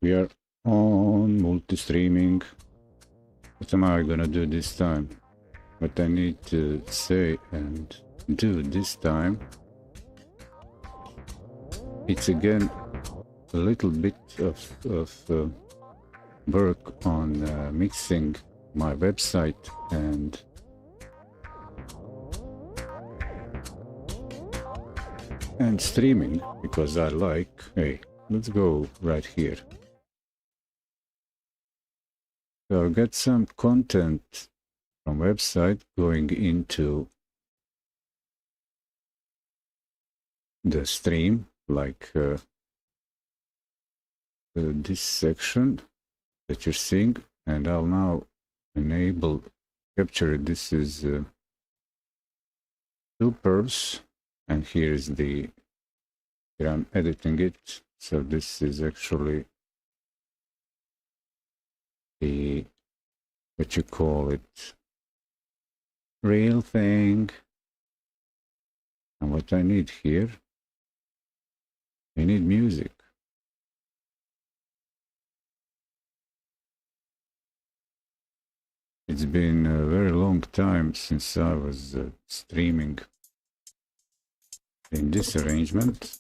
We are on multi-streaming. What am I gonna do this time? What I need to say and do this time, it's again a little bit of work on mixing my website and streaming, because I like, hey, let's go right here. So I've got some content from website going into the stream, like this section that you're seeing, and I'll now enable capture it. This is Superbs, and here I'm editing it. So this is actually the, what you call it, real thing. And what I need here, I need music. It's been a very long time since I was streaming in this arrangement.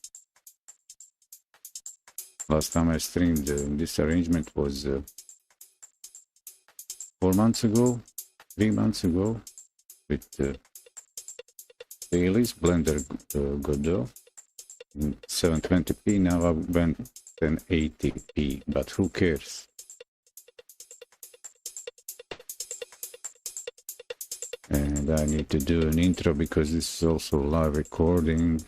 Last time I streamed in this arrangement was 4 months ago, 3 months ago, with Dailies, Blender Godot, 720p. Now I went 1080p, but who cares? And I need to do an intro because this is also live recording,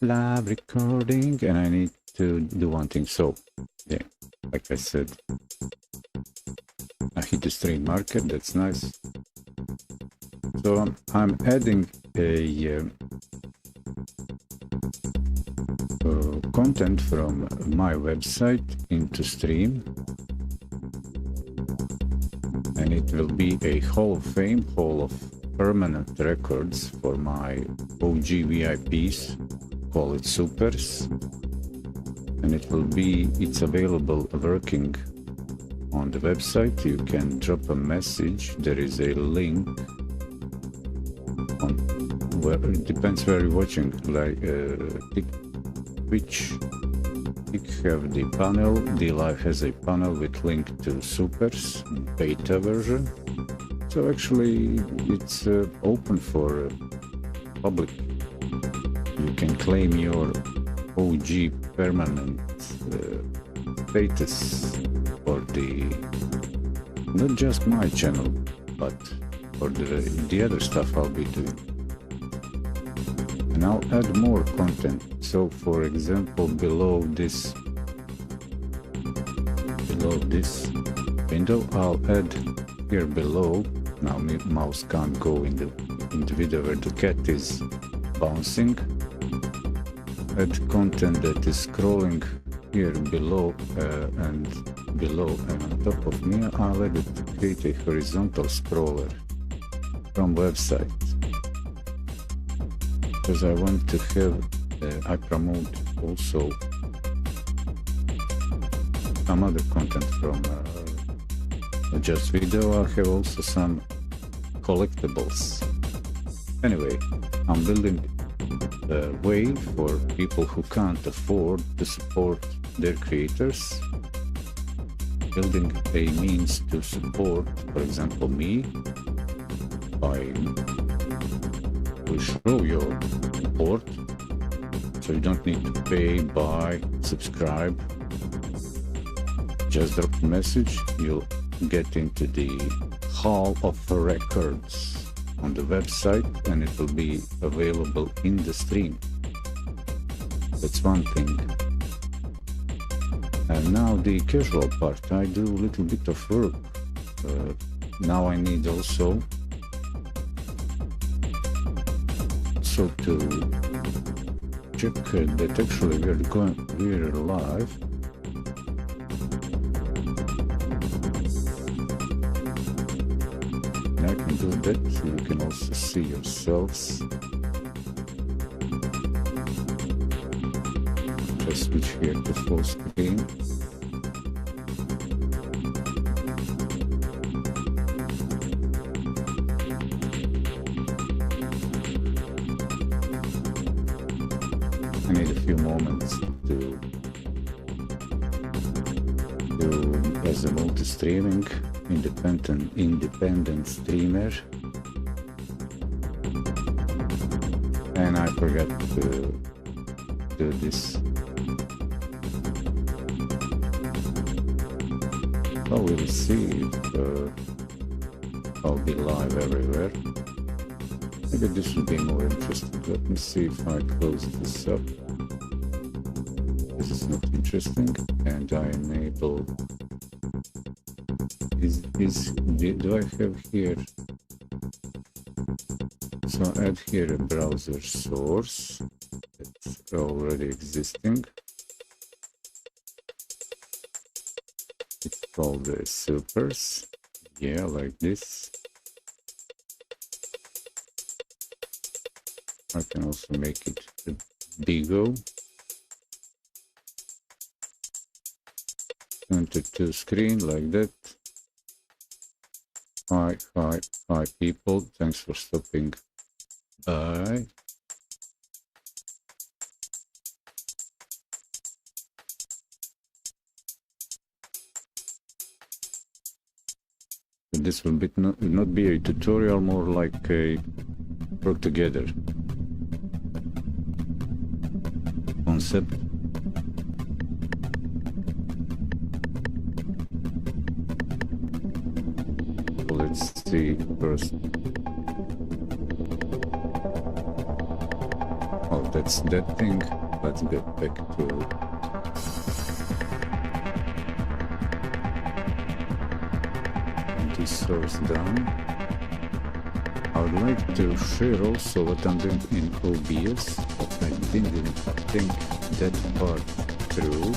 and I need to do one thing. So, yeah, like I said, I hit the stream marker. That's nice. So I'm adding a content from my website into stream. And it will be a Hall of Fame, Hall of Permanent Records for my OG VIPs, call it Supers. And it's available working on the website. You can drop a message. There is a link on where it depends where you're watching, like Twitch. You have the panel. The Live has a panel with link to Supers beta version. So actually it's open for public. You can claim your OG permanent status for not just my channel, but for the other stuff I'll be doing. And I'll add more content. So for example, below this window, I'll add here below. Now my mouse can't go in the video where the cat is bouncing. Add content that is scrolling here below and on top of me. I'll add it to create a horizontal scroller from website, because I want to have I promote also some other content from just video. I have also some collectibles. Anyway, I'm building a way for people who can't afford to support their creators. Building a means to support, for example, me, by will show your support. So you don't need to pay, buy, subscribe. Just drop a message, you'll get into the Hall of Records on the website, and it will be available in the stream. That's one thing. And now the casual part. I do a little bit of work. Now I need also to check that actually we're live. And I can do that. You can also see yourselves. Just switch here to full screen. I need a few moments to as a multi-streaming independent streamer, and I forgot to do this. Oh, we'll see if I'll be live everywhere. Maybe this will be more interesting. Let me see if I close this up. This is not interesting, and I enable. Do I have here? So add here a browser source that's already existing. It's called the supers. Yeah, like this. I can also make it a bigger. Enter to screen like that. Hi people, thanks for stopping by. This will not be a tutorial, more like a work together concept. Let's see first. Oh, that's that thing. Let's get back to it. And this source done. I would like to share also what I'm doing in OBS, but I didn't think that part through.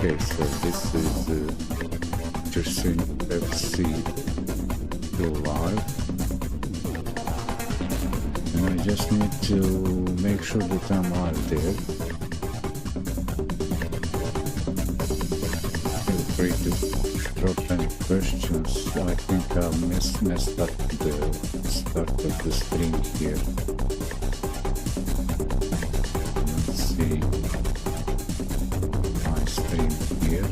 Okay, so this is se5-ep24 live, and I just need to make sure that I'm live there. Feel free to drop any questions. I think I messed up the start of the stream here. Let's see. Stream here.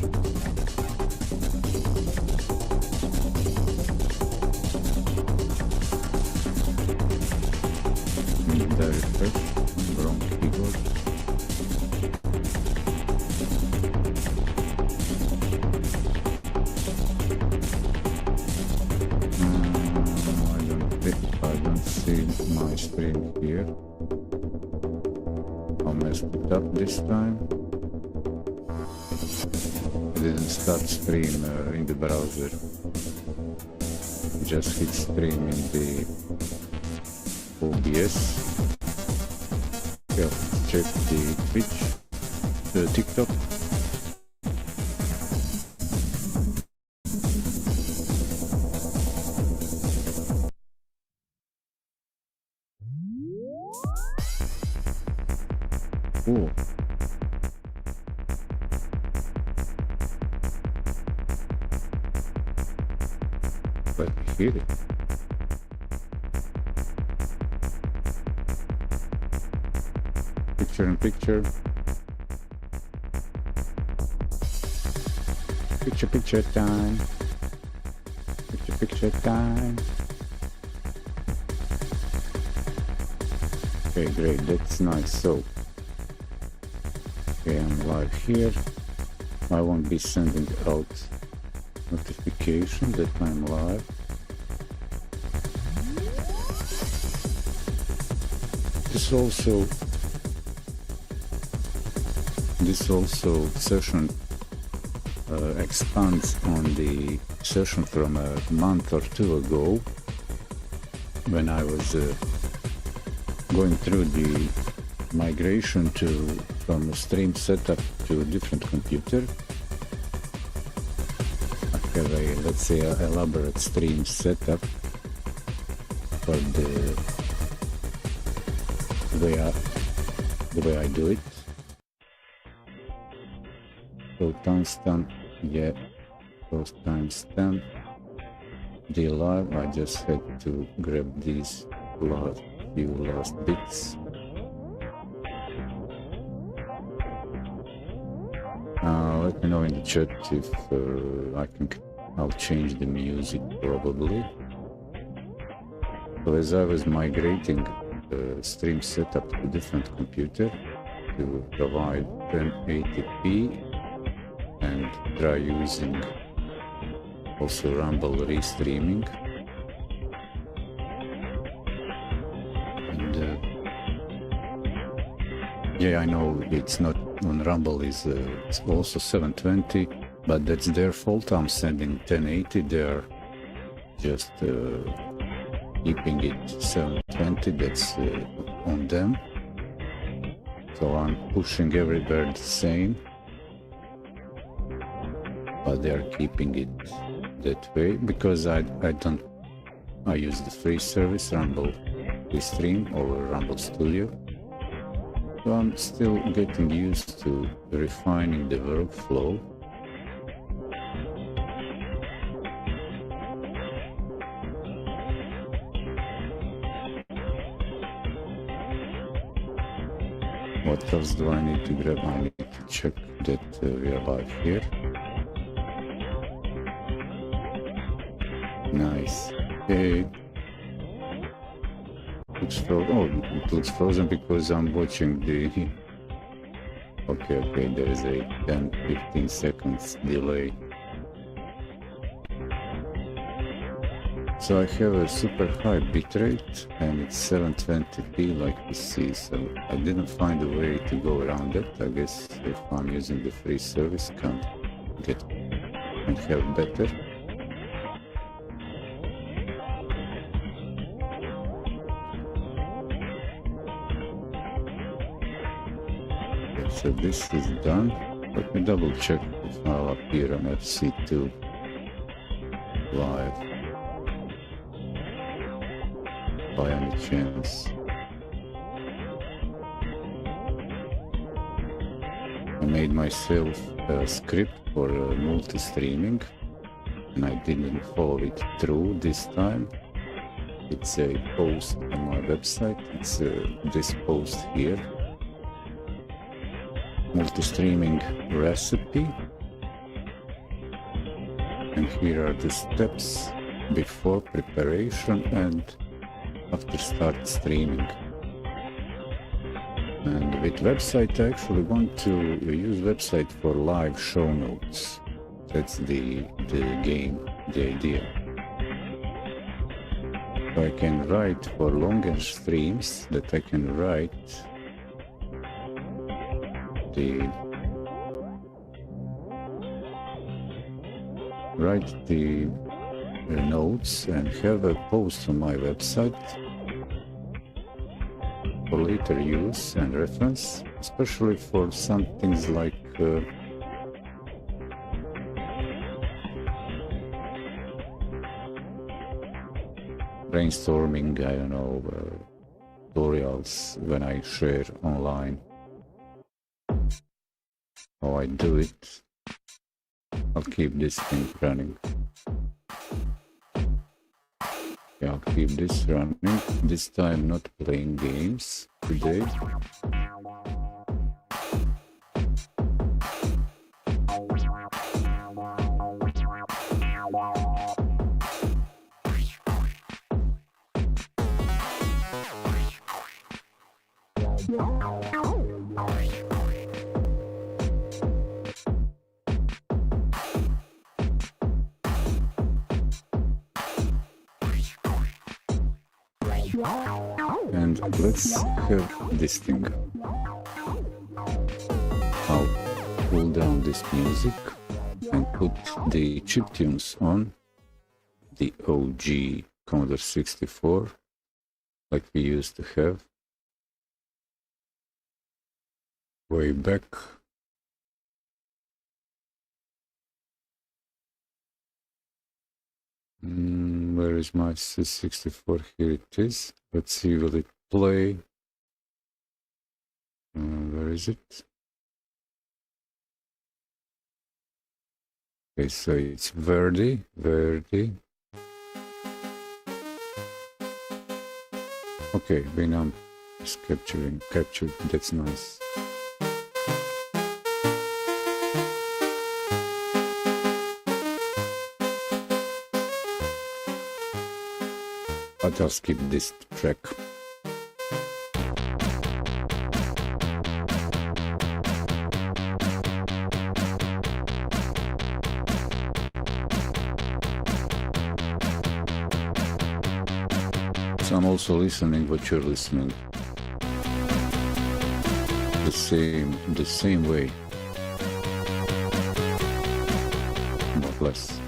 Need the refresh. Wrong keyboard. I don't see my stream here. I messed it up this time. Didn't start stream in the browser, just hit stream in the OBS. Yeah, check the Twitch, the TikTok. Cool. Let me hear it. Picture in picture. Picture time. Picture time. Okay, great, that's nice. So, okay, I'm live here. I won't be sending out notification that I'm live. This also session expands on the session from a month or two ago, when I was going through the migration from a stream setup to a different computer. I have a, let's say, an elaborate stream setup for the way I do it. So timestamp, yeah, post timestamp the live. I just had to grab these last bits. Let me know in the chat if I'll change the music probably. So as I was migrating the stream setup to a different computer to provide 1080p and try using also Rumble restreaming. And yeah, I know it's not on Rumble, it's also 720, but that's their fault. I'm sending 1080, they're just keeping it 720, that's on them. So I'm pushing everywhere the same, but they're keeping it that way because I use the free service Rumble Restream over Rumble Studio. So I'm still getting used to refining the workflow. What else do I need to grab? I need to check that we are live here. Nice. Okay. It looks frozen because I'm watching the... Okay, there is a 10-15 seconds delay. So I have a super high bitrate and it's 720p like you see, so I didn't find a way to go around it. I guess if I'm using the free service, can have better. So this is done. Let me double check if I'll appear on FC2 live by any chance. I made myself a script for multi-streaming and I didn't follow it through this time. It's a post on my website. It's this post here. Multi-streaming recipe, and here are the steps before preparation and after start streaming. And with website I actually want to use website for live show notes. That's the game, the idea. So I can write for longer streams that I can write the notes and have a post on my website for later use and reference, especially for some things like brainstorming, I don't know, tutorials when I share online. How I do it. I'll keep this thing running. Yeah, I'll keep this running. This time not playing games today. And let's have this thing. I'll pull down this music and put the chiptunes on the OG Commodore 64 like we used to have way back. Where is my C64? Here it is. Let's see, will it play? Where is it? Okay, so it's Verdi. Okay, Venom is captured. That's nice. But I'll skip this track. So I'm also listening what you're listening. The same way. More or less.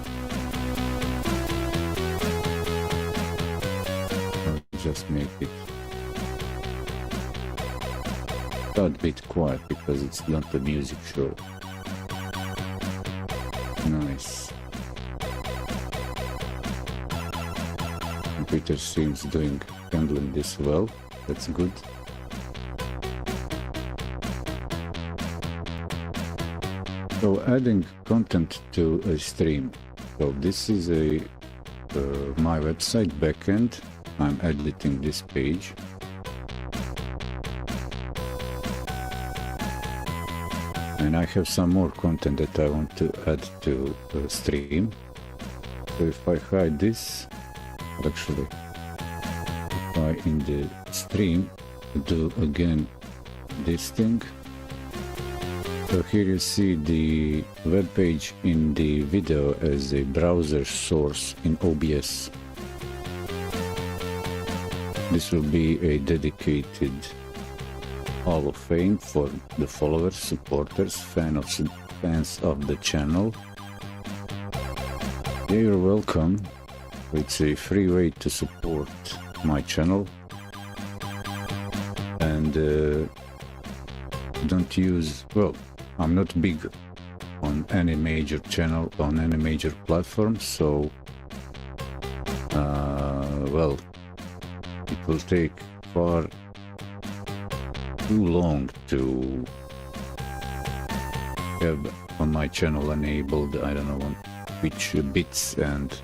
Just make it a bit quiet because it's not a music show. Nice. Computer seems handling this well. That's good. So adding content to a stream. So this is my website backend. I'm editing this page. And I have some more content that I want to add to the stream. So if I hide this, actually, if I in the stream do again this thing. So here you see the web page in the video as a browser source in OBS. This will be a dedicated Hall of Fame for the followers, supporters, fans of the channel. Yeah, you're welcome. It's a free way to support my channel. And don't use, well, I'm not big on any major channel, on any major platform, so, well, it will take far too long to have on my channel enabled, I don't know, which bits and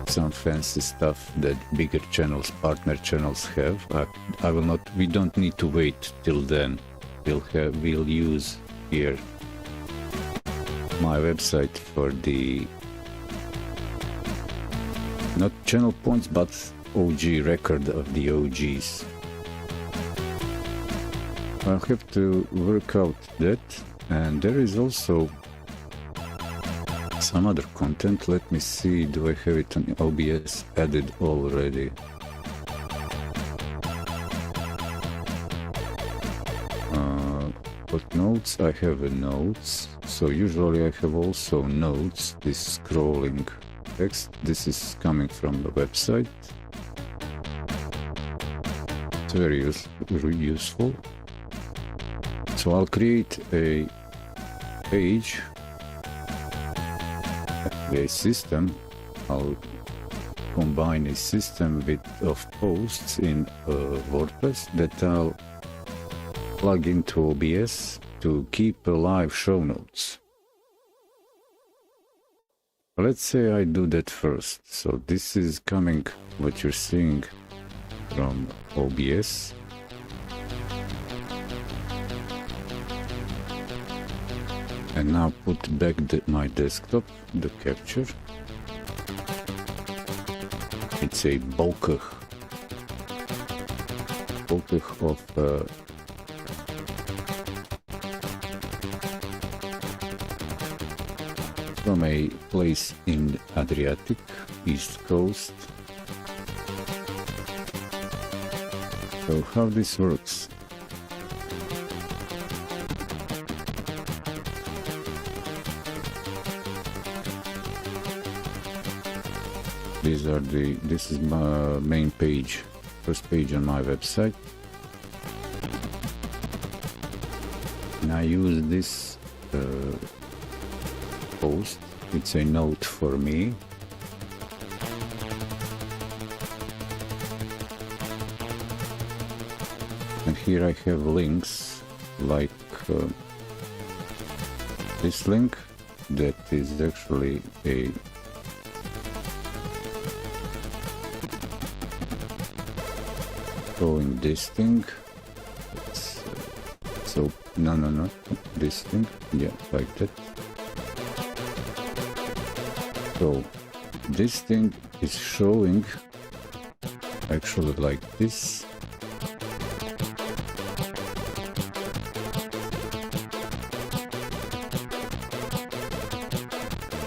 some fancy stuff that bigger channels, partner channels have. We don't need to wait till then. We'll use here my website for the, not channel points, but OG record of the OGs. I'll have to work out that, and there is also some other content. Let me see, do I have it on OBS added already? What notes? I have a notes. So usually I have also notes, this scrolling text. This is coming from the website. It's very useful. So I'll create a page, a system. I'll combine a system of posts in WordPress that I'll plug into OBS to keep alive show notes. Let's say I do that first. So this is coming, what you're seeing, from OBS. And now put back my desktop, the capture. It's a bokeh of from a place in Adriatic, East Coast. So how this works? This is my main page, first page on my website. And I use this post. It's a note for me. And here I have links like this link that is actually a showing this thing. So no, this thing, yeah, like that. So this thing is showing actually like this.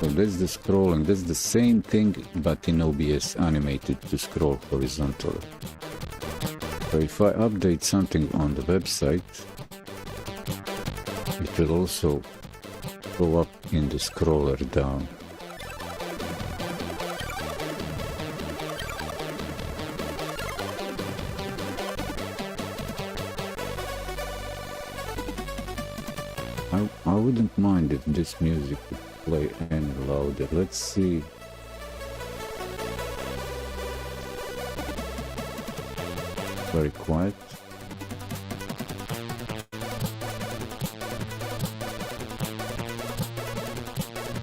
So that's the scrolling, that's the same thing but in OBS animated to scroll horizontally. So if I update something on the website, it will also go up in the scroller down. I wouldn't mind if this music would play any louder. Let's see. Very quiet.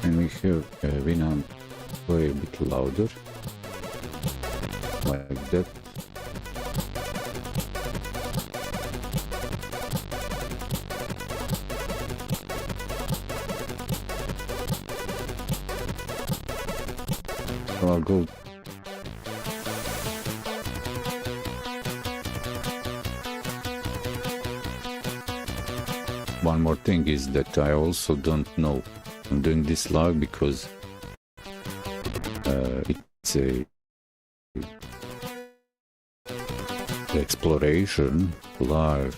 And we have Winamp play a bit louder, like that. So I'll go. One more thing is that I also don't know. I'm doing this live because it's a exploration live.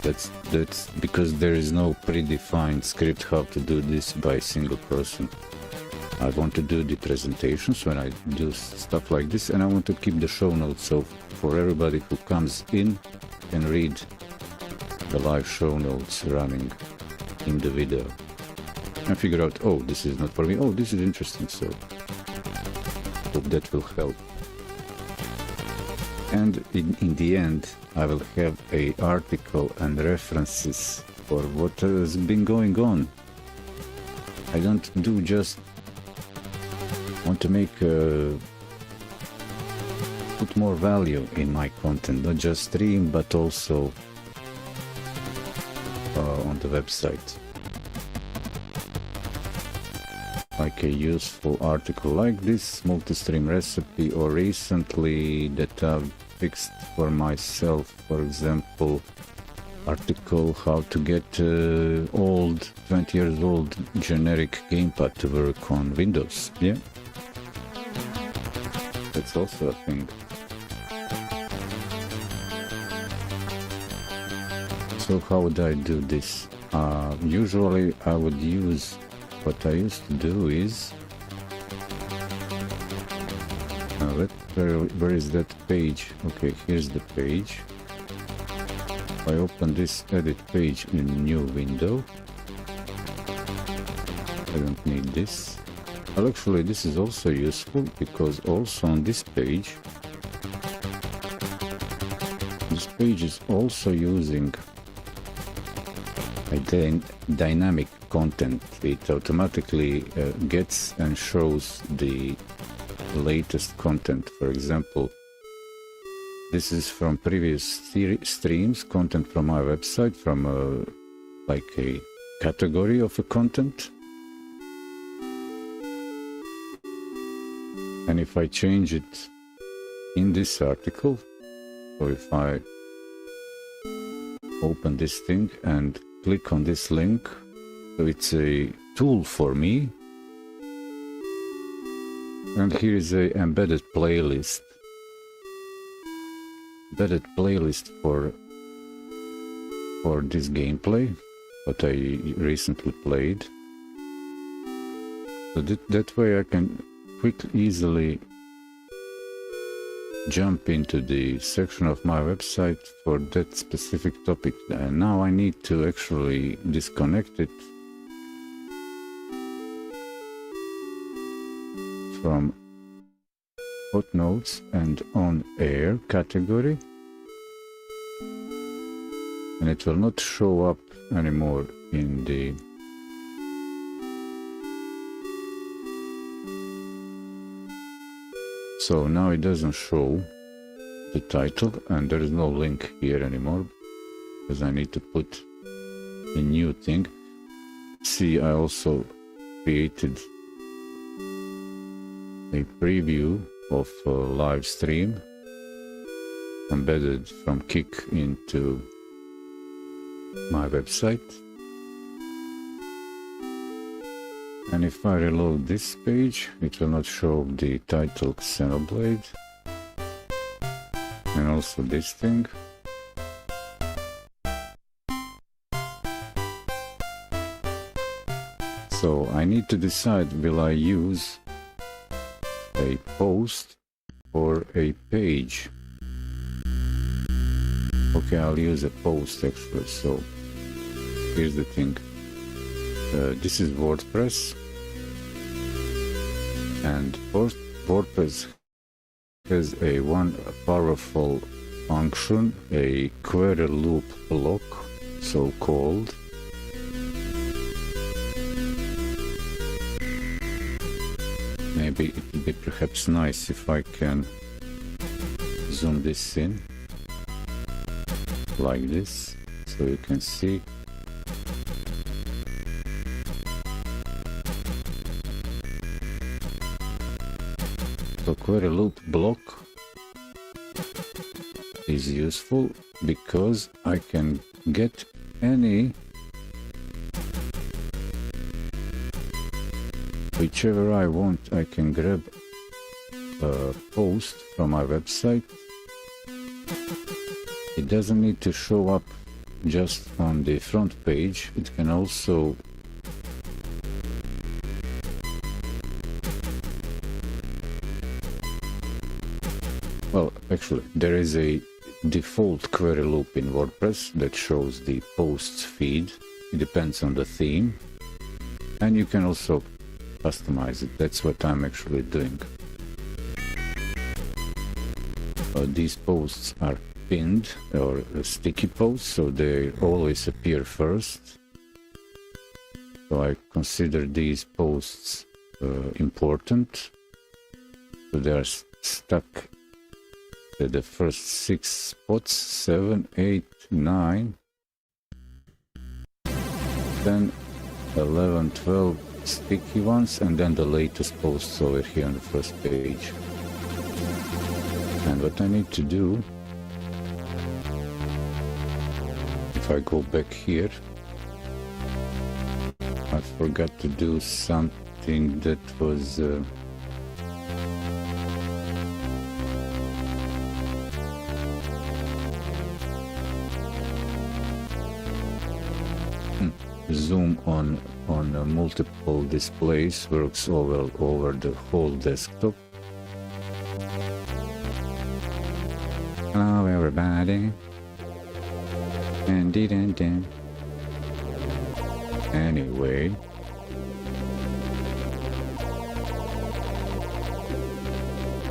That's because there is no predefined script how to do this by a single person. I want to do the presentations when I do stuff like this, and I want to keep the show notes so for everybody who comes in can read the live show notes running in the video and figure out, oh, this is not for me, oh, this is interesting, so hope that will help. And in the end I will have a article and references for what has been going on. I don't do just want to make put more value in my content, not just stream but also on the website, like a useful article like this multi-stream recipe, or recently that I've fixed for myself, for example, article how to get old 20 years old generic gamepad to work on Windows. Yeah, that's also a thing. So how would I do this? Usually I would use, what I used to do is, where is that page? Okay, here's the page. I open this edit page in a new window. I don't need this. Well, actually this is also useful because also on this page is also using a dynamic content. It automatically gets and shows the latest content. For example, this is from previous streams, content from my website, from like a category of a content. And if I change it in this article, or if I open this thing and click on this link, so it's a tool for me, and here is a embedded playlist for this gameplay what I recently played. So that way I can easily jump into the section of my website for that specific topic. And now I need to actually disconnect it from footnotes and on air category, and it will not show up anymore in the So now it doesn't show the title, and there is no link here anymore because I need to put a new thing. See, I also created a preview of a live stream embedded from Kik into my website. And if I reload this page, it will not show the title Xenoblade, and also this thing. So I need to decide, will I use a post or a page? Okay, I'll use a post actually. So here's the thing. This is WordPress, and WordPress has one powerful function, a query loop block, so called. Maybe it would be perhaps nice if I can zoom this in like this, so you can see. So query loop block is useful because I can get any, whichever I want. I can grab a post from my website. It doesn't need to show up just on the front page. It can also well, actually, there is a default query loop in WordPress that shows the posts feed. It depends on the theme, and you can also customize it. That's what I'm actually doing. These posts are pinned or sticky posts, so they always appear first. So I consider these posts important. So they are stuck at the first 6 spots, 7, 8, 9, 10, 11, 12 sticky ones, and then the latest posts over here on the first page. And what I need to do, if I go back here, I forgot to do something that was zoom on multiple displays works over the whole desktop. Hello everybody. And anyway,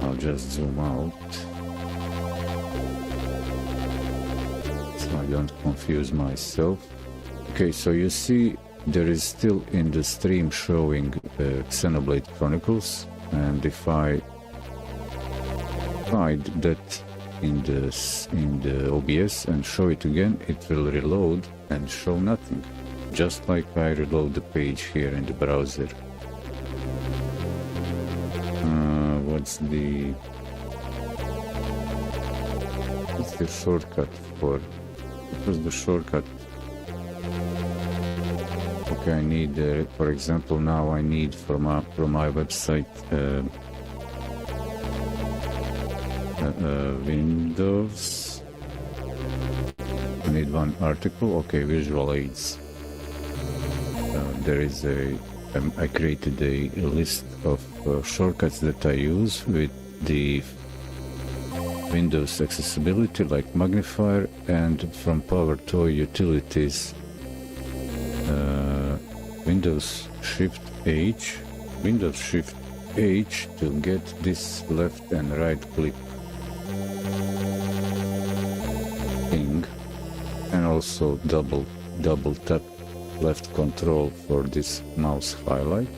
I'll just zoom out so I don't confuse myself. Okay, so you see there is still in the stream showing Xenoblade Chronicles, and if I hide that in the OBS and show it again, it will reload and show nothing, just like I reload the page here in the browser. What's the shortcut for? What was the shortcut? Okay, I need, for example, now I need from my website Windows. I need one article. Okay, visual aids. There is I created a list of shortcuts that I use with the Windows accessibility, like magnifier, and from Power Toy utilities, Windows Shift H to get this left and right click thing, and also double tap left control for this mouse highlight.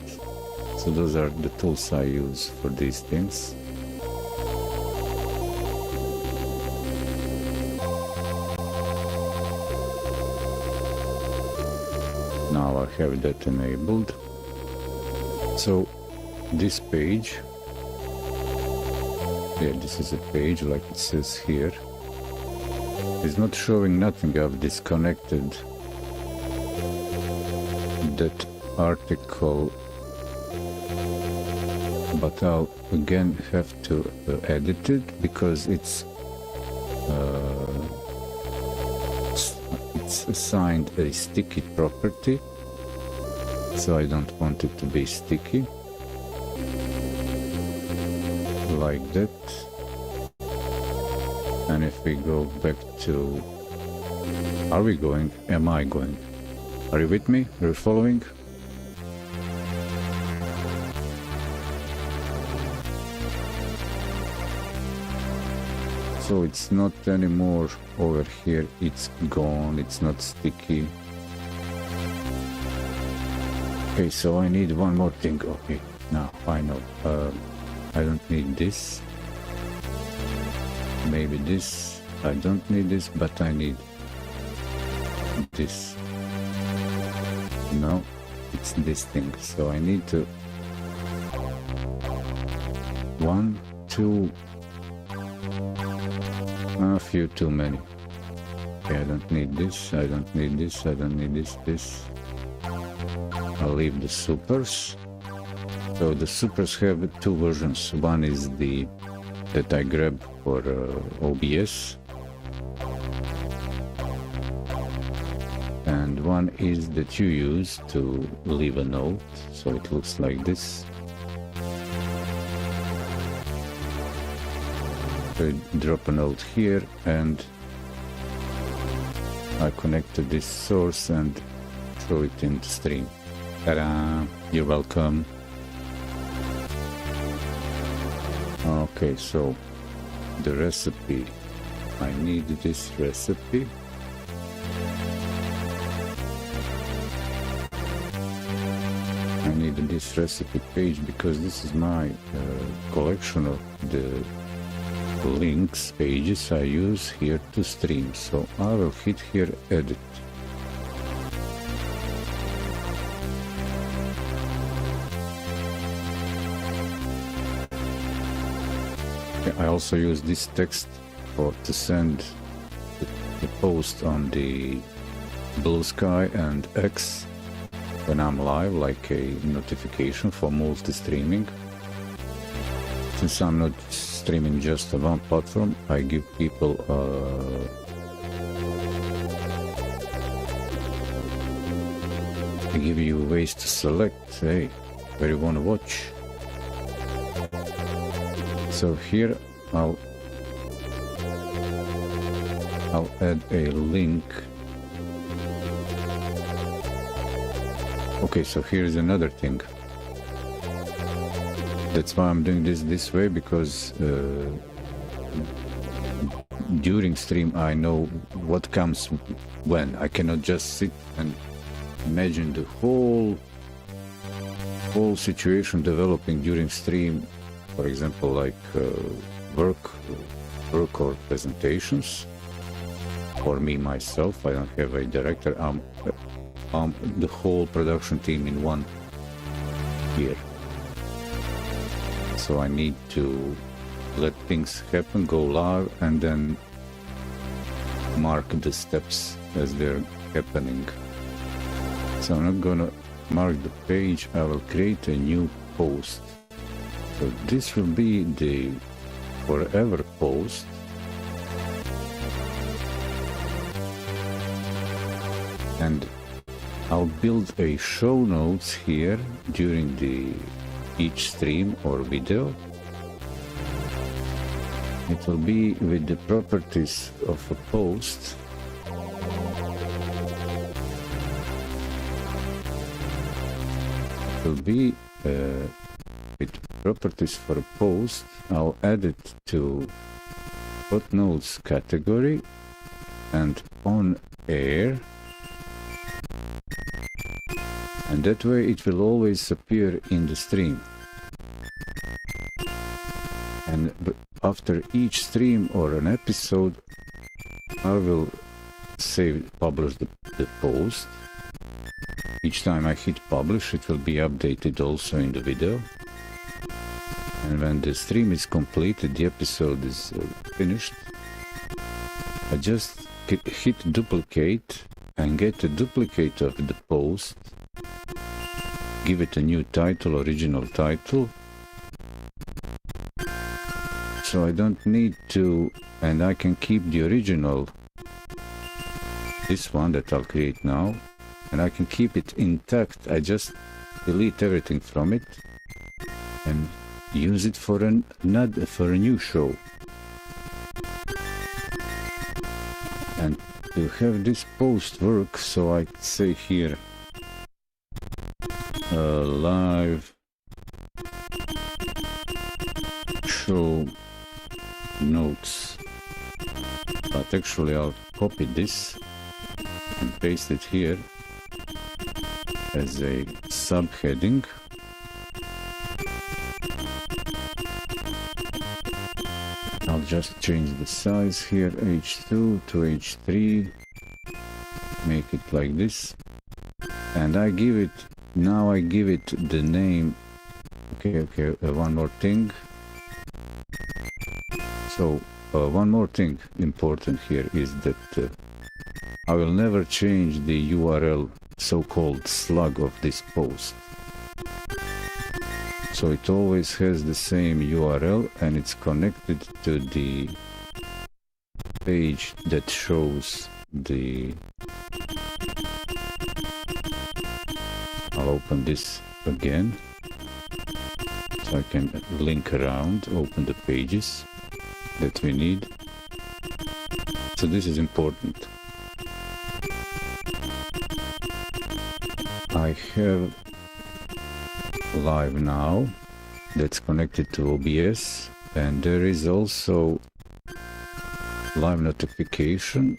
So those are the tools I use for these things. have that enabled. So this page, yeah, this is a page like it says here, is not showing nothing. I've disconnected that article, but I'll again have to edit it because it's assigned a sticky property, so I don't want it to be sticky like that. And if we go back to, are we going? Am I going? Are you with me? Are you following? So it's not anymore over here, it's gone, it's not sticky. Okay, so I need one more thing. Okay, now I know. I don't need this. Maybe this. I don't need this, but I need this. No, it's this thing. So I need to 1, 2. A few too many. Okay, I don't need this, I don't need this, I don't need this. I'll leave the supers. So the supers have two versions. One is the that I grab for OBS, and one is that you use to leave a note. So it looks like this. So drop a note here, and I connect to this source and throw it in the stream. Ta-da! You're welcome. Okay, so the recipe. I need this recipe. I need this recipe page because this is my collection of the links pages I use here to stream. So I will hit here edit. I also use this text to send the post on the Blue Sky and X when I'm live, like a notification for multi-streaming. Since I'm not streaming just on one platform, I give people I give you ways to select, hey, where you want to watch. So here I'll add a link. Okay, so here's another thing. That's why I'm doing this way, because during stream I know what comes when. I cannot just sit and imagine the whole situation developing during stream. For example, like work or presentations. For me myself, I don't have a director. I'm the whole production team in one here. So I need to let things happen, go live, and then mark the steps as they're happening. So I'm not gonna mark the page, I will create a new post. So this will be the forever post. And I'll build a show notes here during each stream or video. It will be with the properties of a post. It will be with properties for a post. I'll add it to footnotes category and on air. And that way it will always appear in the stream. And after each stream or an episode, I will publish the post. Each time I hit publish, it will be updated also in the video. And when the stream is completed, the episode is finished, I just hit duplicate and get a duplicate of the post, give it a new title, original title, so I don't need to, and I can keep the original, this one that I'll create now, and I can keep it intact. I just delete everything from it and use it for a new show. And to have this post work, so I say here live show notes, but actually I'll copy this and paste it here as a subheading. I'll just change the size here, H2 to H3, make it like this, and I give it, now I give it the name. Okay, one more thing. So one more thing important here is that I will never change the URL, so-called slug of this post. So it always has the same URL and it's connected to the page that shows the... I'll open this again so I can link around, open the pages that we need. So this is important. I have live now that's connected to OBS, and there is also live notification.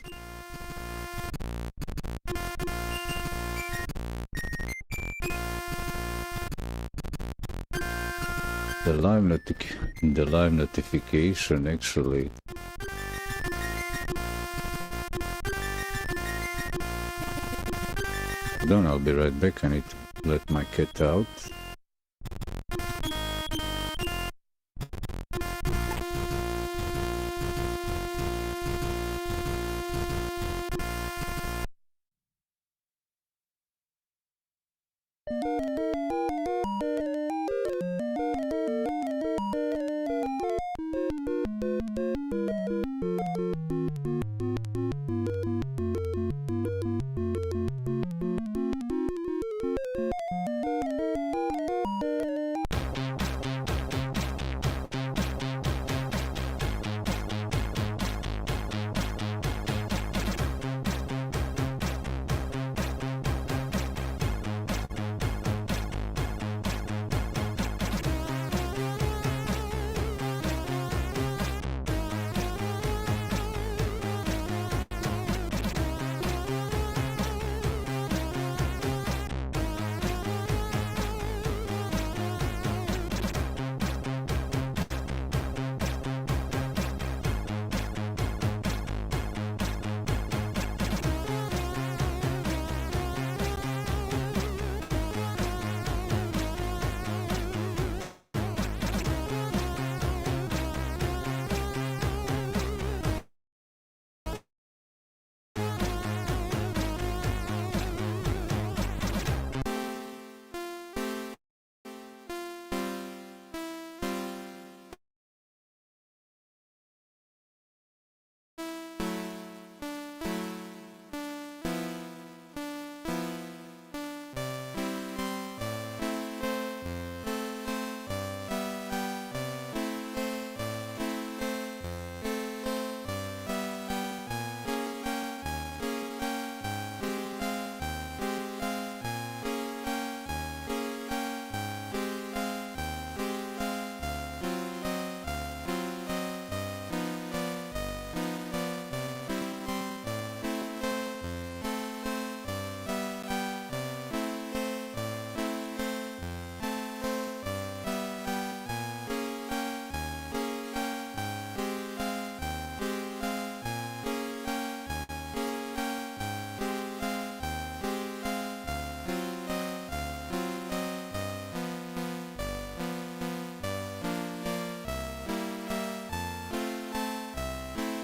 The live notification actually I'll be right back. I need to let my cat out.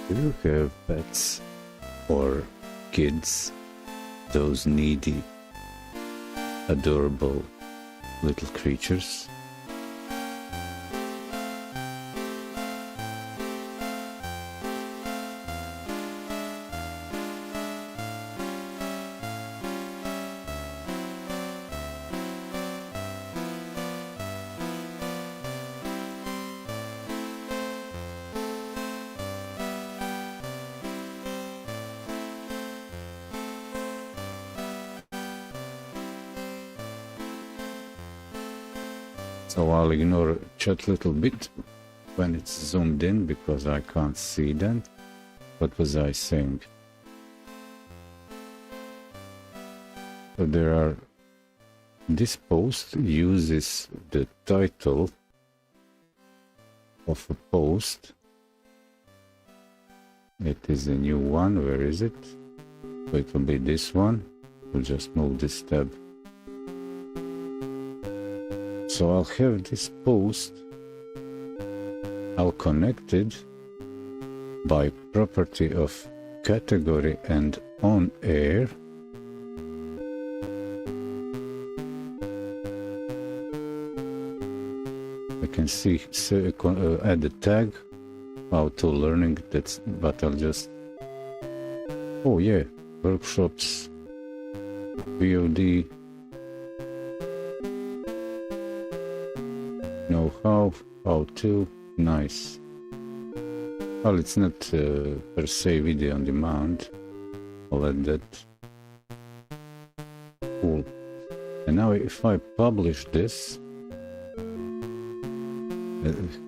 Do you have pets or kids? Those needy, adorable little creatures? So I'll ignore chat a little bit when it's zoomed in because I can't see then. What was I saying? So there are, this post uses the title of a post. It is a new one. Where is it? So it will be this one. We'll just move this tab. So I'll have this post all connected by property of category and on air. I can see add a tag, how to learning, that's, but I'll just, oh yeah, workshops, VOD, know how to, nice. Well, it's not per se video on demand. I'll add that. Cool. And now if I publish this,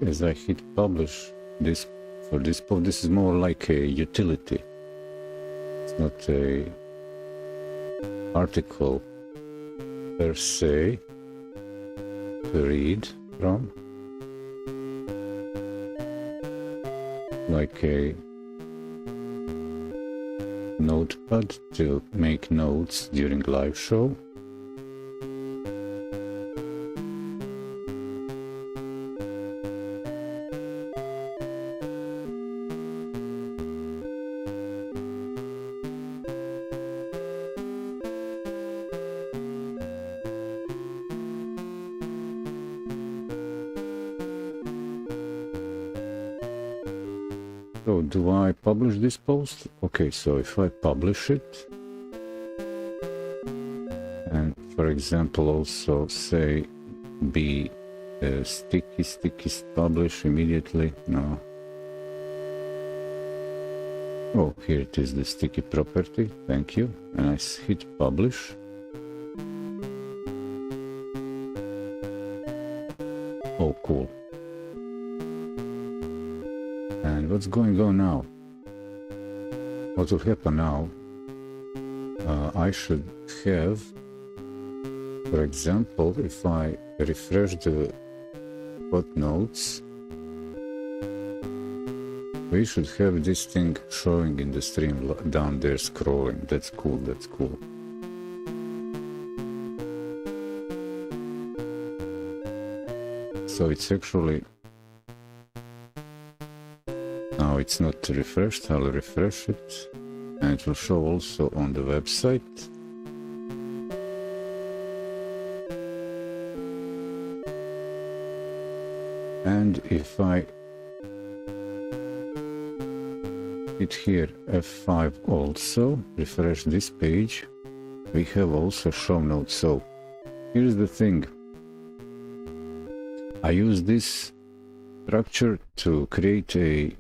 as I hit publish this for this post, this is more like a utility. It's not a article per se to read from, like a notepad to make notes during live show. So do I publish this post? Okay, so if I publish it, and for example also say be sticky publish immediately, no. Oh, here it is, the sticky property, thank you, and I hit publish. Oh, cool. And what's going on now? What will happen now? I should have, for example, if I refresh the footnotes, we should have this thing showing in the stream down there scrolling. That's cool, that's cool. So it's actually, now it's not refreshed, I'll refresh it, and it will show also on the website. And if I hit here F5 also, refresh this page, we have also show notes. So here's the thing, I use this structure to create a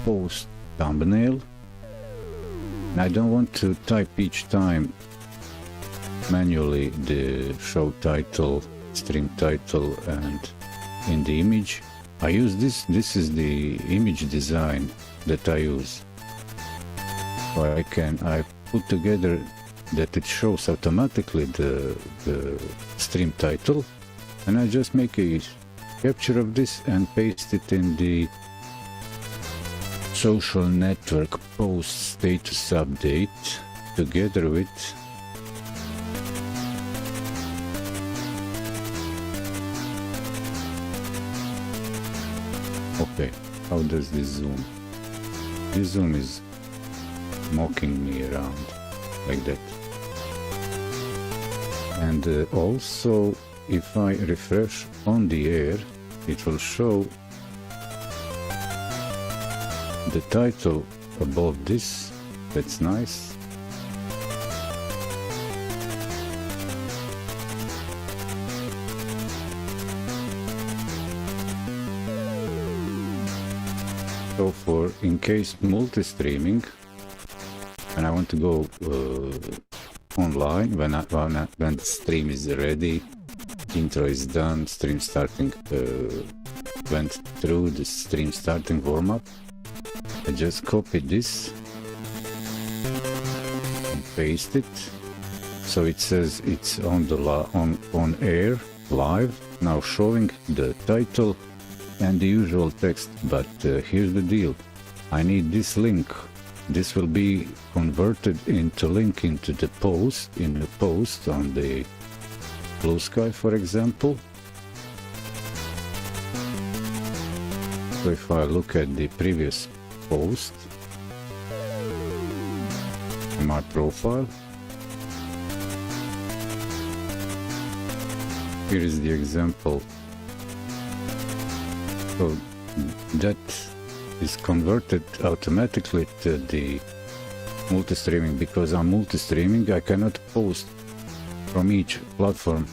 post thumbnail. I don't want to type each time manually the show title, stream title, and in the image I use this is the image design that I use. So I put together that it shows automatically the stream title, and I just make a capture of this and paste it in the social network post status update together with Okay, how does this zoom? This zoom is mocking me around like that. And also, if I refresh on the air, it will show the title above this. That's nice. So for in case multi-streaming, and I want to go online when the stream is ready, intro is done, stream starting, went through the stream starting warm-up. I just copied this and paste it, so it says it's on the on air live now, showing the title and the usual text. But here's the deal: I need this link. This will be converted into link into the post, in the post on the Blue Sky, for example. So if I look at the previous post in my profile, here is the example. So that is converted automatically to the multi-streaming. Because I'm multi-streaming, I cannot post from each platform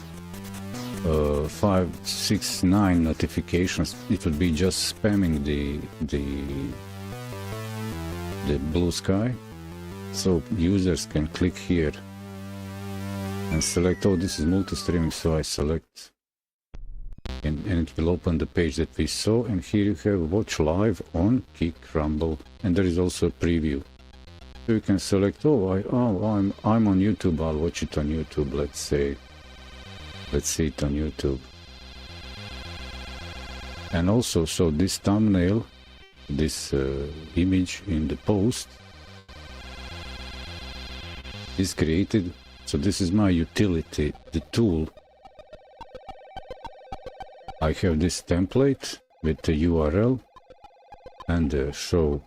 5, 6, 9 notifications. It would be just spamming the Blue Sky. So users can click here and select, oh, this is multi-streaming, so I select, and it will open the page that we saw. And here you have watch live on Kick, Rumble, and there is also a preview. So you can select, oh, I'm on YouTube, I'll watch it on YouTube. Let's see it on YouTube. And also, so this thumbnail, this image in the post is created. So this is my utility, the tool. I have this template with the URL and the show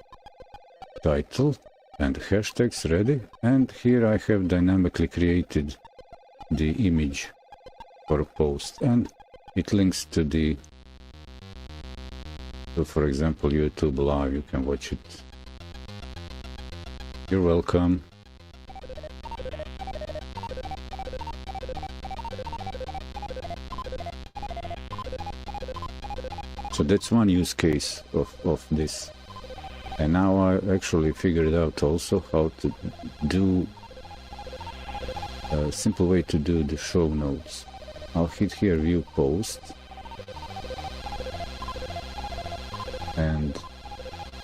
title and hashtags ready, and here I have dynamically created the image for a post, and it links to the, so for example, YouTube Live. You can watch it. You're welcome. So that's one use case of this. And now I actually figured out also how to do a simple way to do the show notes. I'll hit here view post, and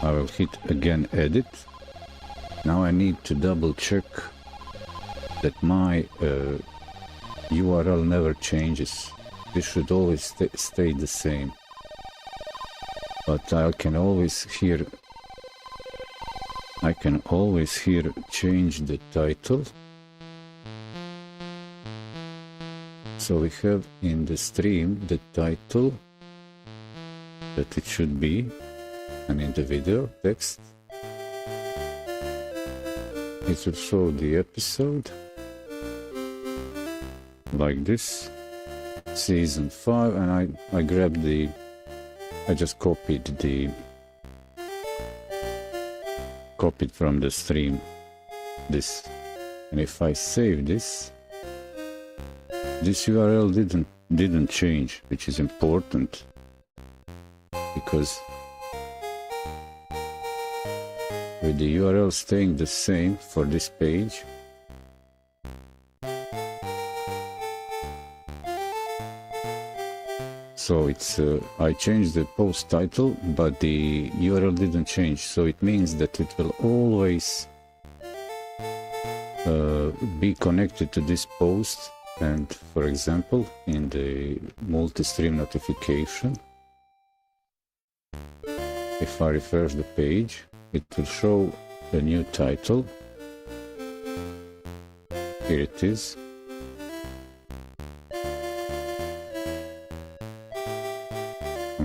I will hit again edit. Now I need to double check that my URL never changes. This should always stay the same. But I can always here change the title. So we have in the stream the title that it should be, and in the video text it will show the episode like this, season 5, and I grabbed I just copied from the stream this, and if I save this URL didn't change, which is important, because with the URL staying the same for this page, so it's I changed the post title, but the URL didn't change. So it means that it will always be connected to this post. And for example, in the multi-stream notification, if I refresh the page, it will show a new title. Here it is.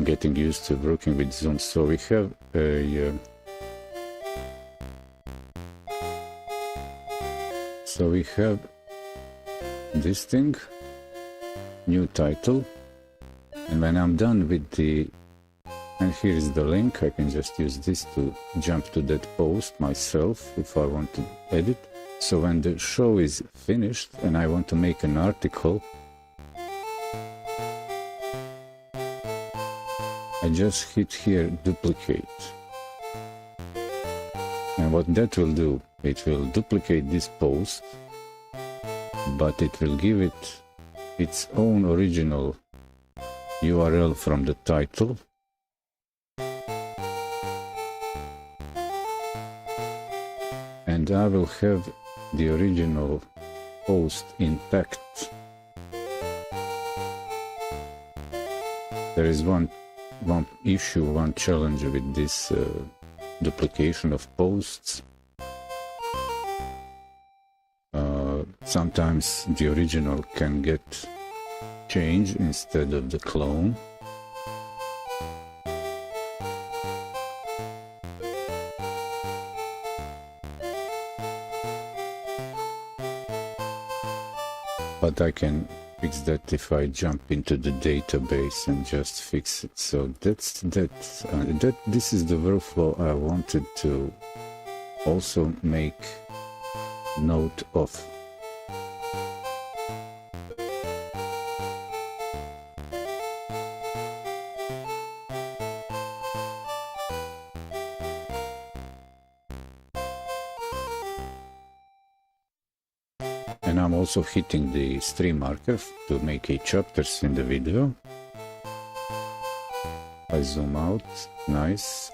I'm getting used to working with Zoom. So we have a so we have this thing, new title, and when I'm done with the, and here is the link, I can just use this to jump to that post myself if I want to edit. So when the show is finished and I want to make an article, I just hit here duplicate, and what that will do, it will duplicate this post, but it will give it its own original URL from the title, and I will have the original post intact. There is one issue, one challenge with this duplication of posts. Sometimes the original can get changed instead of the clone. But I can fix that if I jump into the database and just fix it. So this is the workflow I wanted to also make note of. And I'm also hitting the stream marker to make a chapters in the video. I zoom out, nice.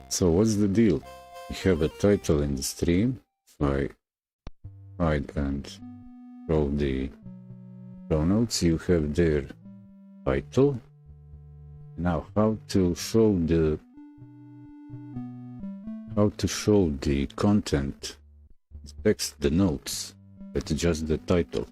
So what's the deal? We have a title in the stream. If I hide and throw the show notes, you have their title. Now how to show the content, the text, the notes. That's just the title.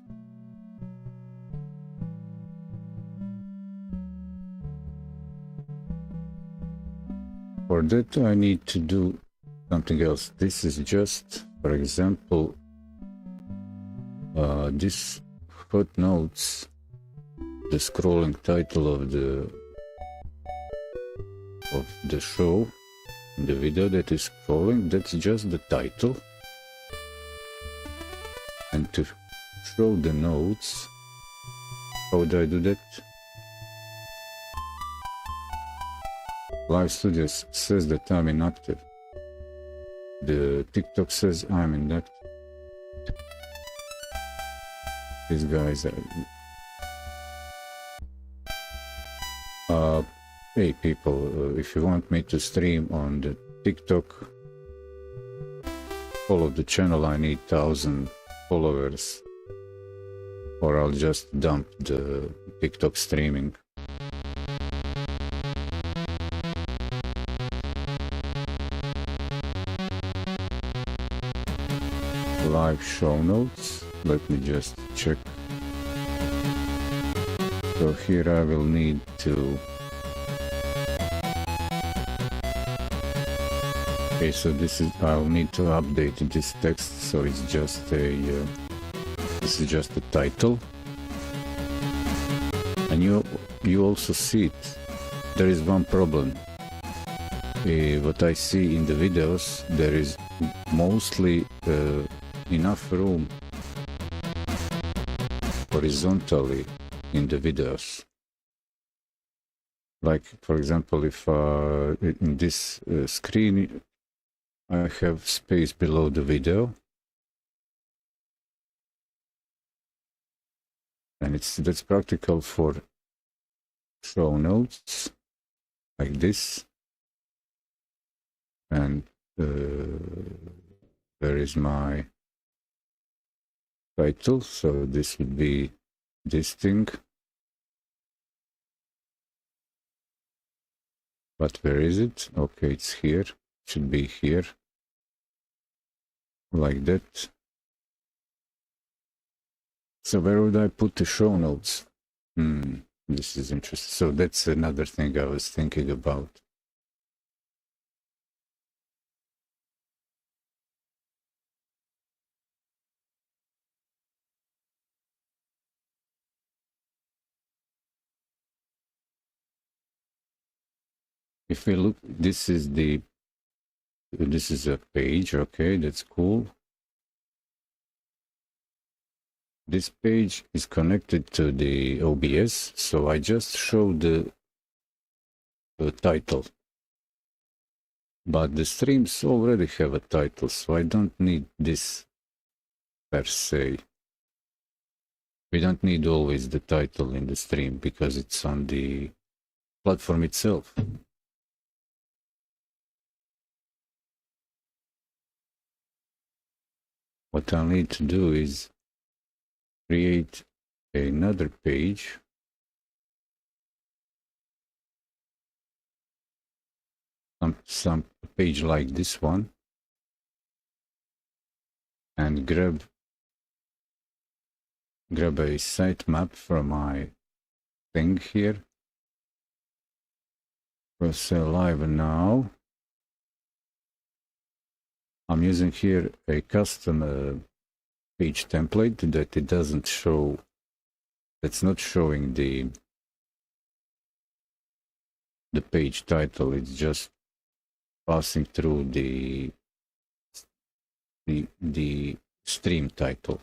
For that I need to do something else. This is just, for example, this footnotes, the scrolling title of the show, the video that is scrolling, that's just the title. And to show the notes, how do I do that? Live Studio says that I'm inactive. The TikTok says I'm inactive. These guys are... hey people, if you want me to stream on the TikTok, follow the channel. I need 1,000 followers, or I'll just dump the TikTok streaming. Live show notes, let me just check. So here I will need to... okay, so this is, I'll need to update this text, so it's just a, this is just the title. And you also see it. There is one problem. What I see in the videos, there is mostly enough room horizontally in the videos. Like, for example, if in this screen I have space below the video, and that's practical for show notes like this. And there is my title, so this would be this thing. But where is it? Okay, it's here. It should be here. like that. So where would I put the show notes? This is interesting. So that's another thing I was thinking about. If we look, this is a page. Okay, that's cool. This page is connected to the OBS, so I just showed the title. But the streams already have a title, so I don't need this per se. We don't need always the title in the stream because it's on the platform itself. What I'll need to do is create another page. Some page like this one, and grab a sitemap from my thing here. Press live now. I'm using here a custom page template that it doesn't show. That's not showing the page title. It's just passing through the stream title.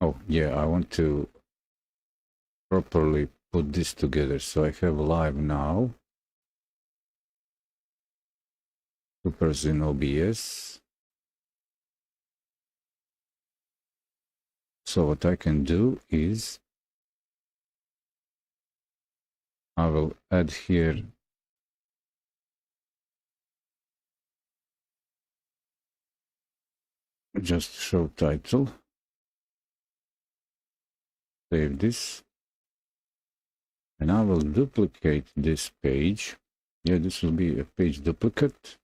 Oh yeah, I want to properly put this together. So I have live now. Supers in OBS. So what I can do is I will add here just show title. Save this. And I will duplicate this page. Yeah, this will be a page duplicate.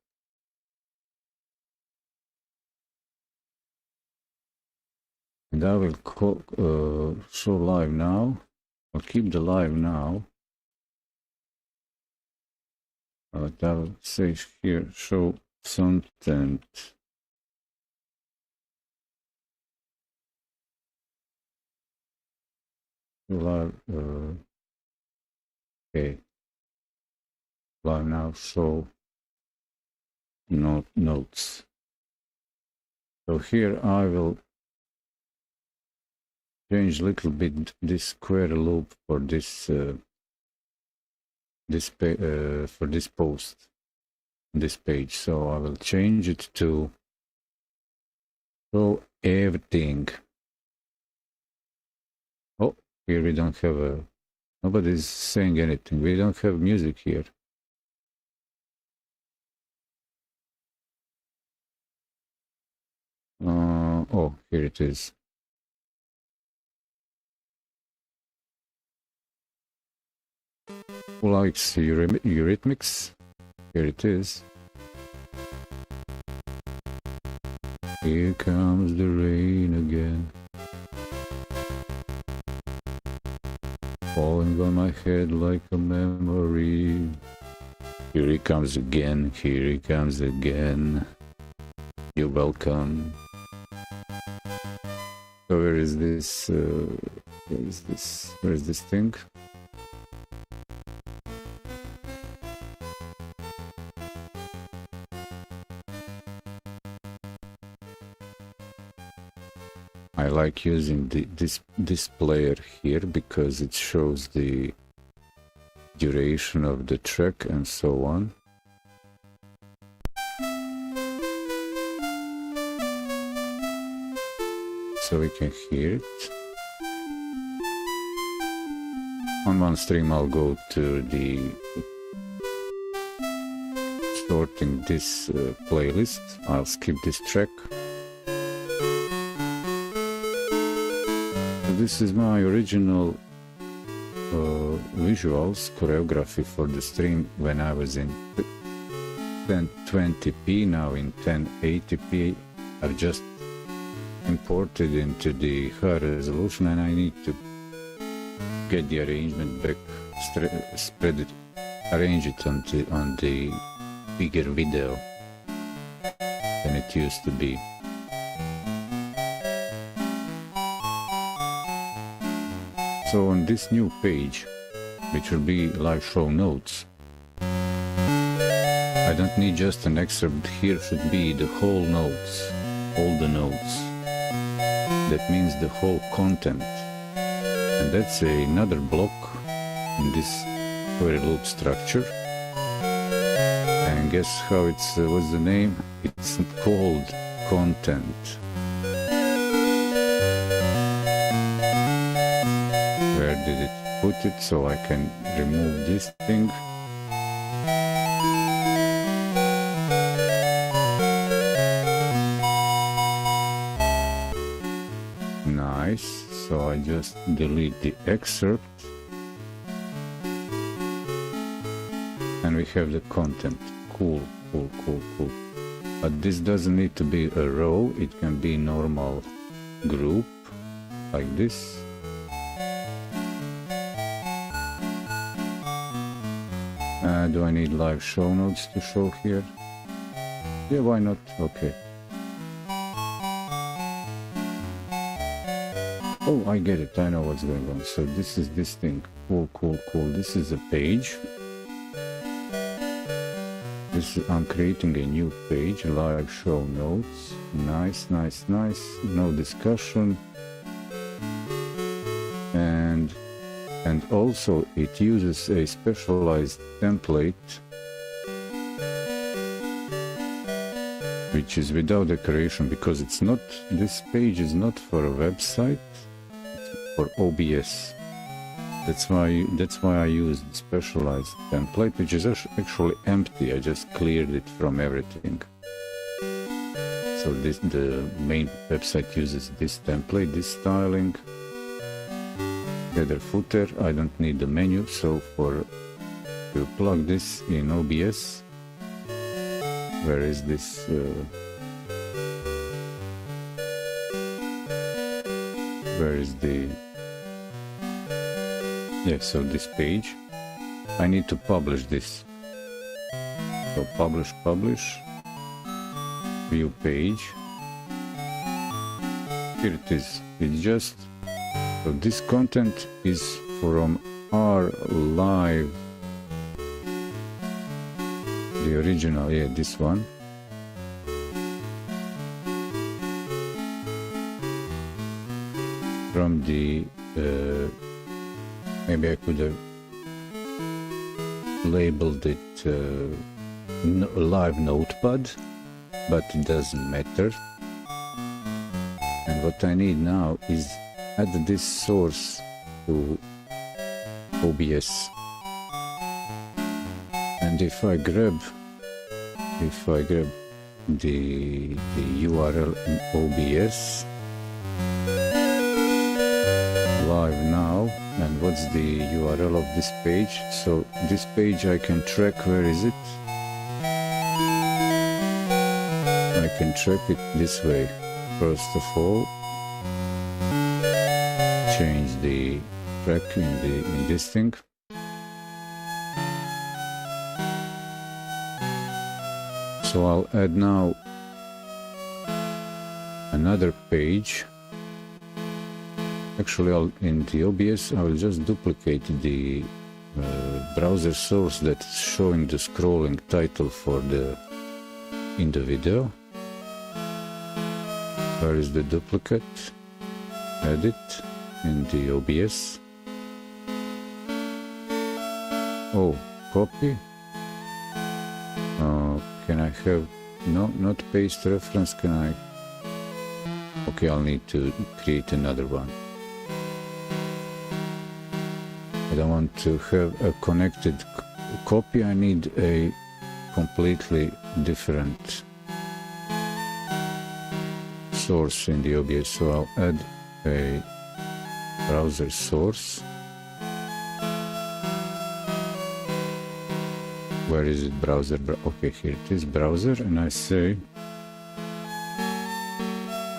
And I will show live now. I'll keep the live now. But I will say here, show content. Live, okay. Live now, show notes. So here I will change a little bit this square loop for this for this post, this page. So I will change it to show everything. Oh, here we don't have nobody's saying anything. We don't have music here. Oh, here it is. Who likes Eurythmics? Here it is. Here comes the rain again, falling on my head like a memory. Here he comes again, here he comes again. You're welcome. So where is this? Where is this thing? I like using this player here because it shows the duration of the track and so on. So we can hear it. On one stream I'll go to the sorting this playlist. I'll skip this track. This is my original visuals, choreography for the stream when I was in 1020p, now in 1080p. I've just imported into the high resolution, and I need to get the arrangement back, spread it, arrange it on the bigger video than it used to be. So on this new page, which will be live show notes, I don't need just an excerpt. Here should be the whole notes, all the notes. That means the whole content. And that's another block in this query loop structure. And guess how it's, what's the name? It's called content. Where did it put it so I can remove this thing? Nice. So I just delete the excerpt. And we have the content. Cool, cool, cool, cool. But this doesn't need to be a row. It can be normal group like this. Do I need live show notes to show here? Yeah, why not? Okay. Oh, I get it. I know what's going on. So this is this thing. Cool, cool, cool. This is a page. I'm creating a new page, live show notes. Nice, nice, nice. No discussion. And also it uses a specialized template which is without decoration, because it's not, this page is not for a website, it's for OBS. That's why I used specialized template, which is actually empty. I just cleared it from everything. So the main website uses this template, this styling. Header, footer. I don't need the menu, so to plug this in OBS. Where is this? Where is the? Yeah, so this page, I need to publish this. So publish, view page. Here it is. It's just, so this content is from our live, the original, yeah, this one. From the, maybe I could have labeled it live notepad, but it doesn't matter. And what I need now is add this source to OBS. And if I grab the URL in OBS, live now, and what's the URL of this page? So this page I can track, where is it? I can track it this way. First of all, change the track in this thing. So I'll add now another page. Actually, in the OBS, I will just duplicate the browser source that's showing the scrolling title for in the video. Where is the duplicate? Edit in the OBS. Oh, copy. Can I have, no, not paste reference, can I? Okay, I'll need to create another one. I don't want to have a connected copy, I need a completely different source in the OBS, so I'll add a browser source. Where is it? Browser. Okay, here it is, browser, and I say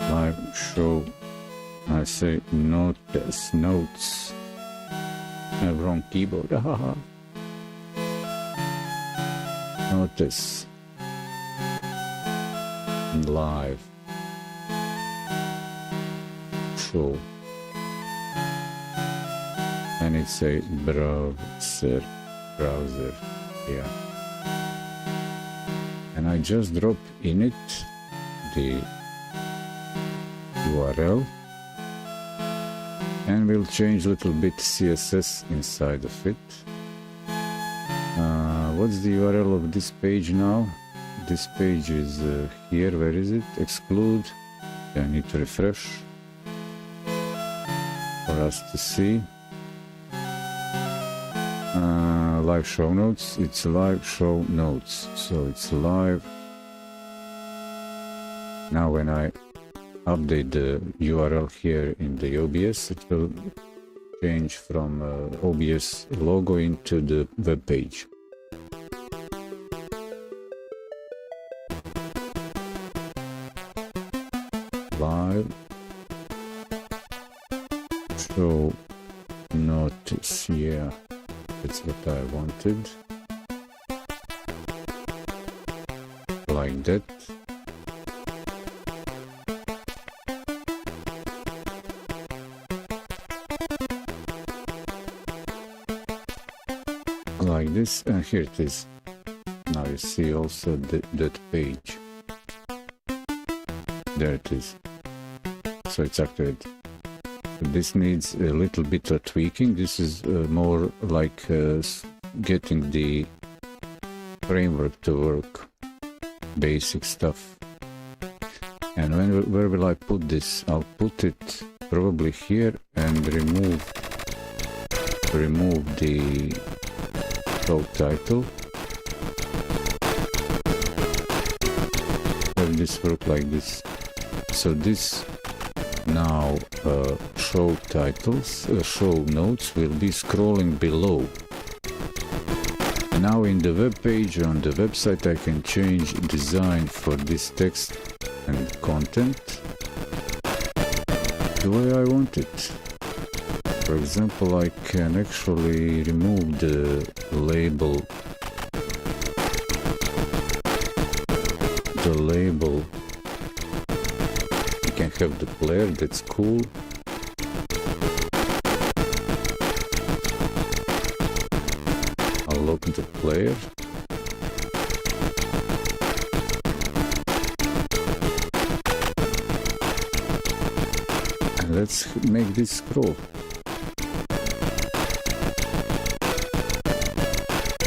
live show. I say notes. Wrong keyboard. Notice live show, and it's a browser, yeah. And I just drop in it the URL, and we'll change a little bit CSS inside of it. What's the URL of this page now? This page is here. Where is it? Exclude. I need to refresh for us to see. Live show notes. It's live show notes. So it's live. Now when I update the URL here in the OBS, it will change from OBS logo into the web page. Live show notice, yeah, that's what I wanted, like that. Like this, and here it is. Now you see also that page. There it is. So it's activated. This needs a little bit of tweaking. This is more like getting the framework to work, basic stuff. And where will I put this? I'll put it probably here and remove the show title. Will this work like this? So this now show titles, show notes will be scrolling below. Now in the web page on the website I can change design for this text and content the way I want it. For example, I can actually remove the label. You can have the player, that's cool. I'll open the player. And let's make this scroll.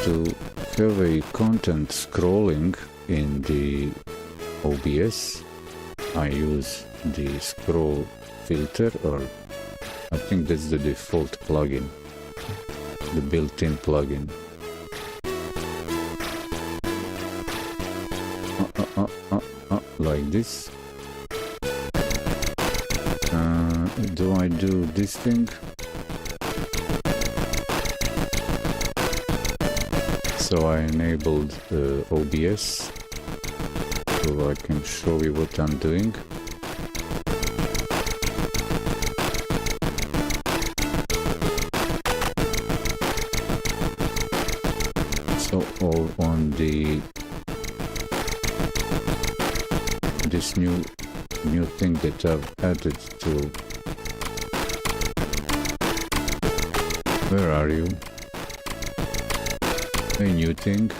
To have a content scrolling in the OBS, I use the scroll filter, or I think that's the default plugin, the built-in plugin. Like this. Do I do this thing? So I enabled OBS so I can show you what I'm doing. So all on this new thing that I've added to. Where are you? A new thing.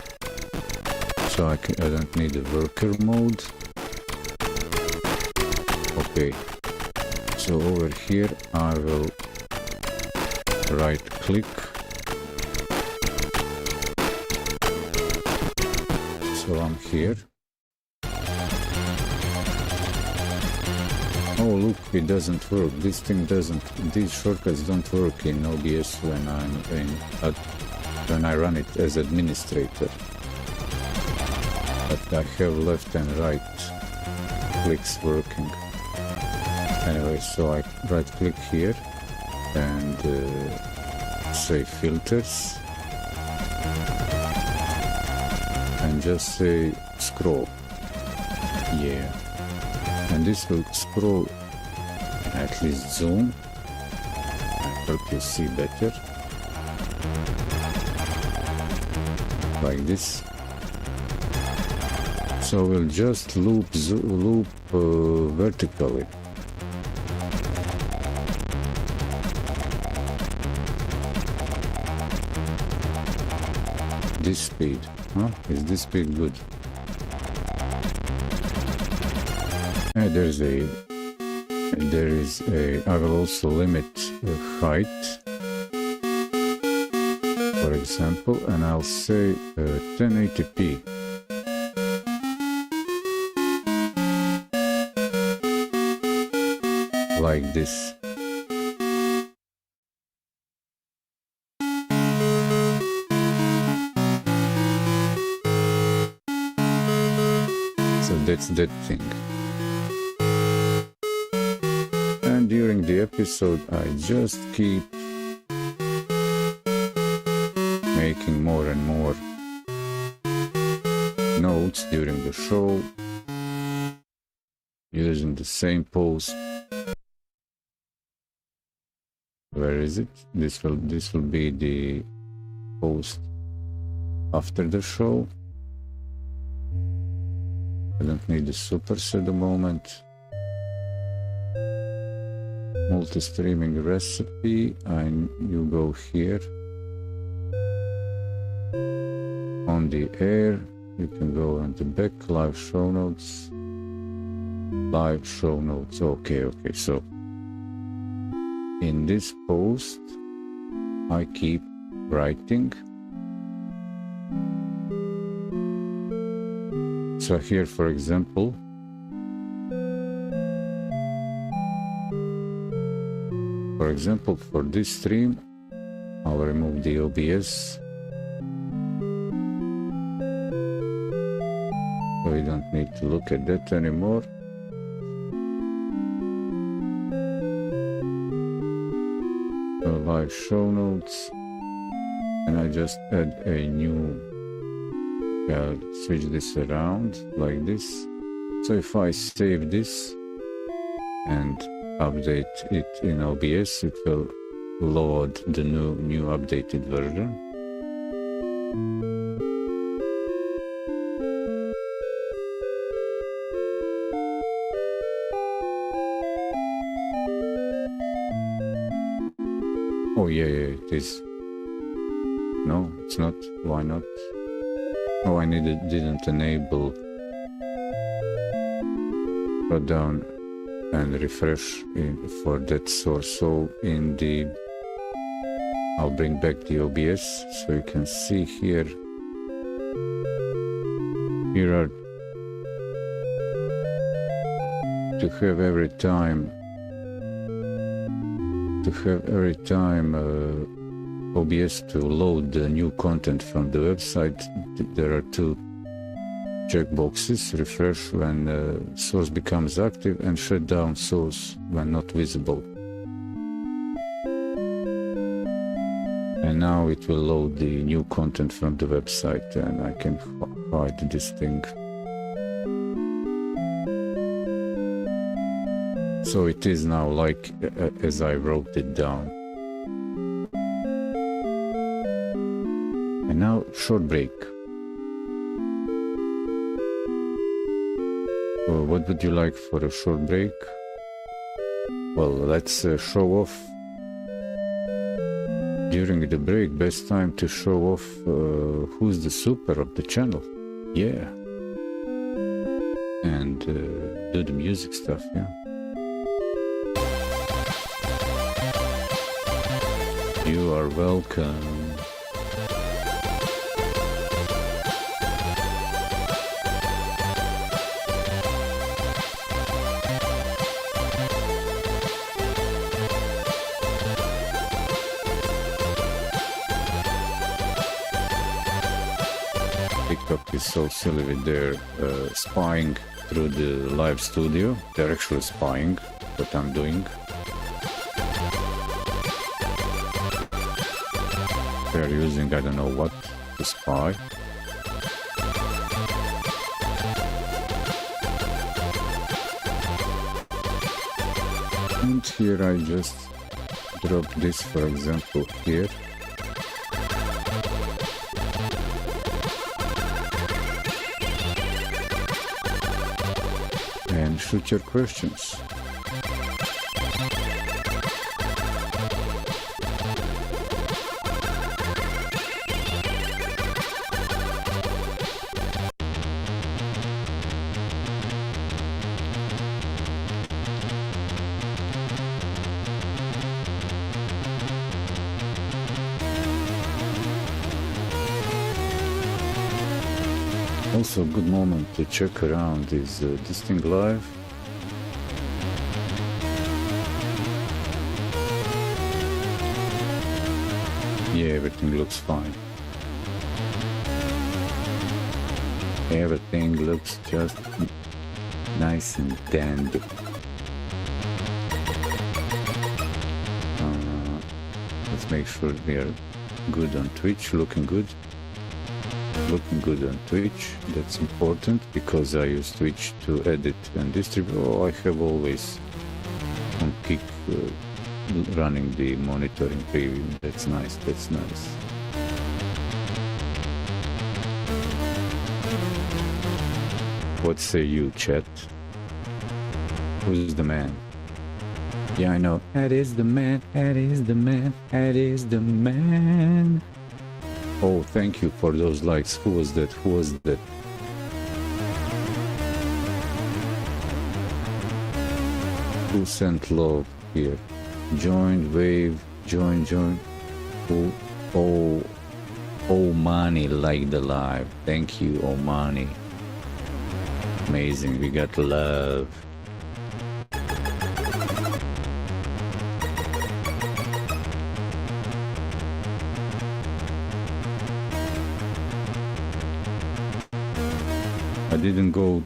So I don't need a worker mode. Okay. So over here I will right click. So I'm here. Oh look, it doesn't work. This thing doesn't. These shortcuts don't work in OBS when I run it as administrator. But I have left and right clicks working. Anyway, so I right click here and say filters. and just say scroll. Yeah, and this will scroll, at least zoom. I hope you see better. Like this. So we'll just loop vertically. This speed, huh? Is this speed good? And there is a. I will also limit height, for example, and I'll say 1080p. Like this. So that's that thing. And during the episode I just keep making more and more notes during the show, using the same post. Where is it? This will be the post after the show. I don't need the superset at the moment. Multi-streaming recipe, you go here. On the air, you can go on the back, live show notes. Live show notes, okay, so in this post, I keep writing. So here, for example, for this stream, I'll remove the OBS. So we don't need to look at that anymore. Live show notes, and I just add a new, switch this around like this. So if I save this and update it in OBS, it will load the new updated version. Oh yeah, it is. No, it's not. Why not? Oh, I didn't enable. Go down and refresh for that source. So I'll bring back the OBS so you can see here. Here are to have every time OBS to load the new content from the website. There are two checkboxes: refresh when source becomes active and shut down source when not visible. And now it will load the new content from the website, and I can hide this thing. So it is now like as I wrote it down. And now short break. So what would you like for a short break? Well, let's show off. During the break, best time to show off who's the super of the channel. Yeah. And do the music stuff, yeah. You are welcome. TikTok is so silly with their spying through the live studio. They're actually spying what I'm doing. They're using I don't know what to spy. want here, I just drop this, for example, here. And shoot your questions. Also, a good moment to check around is this thing live. Yeah, everything looks fine. Everything looks just nice and dandy. Let's make sure we are good on Twitch, looking good. Looking good on Twitch, that's important because I use Twitch to edit and distribute. Oh, I have always on Kick running the monitoring preview. That's nice, that's nice. What say you, chat? Who's the man? Yeah, I know. Eddy is the man, Eddy is the man, Eddy is the man. Oh, thank you for those likes. Who was that? Who was that? Who sent love here? Join, wave, join. Oh, money, like the live. Thank you, oh, money. Amazing, we got love. I didn't go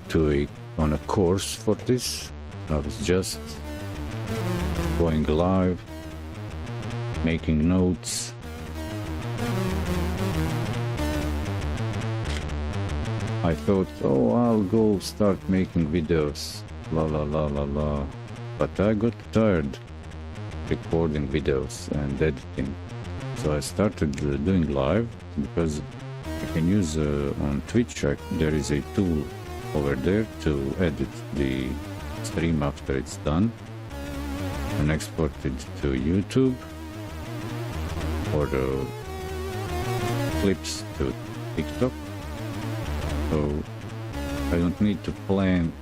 on a course for this. I was just going live, making notes. I thought, oh, I'll go start making videos, la la la la la. But I got tired recording videos and editing. So I started doing live because I can use on Twitch, there is a tool over there to edit the stream after it's done and export it to YouTube or clips to TikTok. So I don't need to plan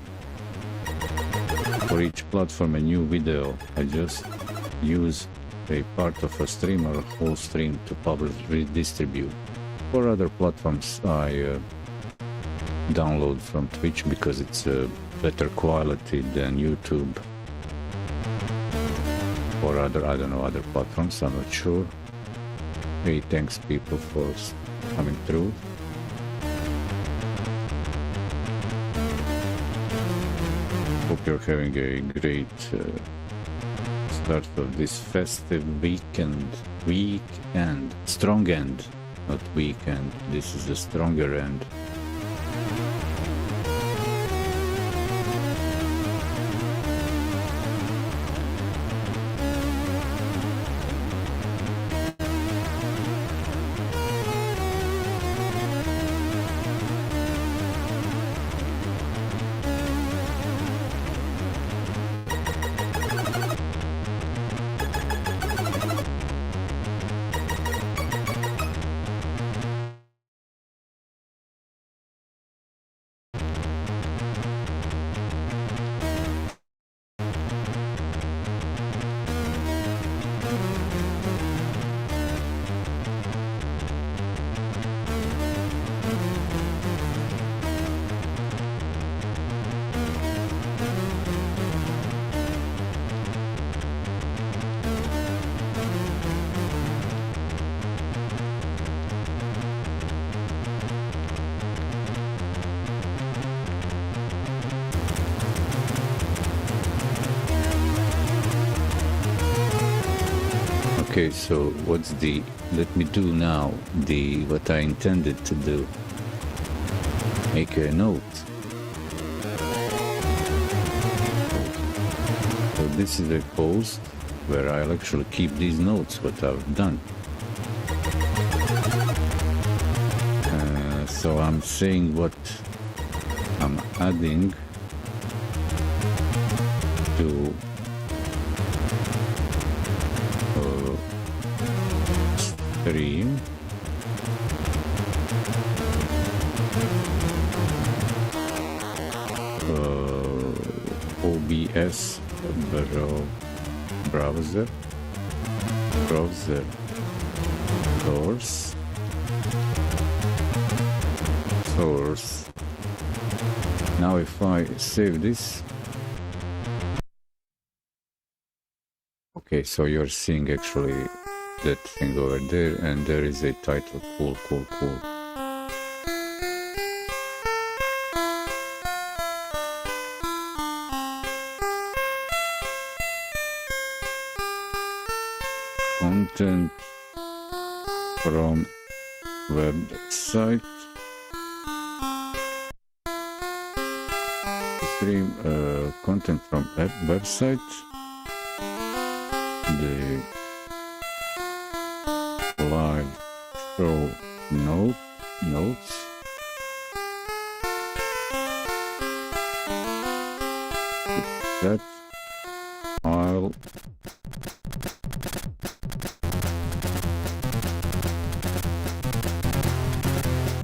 for each platform a new video. I just use a part of a stream or a whole stream to publish, redistribute. For other platforms, I download from Twitch because it's better quality than YouTube. Or other, I don't know, other platforms, I'm not sure. Hey, thanks people for coming through. Hope you're having a great start of this festive weekend. Strong end. Not weekend, this is a stronger end. Okay, so what's let me do now, what I intended to do. Make a note. So this is a post where I'll actually keep these notes, what I've done. So I'm saying what I'm adding to stream. OBS browser source. Now if I save this, okay, so you're seeing actually that thing over there, and there is a title. Cool. Content from website. Stream content from website. The live show notes. That I'll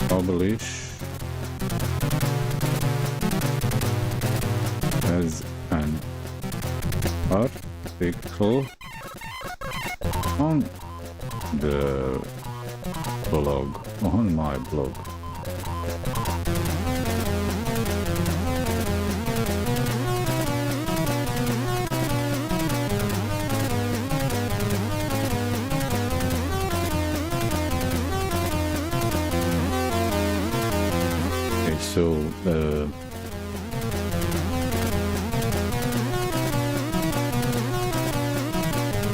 publish as an article on the blog, on my blog. Okay, so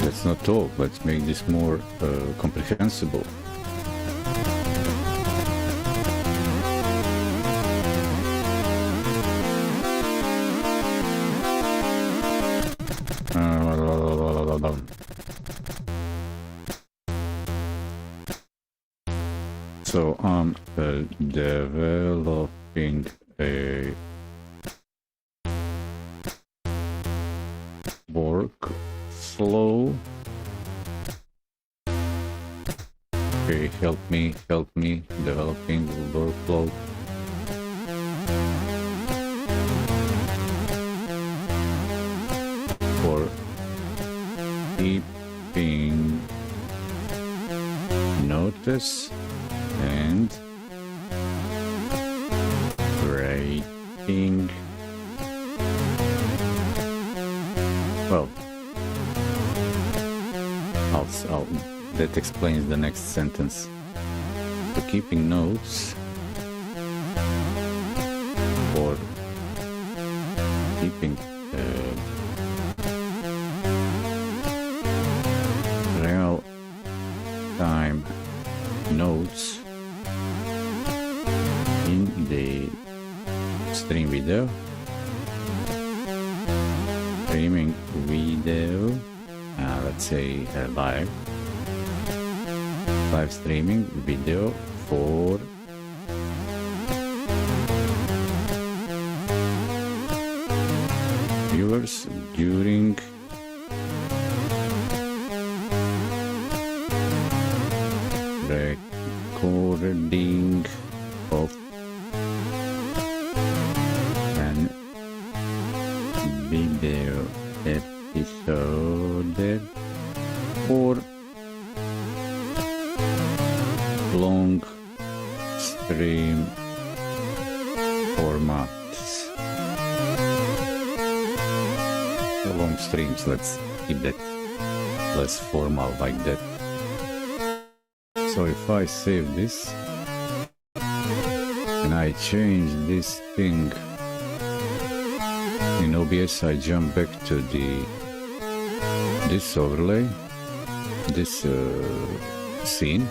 let's not talk, let's make this more comprehensible. So I'm developing a workflow. Okay, help me developing workflow. For keeping notice and rating. Well, that explains the next sentence. For keeping notes, for keeping real-time notes in the stream video, streaming video, let's say live streaming video for viewers during recording of an video episode or long stream formats. Long streams, let's keep that less formal like that. So if I save this and I change this thing in OBS, I jump back to this overlay, this scene.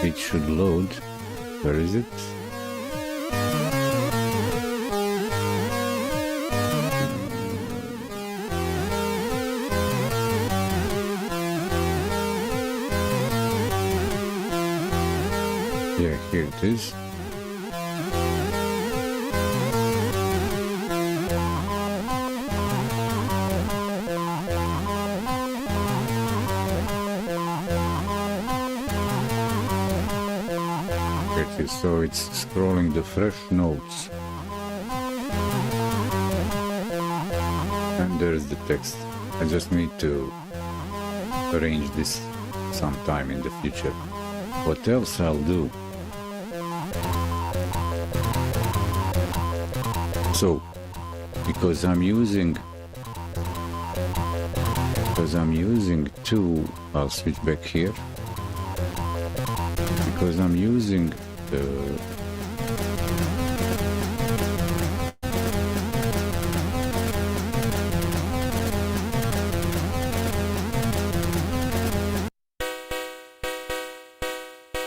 It should load. Where is it? Yeah, here it is. Here it is. So it's scrolling the fresh notes. And there's the text. I just need to arrange this sometime in the future. What else I'll do? So, because I'm using two, I'll switch back here. Because I'm using the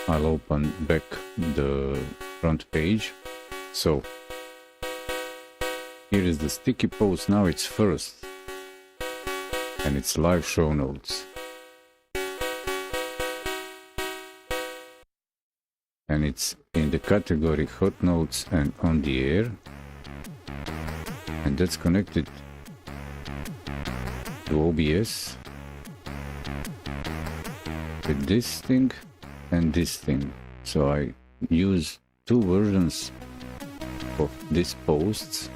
I'll open back the front page. So here is the sticky post. Now it's first, and it's live show notes, and it's in the category hot notes and on the air, and that's connected to OBS with this thing and this thing. So I use two versions of this post.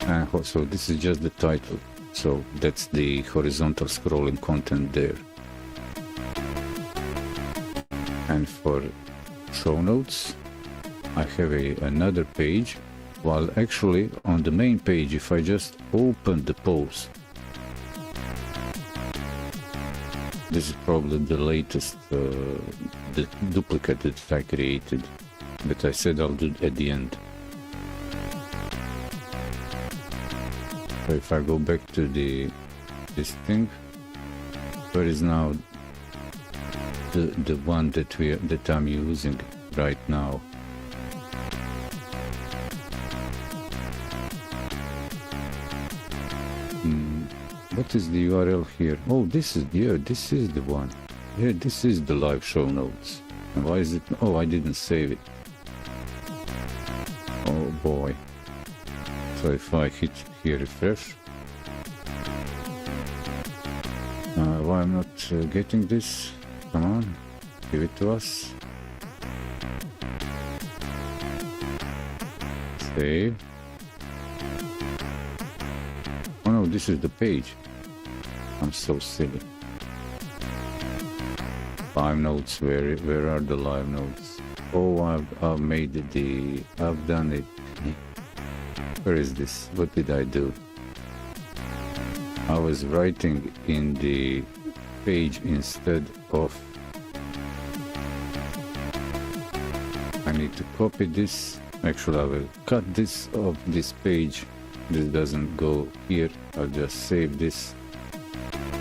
And also this is just the title, so that's the horizontal scrolling content there. And for show notes I have another page, while actually on the main page, if I just open the post, this is probably the latest the duplicate that I created, but I said I'll do it at the end. So if I go back to this thing, where is now the one that I'm using right now? What is the URL here? Oh, this is the one. Yeah, this is the live show notes. And why is it? Oh, I didn't save it. Oh boy. So if I hit here refresh, why I'm not getting this? Come on, give it to us. Save. Oh no, this is the page. I'm so silly. Live notes, where are the live notes? Oh, I've made I've done it. Where is this? What did I do? I was writing in the page instead of. I need to copy this. Actually, I will cut this off this page. This doesn't go here. I'll just save this.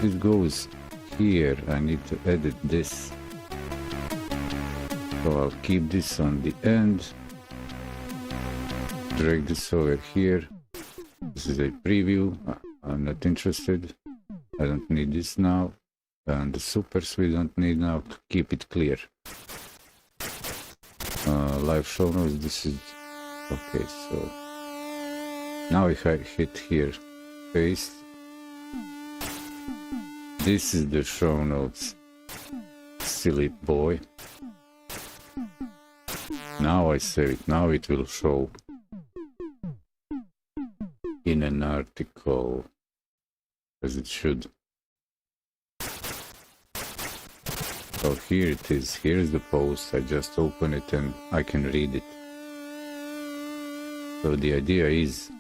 This goes here. I need to edit this. So I'll keep this on the end. Drag this over here. This is a preview. I'm not interested. I don't need this now. And the supers we don't need now to keep it clear. Live show notes. This is okay. So now if I hit here, paste. This is the show notes. Silly boy. Now I save it. Now it will show in an article as it should. So here it is. Here's the post. I just open it and I can read it. So the idea is,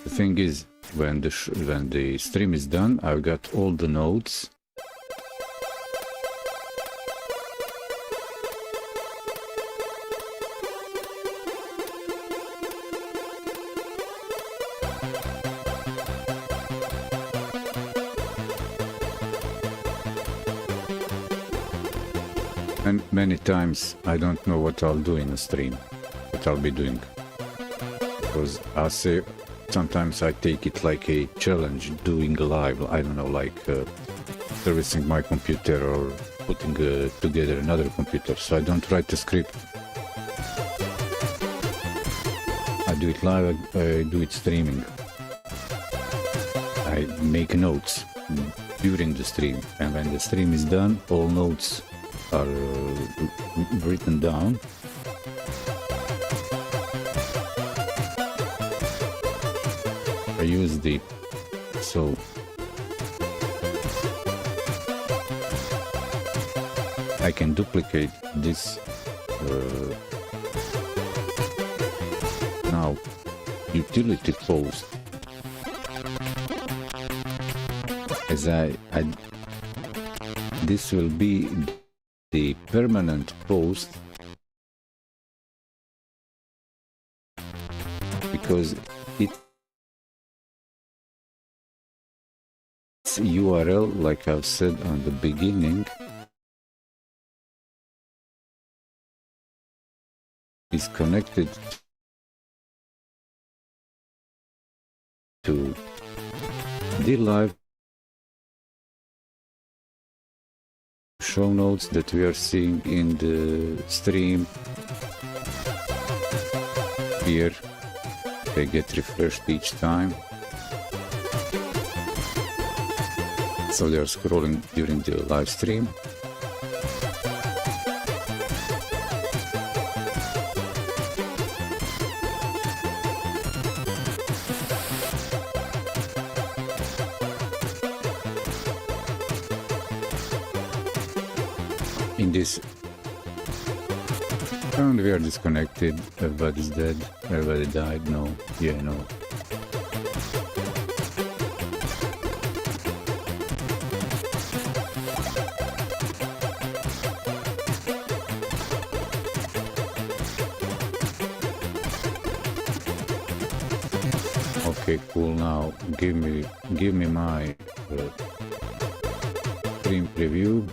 the thing is, when the stream is done, I've got all the notes. And many times I don't know what I'll do in a stream, what I'll be doing. Because I'll say, sometimes I take it like a challenge doing live, I don't know, like servicing my computer or putting together another computer. So I don't write the script. I do it live, I do it streaming. I make notes during the stream, and when the stream is done, all notes are written down. I use the so I can duplicate this now utility post as this will be the permanent post because its URL, like I've said on the beginning, is connected to the live show notes that we are seeing in the stream. Here they get refreshed each time, so they are scrolling during the live stream. In this, and we are disconnected. Everybody's dead. Everybody died. No, yeah, no. Okay, cool. Now give me my stream preview.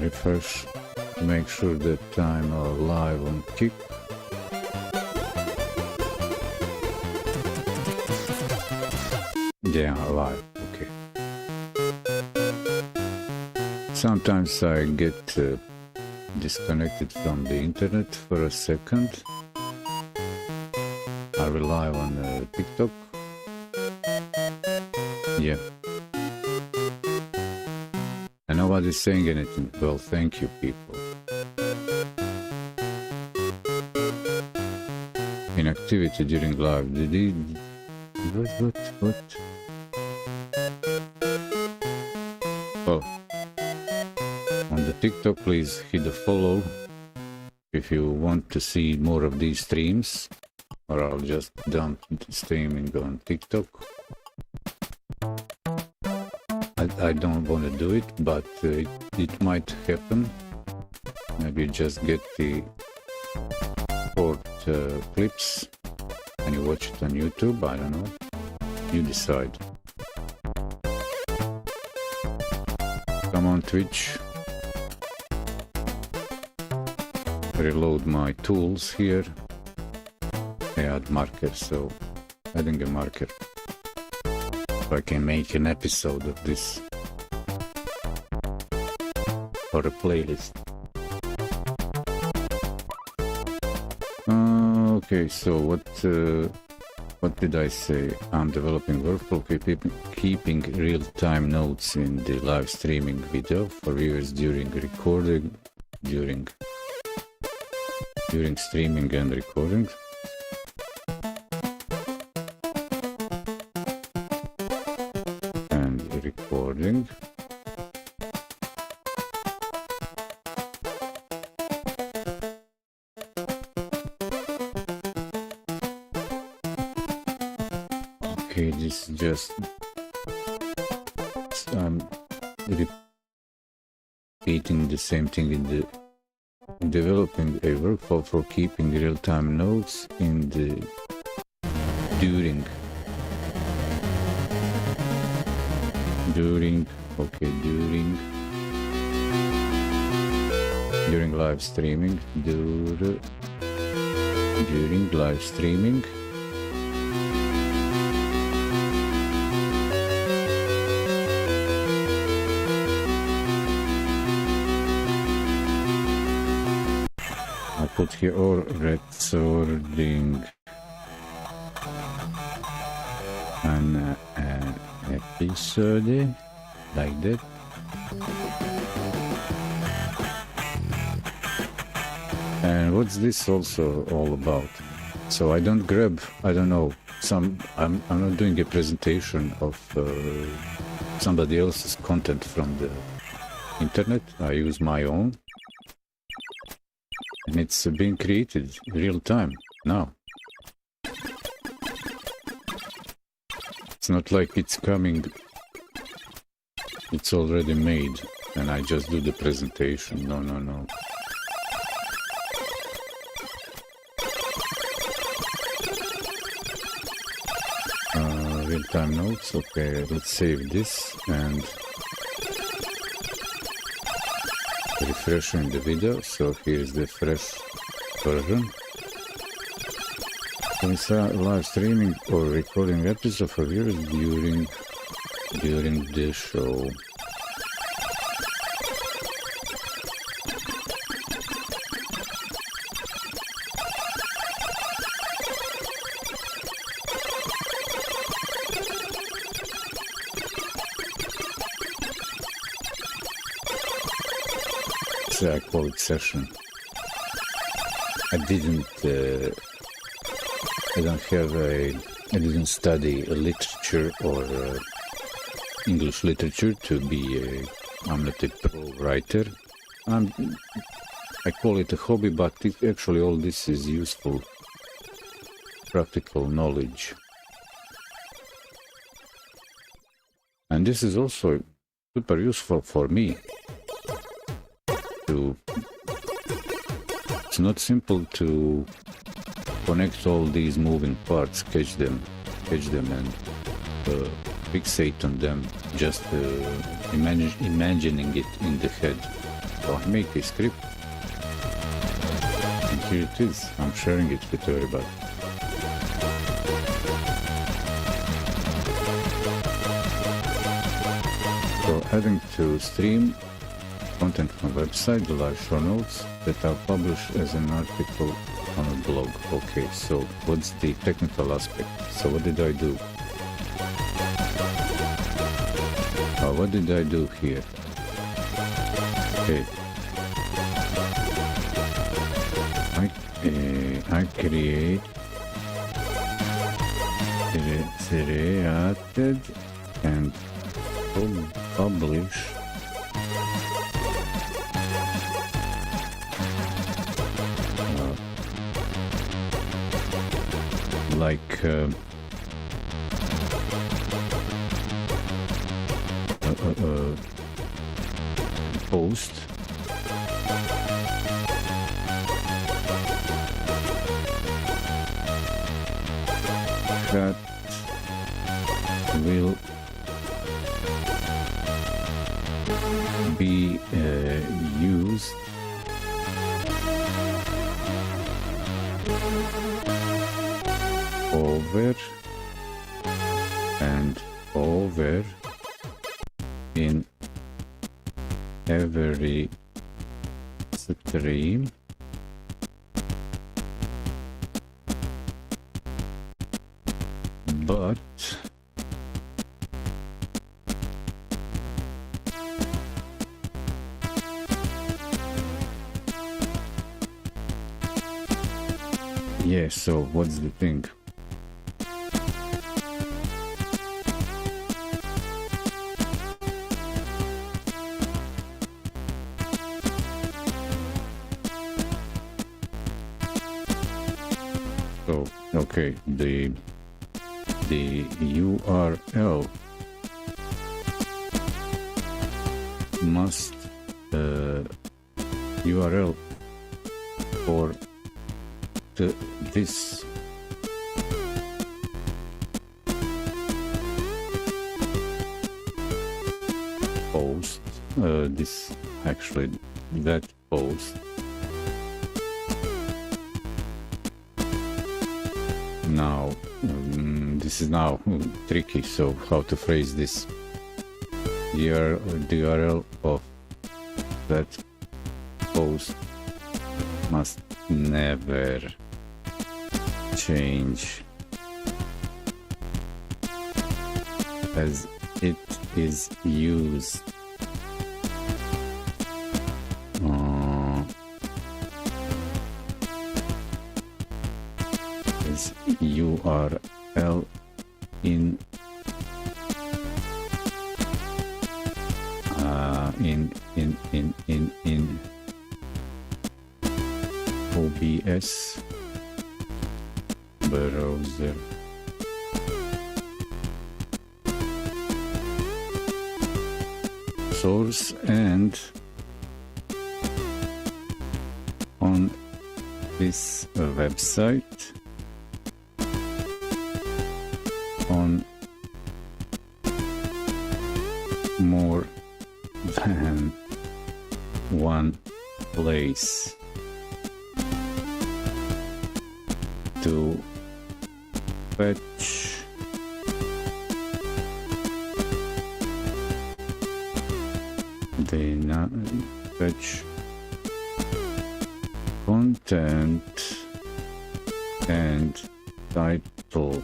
Refresh to make sure that I'm live on Kick. Yeah, live. Okay. Sometimes I get disconnected from the internet for a second. Are we live on TikTok? Yeah. And nobody's saying anything. Well, thank you, people. Inactivity during live. What? Oh. On the TikTok, please hit the follow if you want to see more of these streams, or I'll just dump the streaming on TikTok. I don't want to do it, but it might happen. Maybe just get the short clips and you watch it on YouTube. I don't know. You decide. Come on Twitch. Reload my tools here. I add marker, so adding a marker. I can make an episode of this or a playlist. Okay, so what did I say? I'm developing workflow, keeping real-time notes in the live streaming video for viewers during recording, during streaming and recording. Recording. Okay, this is just repeating the same thing in the developing a workflow for keeping real-time notes in the during during live streaming, during live streaming. I put here or recording an episode like that. And what's this also all about? So I don't grab, I don't know, I'm not doing a presentation of somebody else's content from the internet. I use my own, and it's being created real time now. It's not like it's coming, it's already made and I just do the presentation. No. Real-time notes. Okay, let's save this and refreshing the video. So here's the fresh version. We start live streaming or recording episodes for viewers during the show. I call it session. I didn't study literature or English literature to be I'm not a pro writer. I call it a hobby, but actually all this is useful, practical knowledge. And this is also super useful for me. It's not simple to connect all these moving parts, catch them and fixate on them, just imagining it in the head. So I make a script, and here it is. I'm sharing it with everybody. So adding to stream content from website, the live show notes that I'll publish as an article on a blog. Okay, so what's the technical aspect? So what did I do? What did I do here? Okay. I created and publish like post that will be used over and over in every stream but yeah, so what's the thing? So, okay, the URL must URL for this this actually that post. Now this is now tricky, so how to phrase this. The URL of that post must never change as it is used as URL in OBS browser. Source and on this website on more than one place to fetch fetch content and title.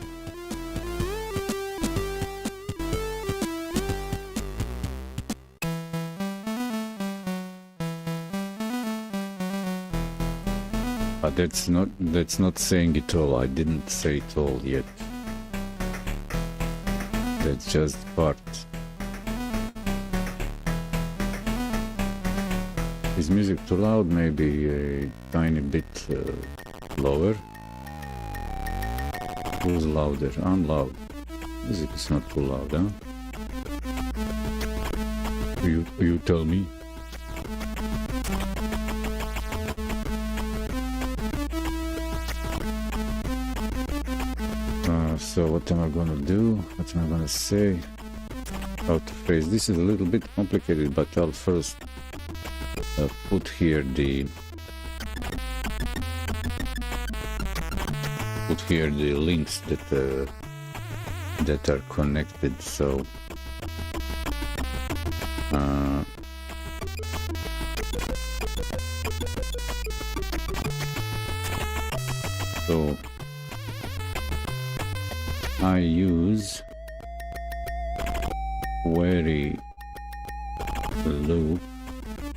But that's not saying it all. I didn't say it all yet. That's just part. Is music too loud? Maybe a tiny bit lower. Who's louder? I'm loud. Music is not too loud, huh? You tell me. So what am I gonna do? What am I gonna say? How to phrase? This is a little bit complicated, but I'll first put here the links that are connected. So I use query loop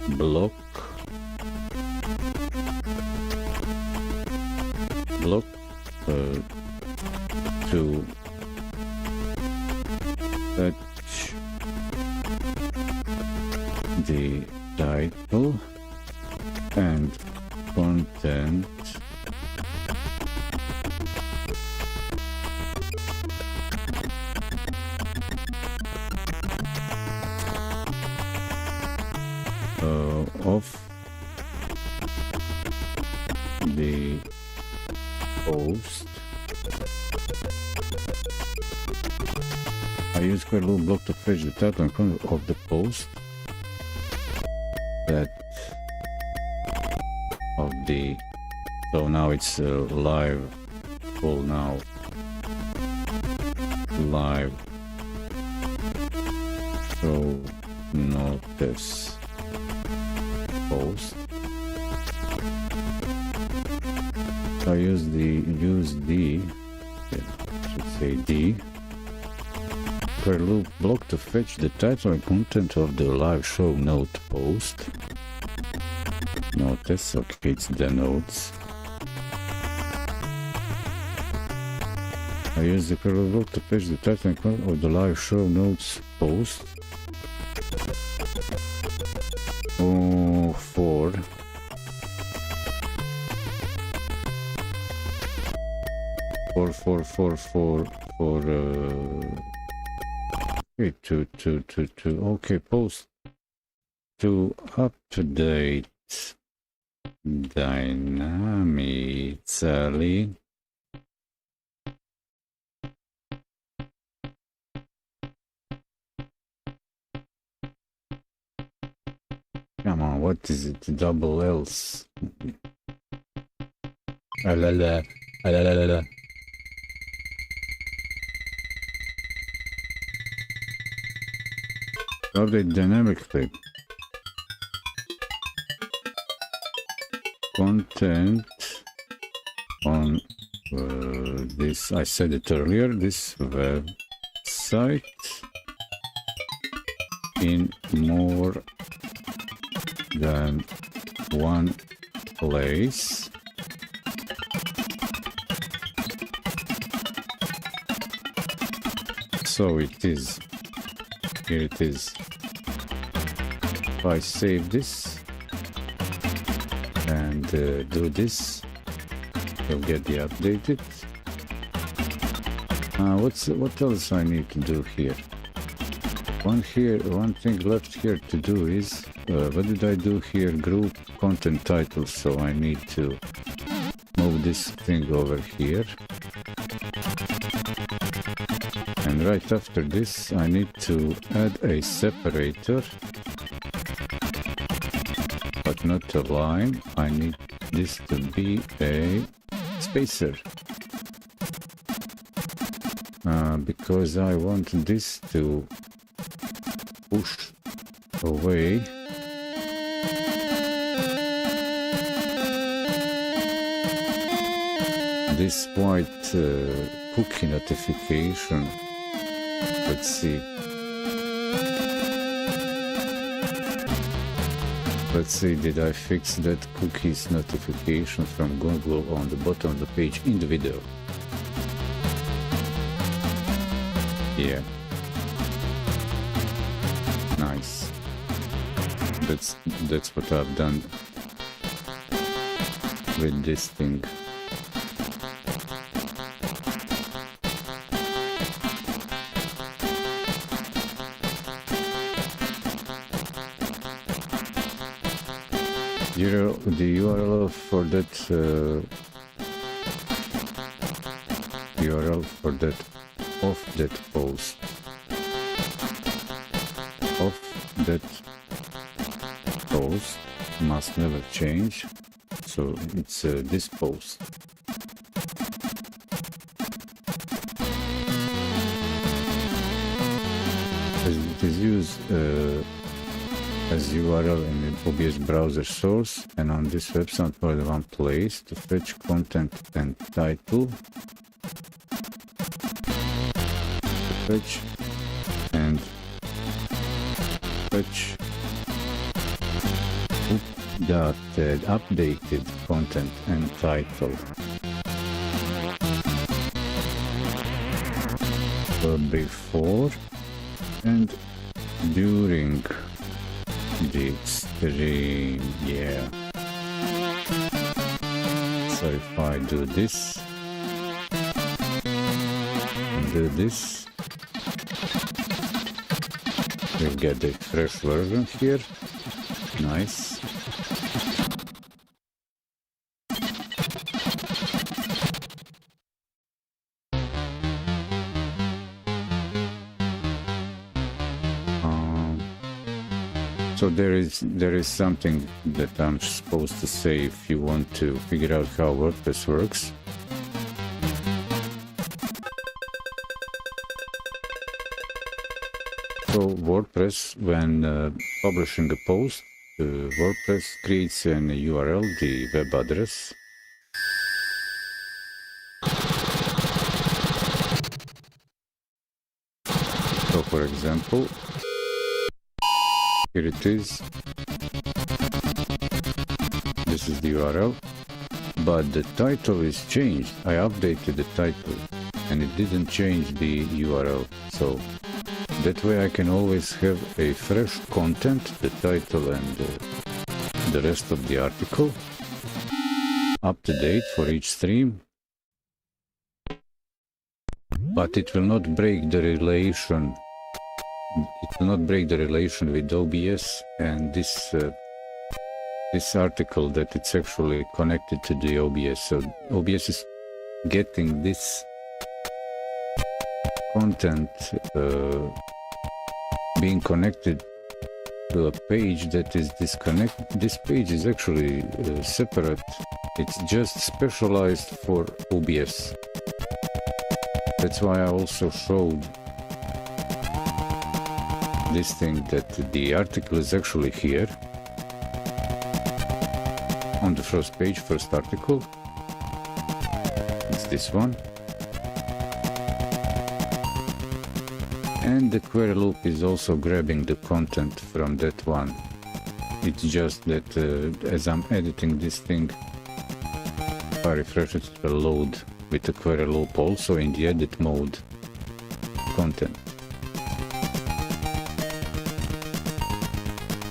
block to fetch the title and content of the post. I use query loop block to fetch the title and content of the post that of the. So now it's live. Full now. Live. So notice post. I use the should say the query loop block to fetch the title and content of the live show note post. Notice, okay, it's the notes. I use the query loop block to fetch the title and content of the live show notes post. For okay, post to update dynamically what is it? Double L's. Alala. Alalala. Update dynamically. Content on this, I said it earlier, this website in more than one place. So it is, here it is. If I save this and do this, you'll get the updated. What else I need to do here? One thing left here to do is, what did I do here? Group content titles. So I need to move this thing over here. And right after this, I need to add a separator, but not a line. I need this to be a spacer. Because I want this to push away this white cookie notification. Let's see. Let's see, did I fix that cookies notification from Google on the bottom of the page in the video? Yeah. Nice. That's what I've done with this thing. The URL for that URL for that post must never change, so it's this post. As it is used as URL in the OBS browser source and on this website for the one place to fetch content and title. Fetch updated content and title. Before and during the stream, yeah. So if I do this and do this, we'll get the fresh version here. Nice. So there is something that I'm supposed to say if you want to figure out how WordPress works. So WordPress, when publishing a post, WordPress creates an URL, the web address. So for example, here it is. This is the URL, but the title is changed. I updated the title and it didn't change the URL. So that way I can always have a fresh content, the title and the rest of the article up to date for each stream. But it will not break the relation. It will not break the relation with OBS and this article, that it's actually connected to the OBS. So OBS is getting this content being connected to a page that is disconnected. This page is actually separate. It's just specialized for OBS. That's why I also showed this thing, that the article is actually here on the first page, first article. It's this one. And the query loop is also grabbing the content from that one. It's just that as I'm editing this thing, if I refresh it, it will load with the query loop also in the edit mode content.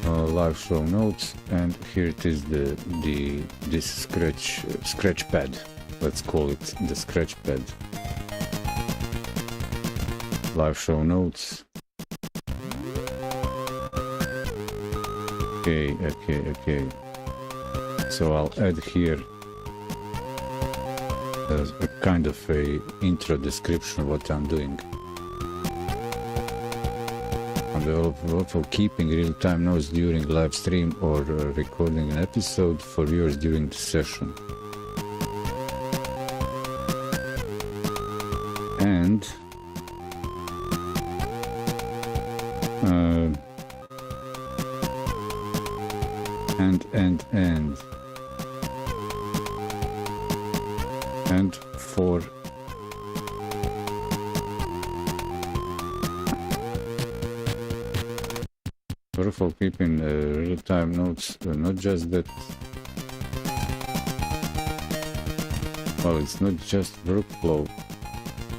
Live show notes, and here it is, this scratch pad. Let's call it the scratch pad. Live show notes. Okay. So I'll add here a kind of a intro description of what I'm doing. For keeping real-time notes during live stream or recording an episode for viewers during the session. And for keeping real-time notes, not just that. Well, it's not just workflow,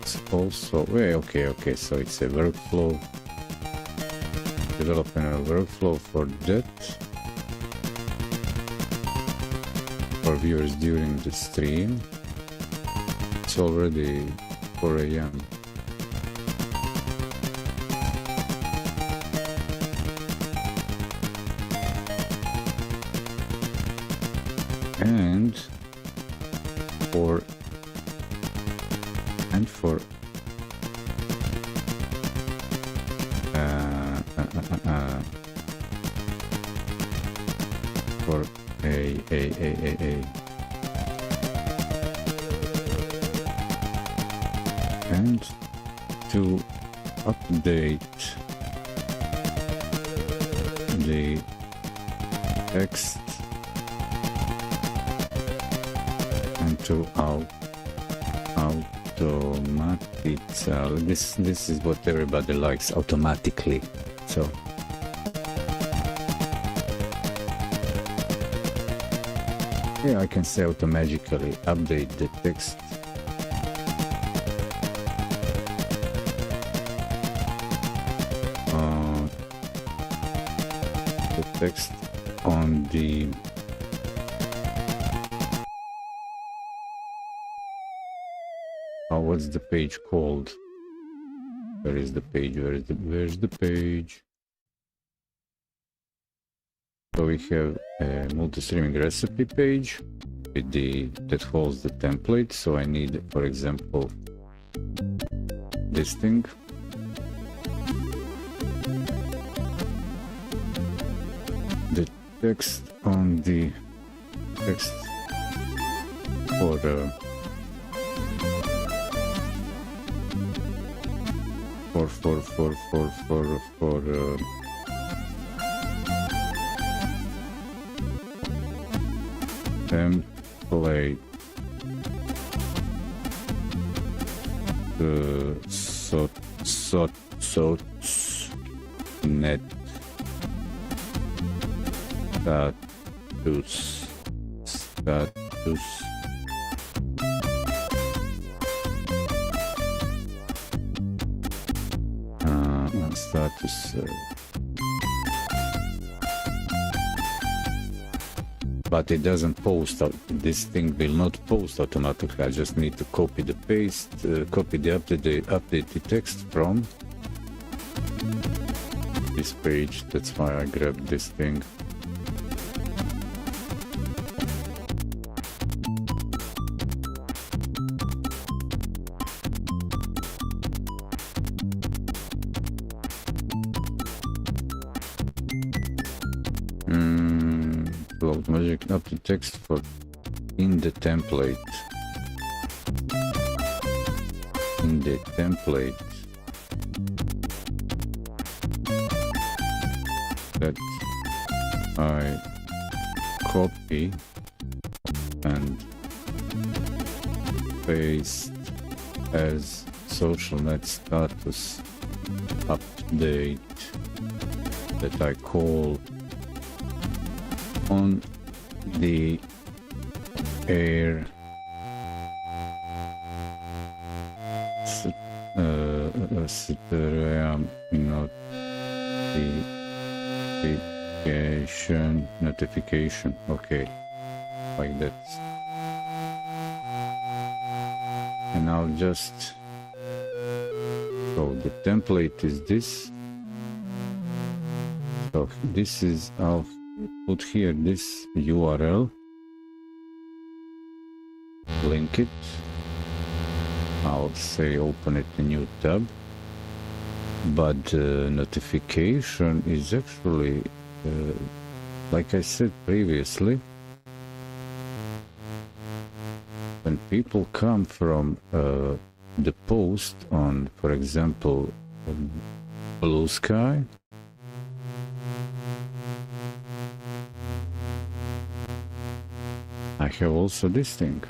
it's also okay, so it's a workflow, developing a workflow for that, for viewers during the stream. It's already 4 AM. And for and to update the text and to automatic. This is what everybody likes, automatically. So yeah, I can say automatically update the text on the what's the page called? Where is the page? Where's the page? So we have a multi-streaming recipe page with that holds the template. So I need, for example, this thing. The text on the text for template net status but it doesn't post. This thing will not post automatically. I just need to copy the updated text from this page. That's why I grabbed this thing. Float magic up to text for in the template. In the template. That I copy and paste as social net status update that I call on the air notification. Okay, like that. And I'll just, so the template is this. So this is, I'll put here this URL, link it. I'll say open it a new tab, but notification is actually like I said previously, when people come from the post on, for example, Blue Sky, I have also this thing.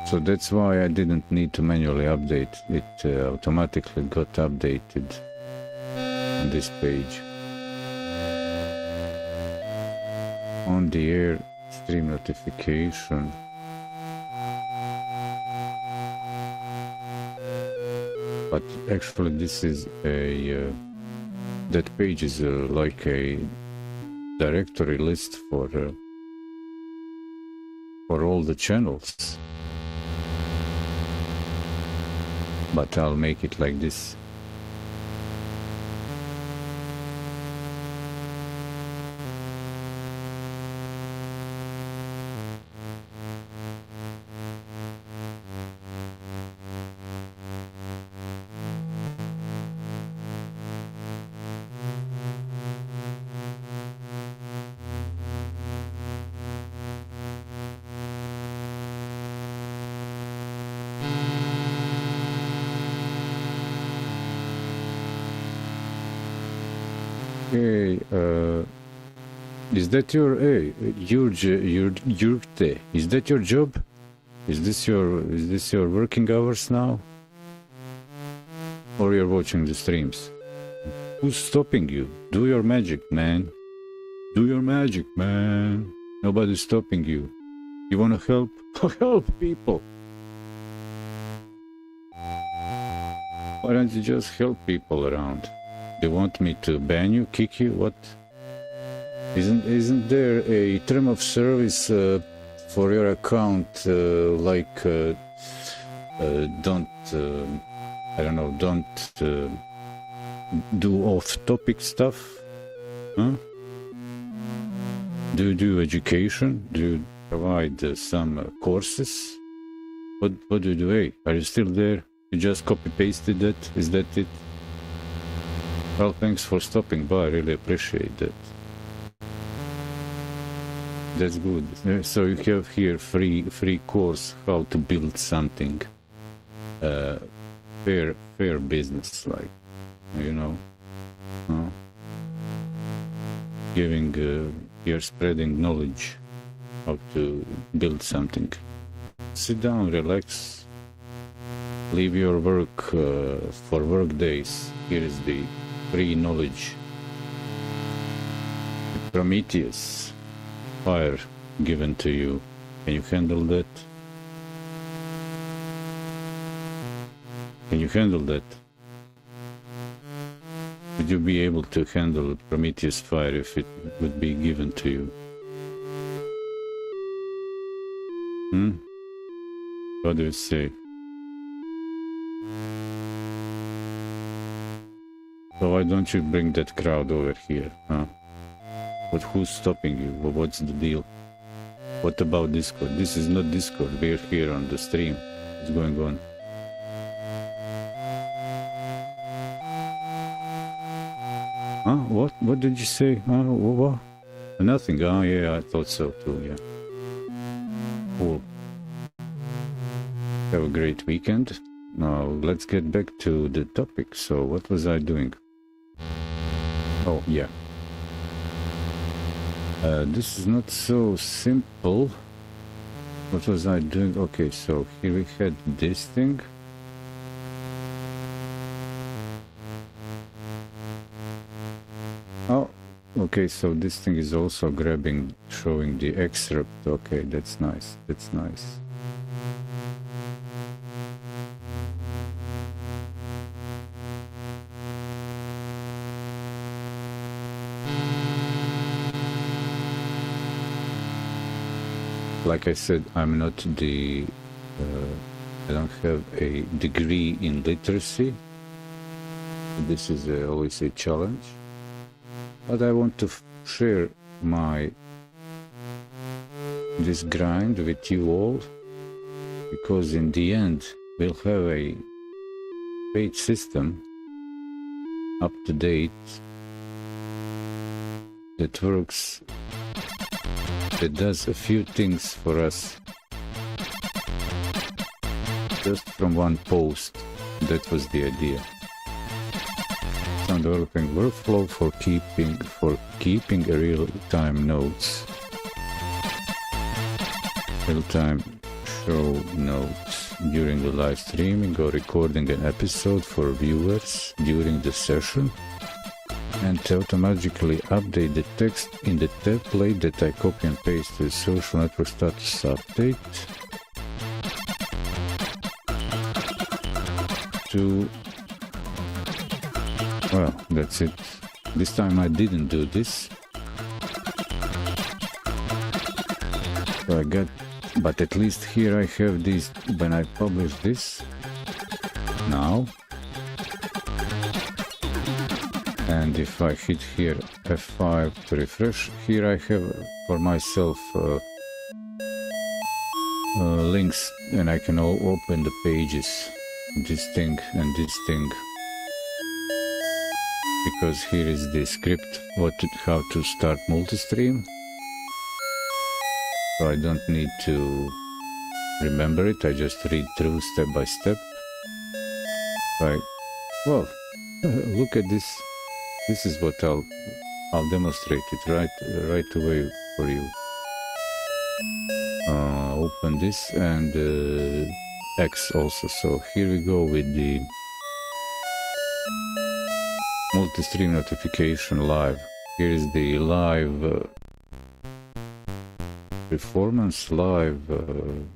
So that's why I didn't need to manually update. It automatically got updated on this page. On the air stream notification. But actually this is a, that page is like a directory list for all the channels. But I'll make it like this. Okay, is that your is that your job? Is this your working hours now? Or you're watching the streams? Who's stopping you? Do your magic, man. Do your magic, man. Nobody's stopping you. You wanna help? Help people. Why don't you just help people around? They want me to ban you, kick you? What? Isn't there a term of service for your account? Like don't I don't know. Don't do off-topic stuff. Huh? Do you do education? Do you provide some courses? What do you do? Hey, are you still there? You just copy-pasted that? Is that it? Well, thanks for stopping by, I really appreciate that. That's good. So you have here free course how to build something fair business, like, you know, giving you're spreading knowledge how to build something. Sit down, relax, leave your work for work days. Here is the free knowledge. Prometheus fire given to you. Can you handle that? Can you handle that? Would you be able to handle Prometheus fire if it would be given to you? What do you say? So why don't you bring that crowd over here, huh? But who's stopping you? What's the deal? What about Discord? This is not Discord. We're here on the stream. What's going on? Huh? What did you say? What? Nothing. Oh, yeah, I thought so too, yeah. Cool. Have a great weekend. Now, let's get back to the topic. So, what was I doing? Oh, yeah. This is not so simple. What was I doing? Okay, so here we had this thing. Oh, okay, so this thing is also grabbing, showing the excerpt. Okay, that's nice, that's nice. Like I said, I'm not the, I don't have a degree in literacy. This is always a challenge. But I want to share this grind with you all, because in the end we'll have a paid system up to date that works, that does a few things for us just from one post. That was the idea. I'm developing workflow for keeping a real-time notes, real-time show notes during the live streaming or recording an episode for viewers during the session, and to automatically update the text in the template that I copy and paste to the social network status update to. Well, that's it. This time I didn't do this. So I got, but at least here I have these, when I publish this now. And if I hit here F5 to refresh, here I have for myself links, and I can open the pages, this thing and this thing. Because here is the script, how to start multi-stream. So I don't need to remember it, I just read through step by step. Well, look at this. This is what I'll demonstrate it right away for you. Open this and X also. So here we go with the multi-stream notification live. Here is the live performance, live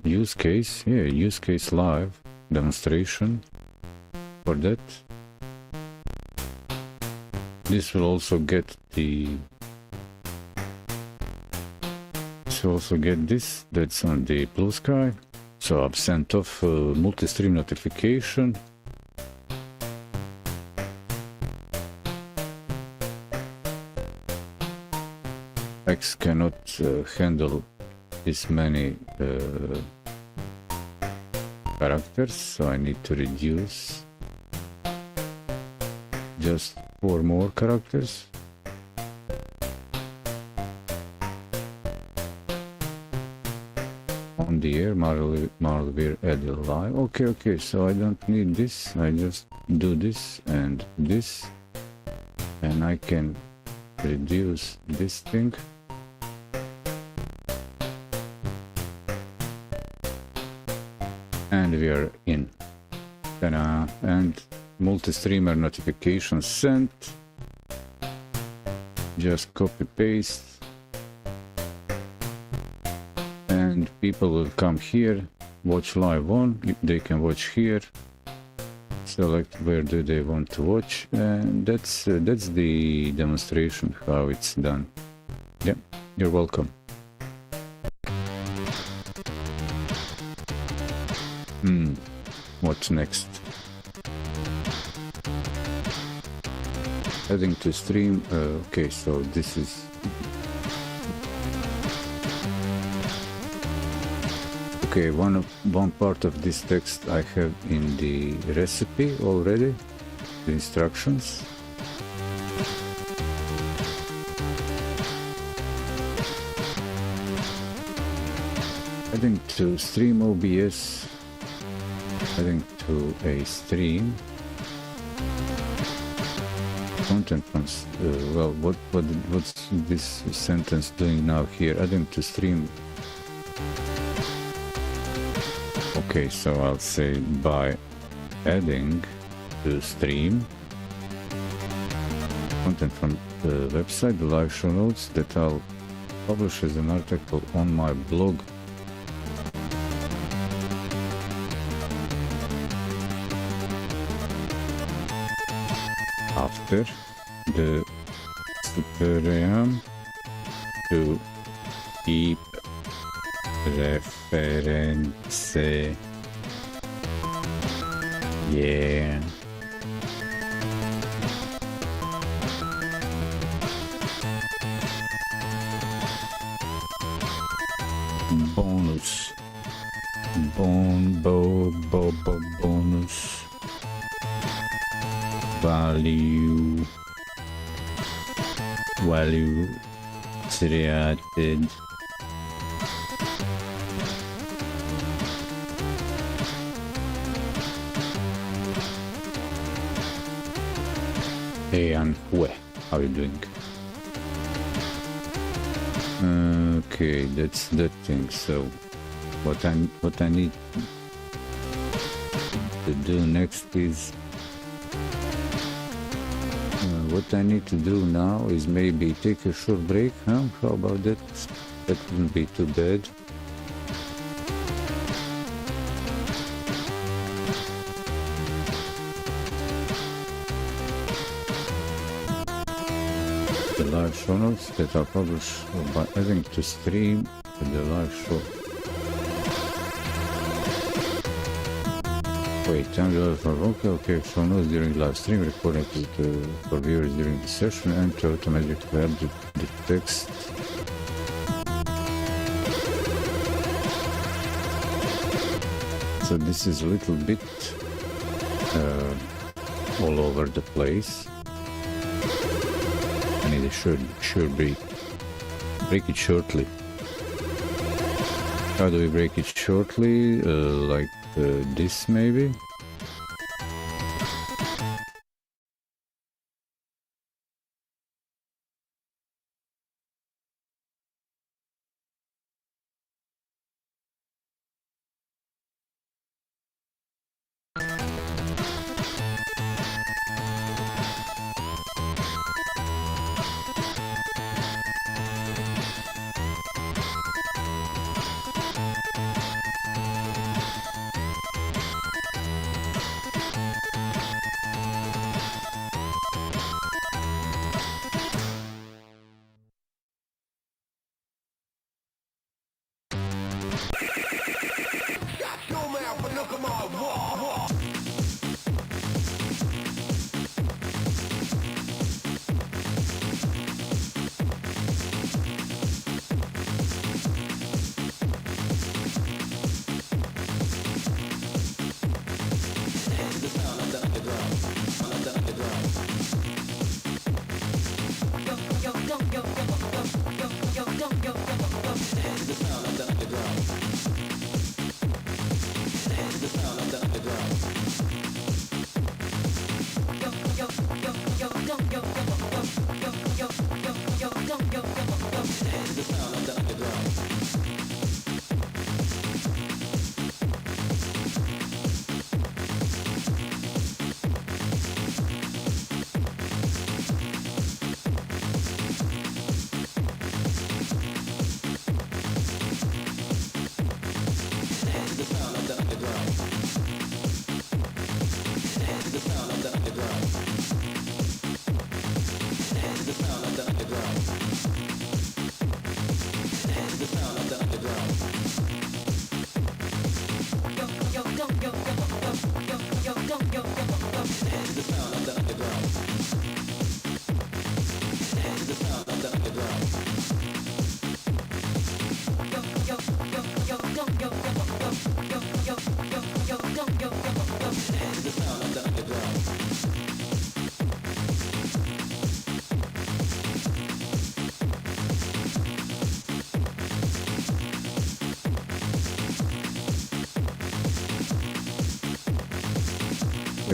use case. Yeah, use case live demonstration for that. This will also get this. That's on the Blue Sky. So I've sent off multi-stream notification. X cannot handle this many characters, so I need to reduce just 4 more characters. On the air, malware Eddy live. Okay, so I don't need this. I just do this, and I can reduce this thing. And we are in. Ta-da. And multi-streamer notification sent. Just copy paste. And people will come here, watch live on. They can watch here. Select where do they want to watch, and that's the demonstration how it's done. Yeah, you're welcome. What's next? Heading to stream. Okay, so this is. Okay, one part of this text I have in the recipe already, the instructions. adding to stream OBS, adding to a stream content from well, what's this sentence doing now here? Adding to stream. Okay, so I'll say by adding to stream content from the website, the live show notes that I'll publish as an article on my blog. After the program to keep reference, yeah. Bonus, bonus. Value created hey, and how are you doing? Okay, that's that thing. So what I need to do next is what I need to do now is maybe take a short break, huh? How about that? That wouldn't be too bad. The live show notes that I'll publish by adding to stream the live show. Wait, okay, show notes during live stream, recording for viewers during the session, and to automatically add the text. So this is a little bit all over the place. I need a short break. Break it shortly. How do we break it shortly? Like this maybe?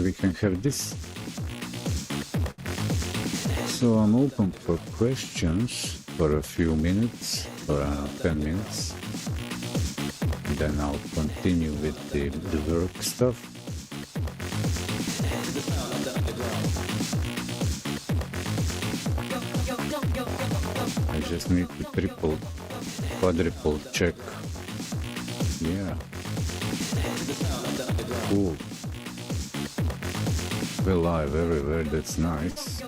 we can have this. So I'm open for questions for a few minutes, or 10 minutes. Then I'll continue with the work stuff. I just need to quadruple check. Yeah. Cool. We're live everywhere, that's nice.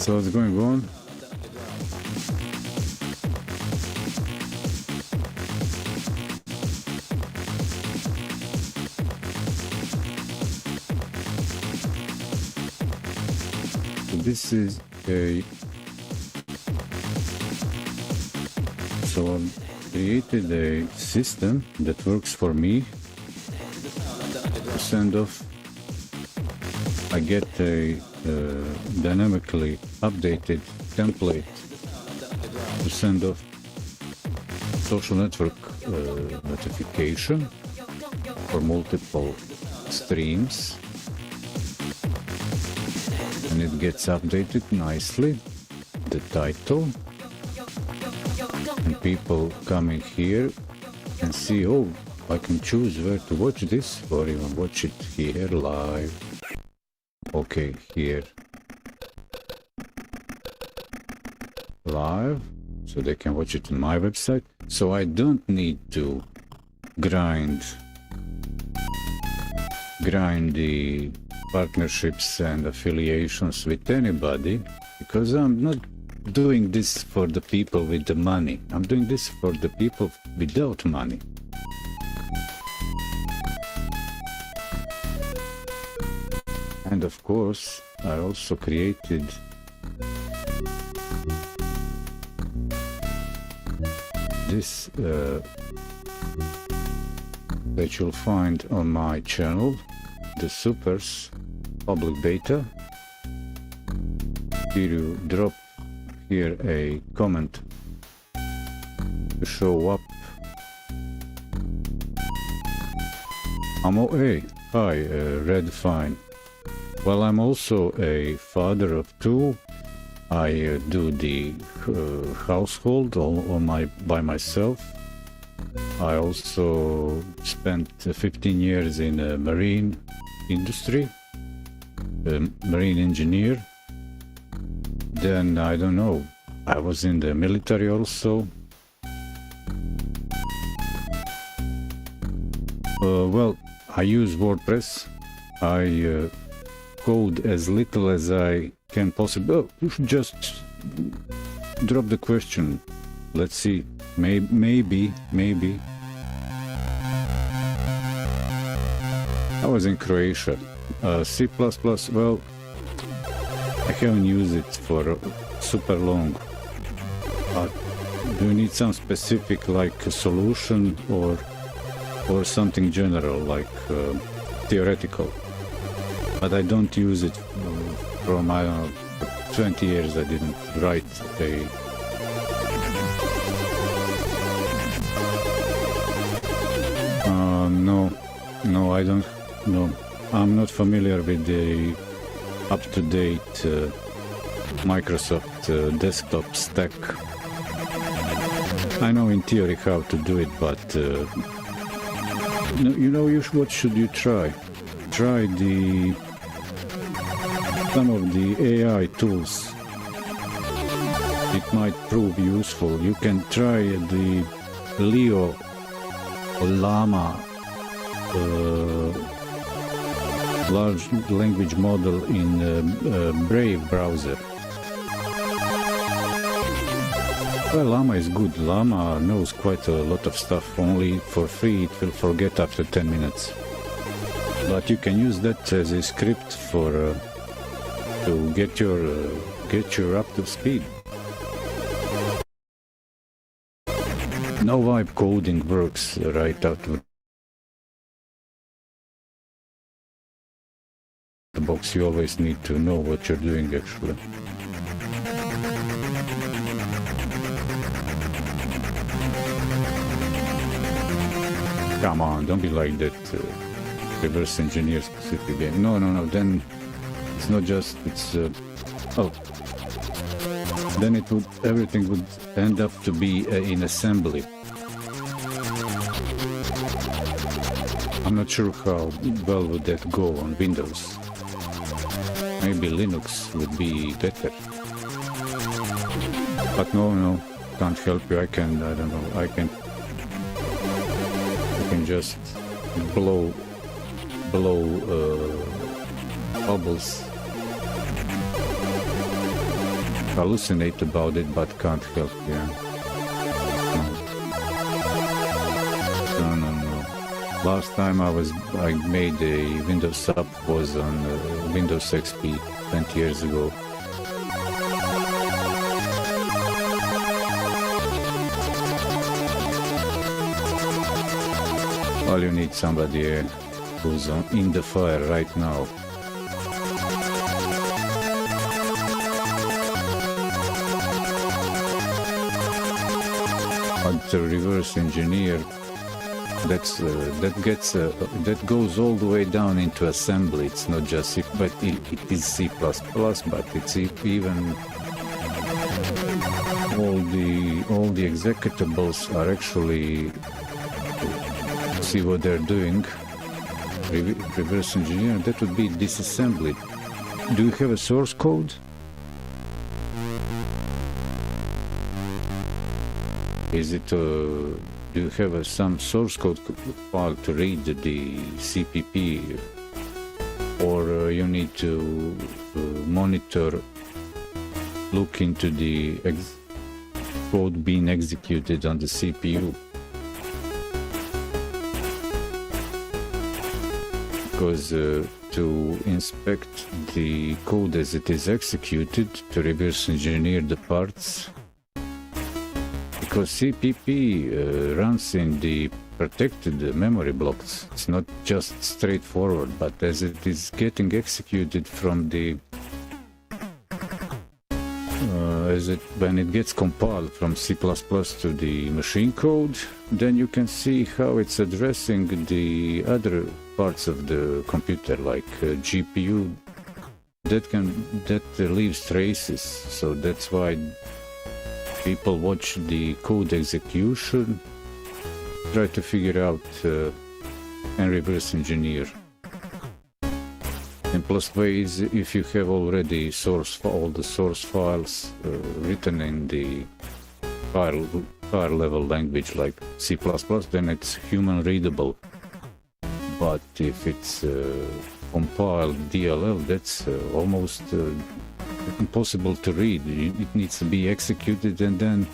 So what's going on? This is a... So I've created a system that works for me. To send off, I get a dynamically updated template to send off social network notification for multiple streams, and it gets updated nicely, the title, and people coming here and see, oh, I can choose where to watch this, or even watch it here live. Okay, here. Live, so they can watch it on my website. So I don't need to grind the partnerships and affiliations with anybody, because I'm not doing this for the people with the money. I'm doing this for the people without money. And of course, I also created this that you'll find on my channel, the Supers public beta. Here you drop here a comment to show up. Hey, hi, Red Fine. Well, I'm also a father of two. I do the household by myself. I also spent 15 years in the marine industry, marine engineer. Then, I don't know, I was in the military also. Well, I use WordPress. I code as little as I can possibly. Oh, you should just drop the question. Let's see. Maybe. I was in Croatia. C++. Well, I haven't used it for super long. Do you need some specific, like a solution, or something general, like theoretical? But I don't use it from, I don't know, 20 years I didn't write a... No, I don't, no. I'm not familiar with the up-to-date Microsoft desktop stack. I know in theory how to do it, but you know, what should you try? Try some of the AI tools. It might prove useful. You can try the Leo or Llama large language model in Brave browser. Well, Llama is good. Llama knows quite a lot of stuff. Only for free it will forget after 10 minutes. But you can use that as a script for to get your up to speed. No vibe coding works right out of the box. You always need to know what you're doing actually. Come on, don't be like that. reverse engineer specific game. No, then it's not just, it's, oh. Then it would, everything would end up to be in assembly. I'm not sure how well would that go on Windows. Maybe Linux would be better. But no, can't help you. I don't know, I can just blow bubbles, hallucinate about it, but can't help, yeah. No. Last time I made a Windows sub was on Windows XP 20 years ago. Well, you need somebody who's in the fire right now. But the reverse engineer, that goes all the way down into assembly. It's not just C, but it is C++, but it's even all the executables are actually, see what they're doing. Reverse engineer, that would be disassembly. Do you have a source code? Is it do you have some source code file to read the CPP, or you need to monitor, look into the code being executed on the CPU? Because to inspect the code as it is executed, to reverse engineer the parts, because CPP runs in the protected memory blocks. It's not just straightforward, but as it is getting executed from the when it gets compiled from C++ to the machine code, then you can see how it's addressing the other parts of the computer, like GPU. That leaves traces, so that's why people watch the code execution, try to figure out and reverse engineer. Simplest way is if you have already all the source files written in the file level language like C++, then it's human readable. But if it's compiled DLL, that's almost impossible to read. It needs to be executed and then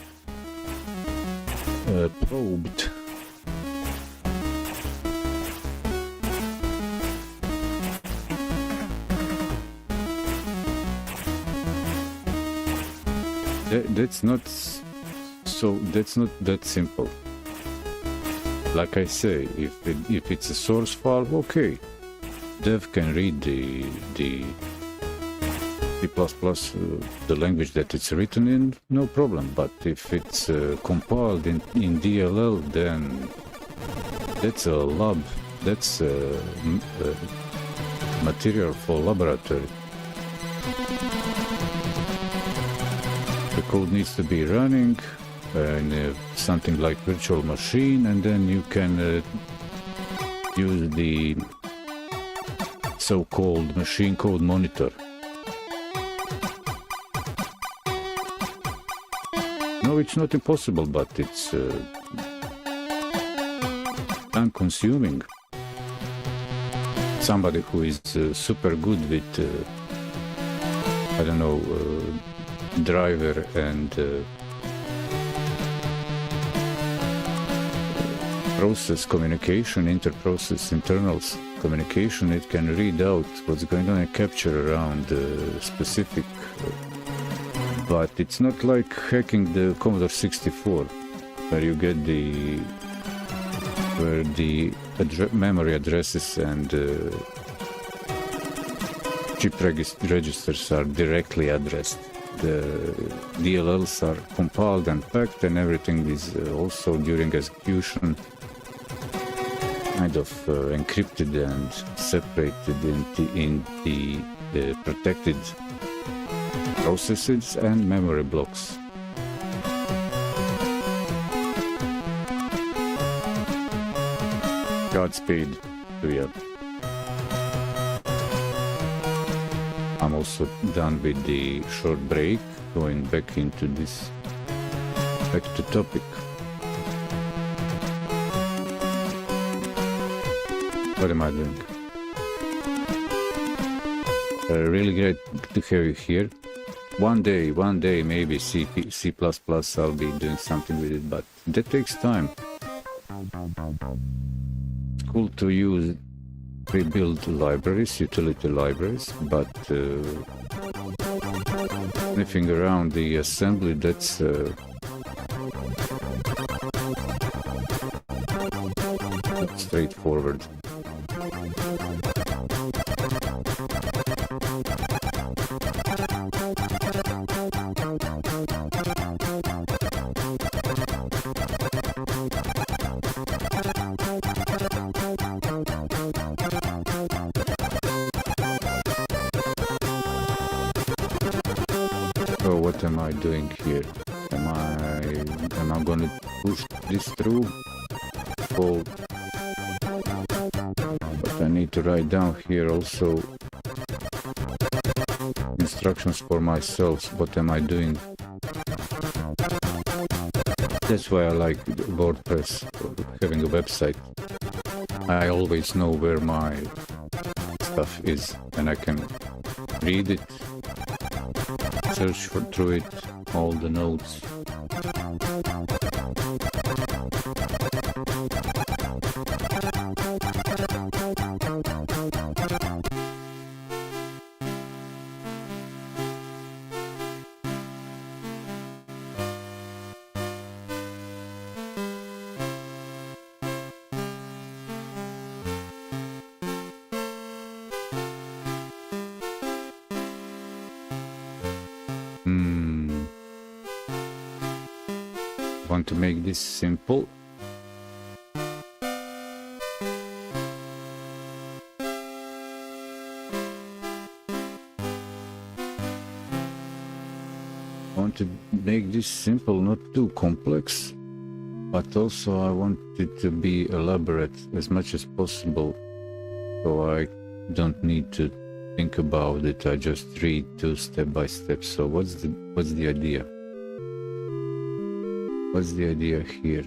probed. That's not that simple. Like I say, if it's a source file, okay, dev can read the C++, the language that it's written in, no problem. But if it's compiled in DLL, then that's a lab. That's material for laboratory. The code needs to be running in something like virtual machine, and then you can use the so-called machine code monitor. No, it's not impossible, but it's time-consuming. Somebody who is super good with, I don't know, driver and process communication, inter-process internals communication, it can read out what's going on and capture around specific, but it's not like hacking the Commodore 64, where you get where the memory addresses and chip registers are directly addressed. The DLLs are compiled and packed, and everything is also during execution kind of encrypted and separated in the protected processes and memory blocks. Godspeed to you. I'm also done with the short break, going back into this, back to topic. What am I doing? Really great to have you here. One day, maybe C++ I'll be doing something with it, but that takes time. It's cool to use pre-built libraries, utility libraries, but sniffing around the assembly, that's straightforward. So what am I doing here? Am I gonna push this through? Oh, but I need to write down here also instructions for myself. What am I doing? That's why I like WordPress, having a website. I always know where my stuff is and I can read it, search through it, all the notes. Want to make this simple. Want to make this simple, not too complex, but also I want it to be elaborate as much as possible, so I don't need to think about it. I just read step by step. So what's the idea? What's the idea here?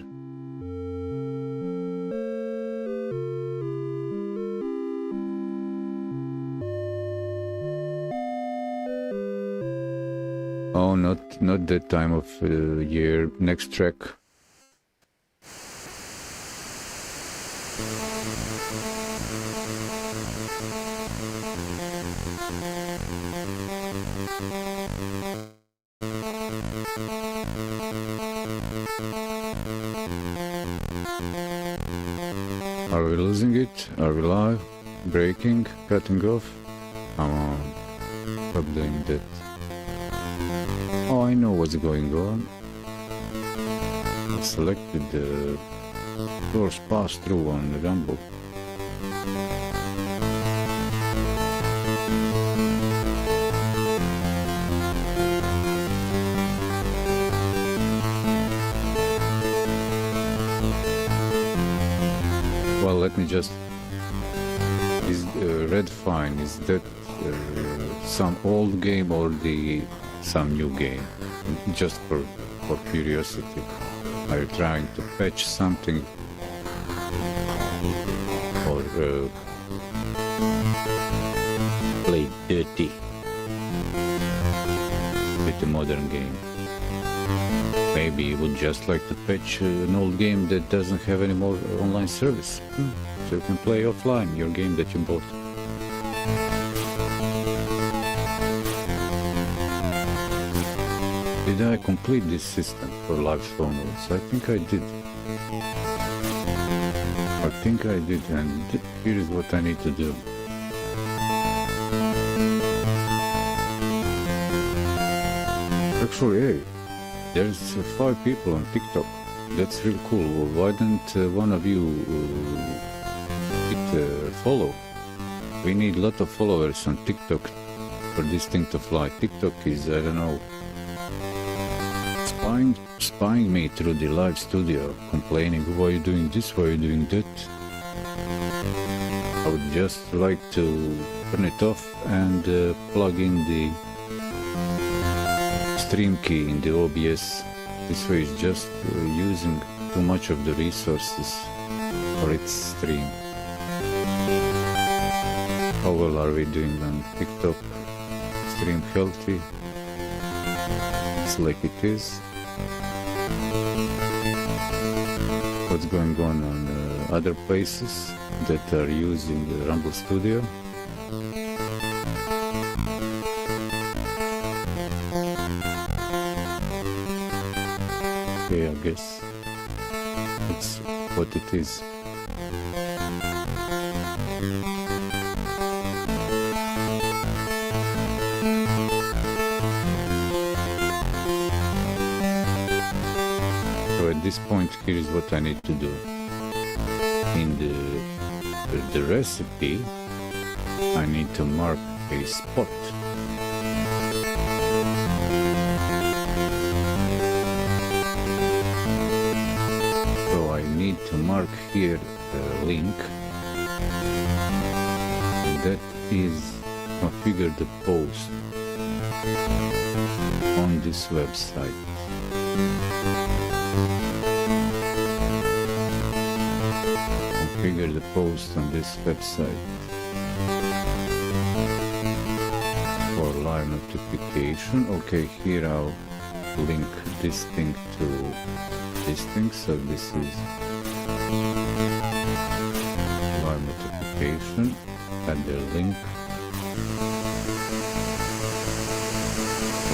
Oh, not that time of year. Next track. Are we losing it? Are we live? Breaking? Cutting off? Come on. Stop doing that. Oh, I know what's going on. I selected the source pass-through on the Rumble. Well, let me just... Is red fine? Is that some old game or some new game? Just for curiosity. Are you trying to patch something? Or play dirty with a modern game? Maybe you would just like to patch an old game that doesn't have any more online service. So you can play offline your game that you bought. Did I complete this system for live show notes? I think I did. And here is what I need to do. Actually, hey, there's 5 people on TikTok. That's real cool. Why don't one of you follow. We need a lot of followers on TikTok for this thing to fly. TikTok is, I don't know, spying me through the live studio, complaining, why are you doing this, why are you doing that? I would just like to turn it off and plug in the stream key in the OBS. This way is just using too much of the resources for its stream. How well are we doing on TikTok? Stream healthy? It's like it is. What's going on other places that are using the Rumble Studio? Okay, I guess it's what it is. So at this point, here is what I need to do. In the recipe, I need to mark a spot. So I need to mark here a link that is configure the post on this website. Configure the post on this website for live notification. Okay, here I'll link this thing to this thing, so this is live notification. Add the link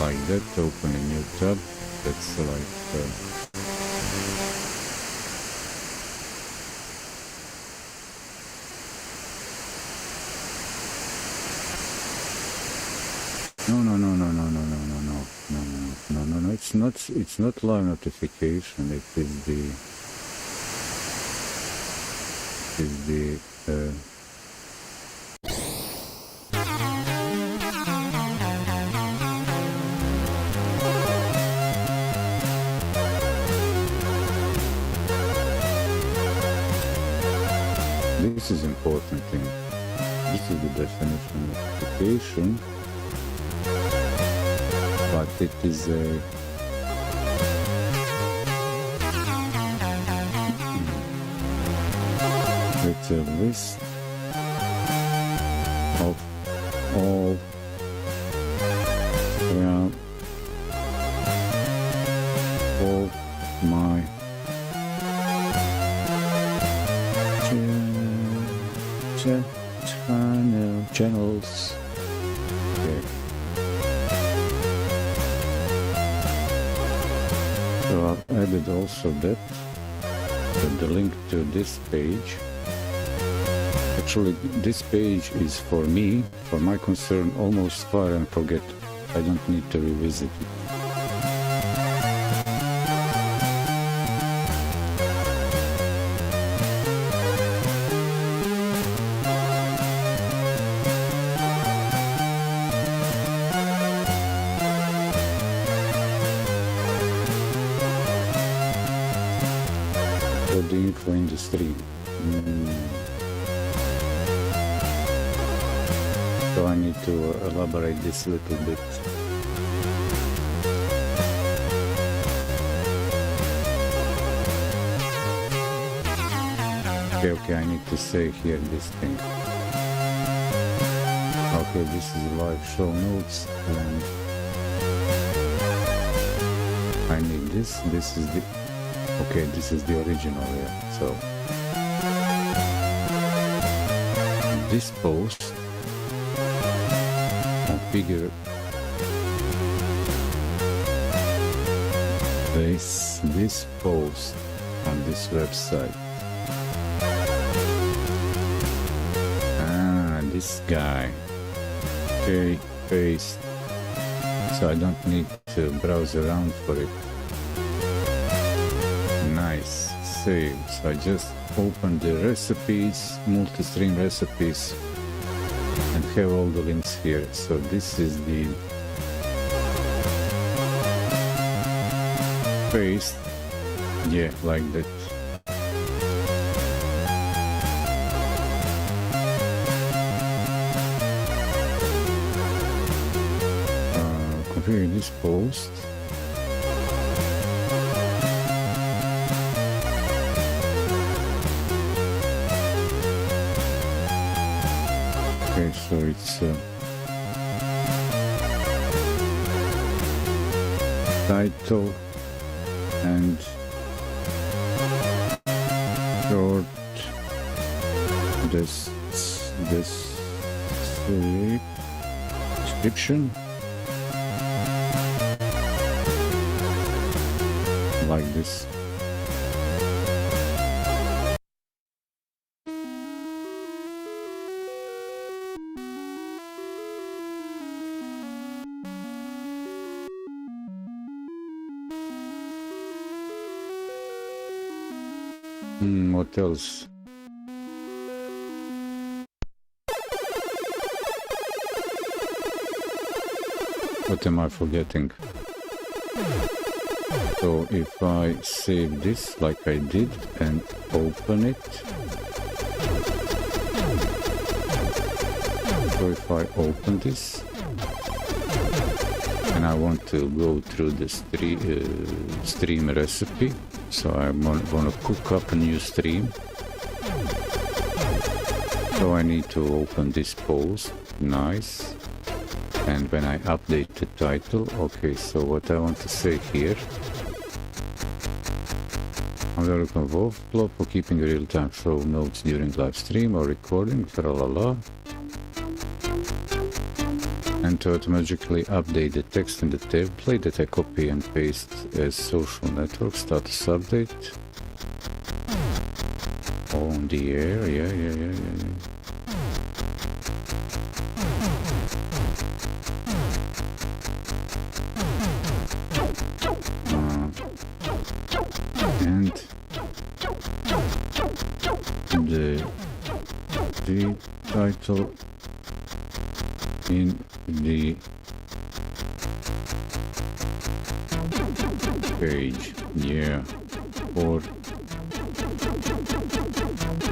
like that, open a new tab. That's like no, it's not live notification, it is the this is important thing. This is the definition of notification, but it is a it's a list of all my channels. Okay. So I've added also that the link to this page. Actually, this page is for me, for my concern, almost fire and forget. I don't need to revisit it. The info industry. So I need to elaborate this a little bit. Okay, I need to say here this thing. Okay, this is live show notes, and I need this. This is the okay, this is the original here. So this post, configure this post on this website. This guy. Okay, paste. So I don't need to browse around for it. Nice. save. So I just open the recipes, multi-stream recipes, and have all the links here. So this is the paste, yeah, like that. Configure this post. Okay, so it's title and short description like this. What else? What am I forgetting? So if I save this like I did and open it, so if I open this and I want to go through the stream recipe, so I want to cook up a new stream, so I need to open this post, nice, and when I update the title, okay, so what I want to say here, I'm looking for workflow for keeping real-time flow notes during live stream or recording, la, and to automatically update the text in the template that I copy and paste as social network status update on the air. Yeah. And the title in the page, yeah, or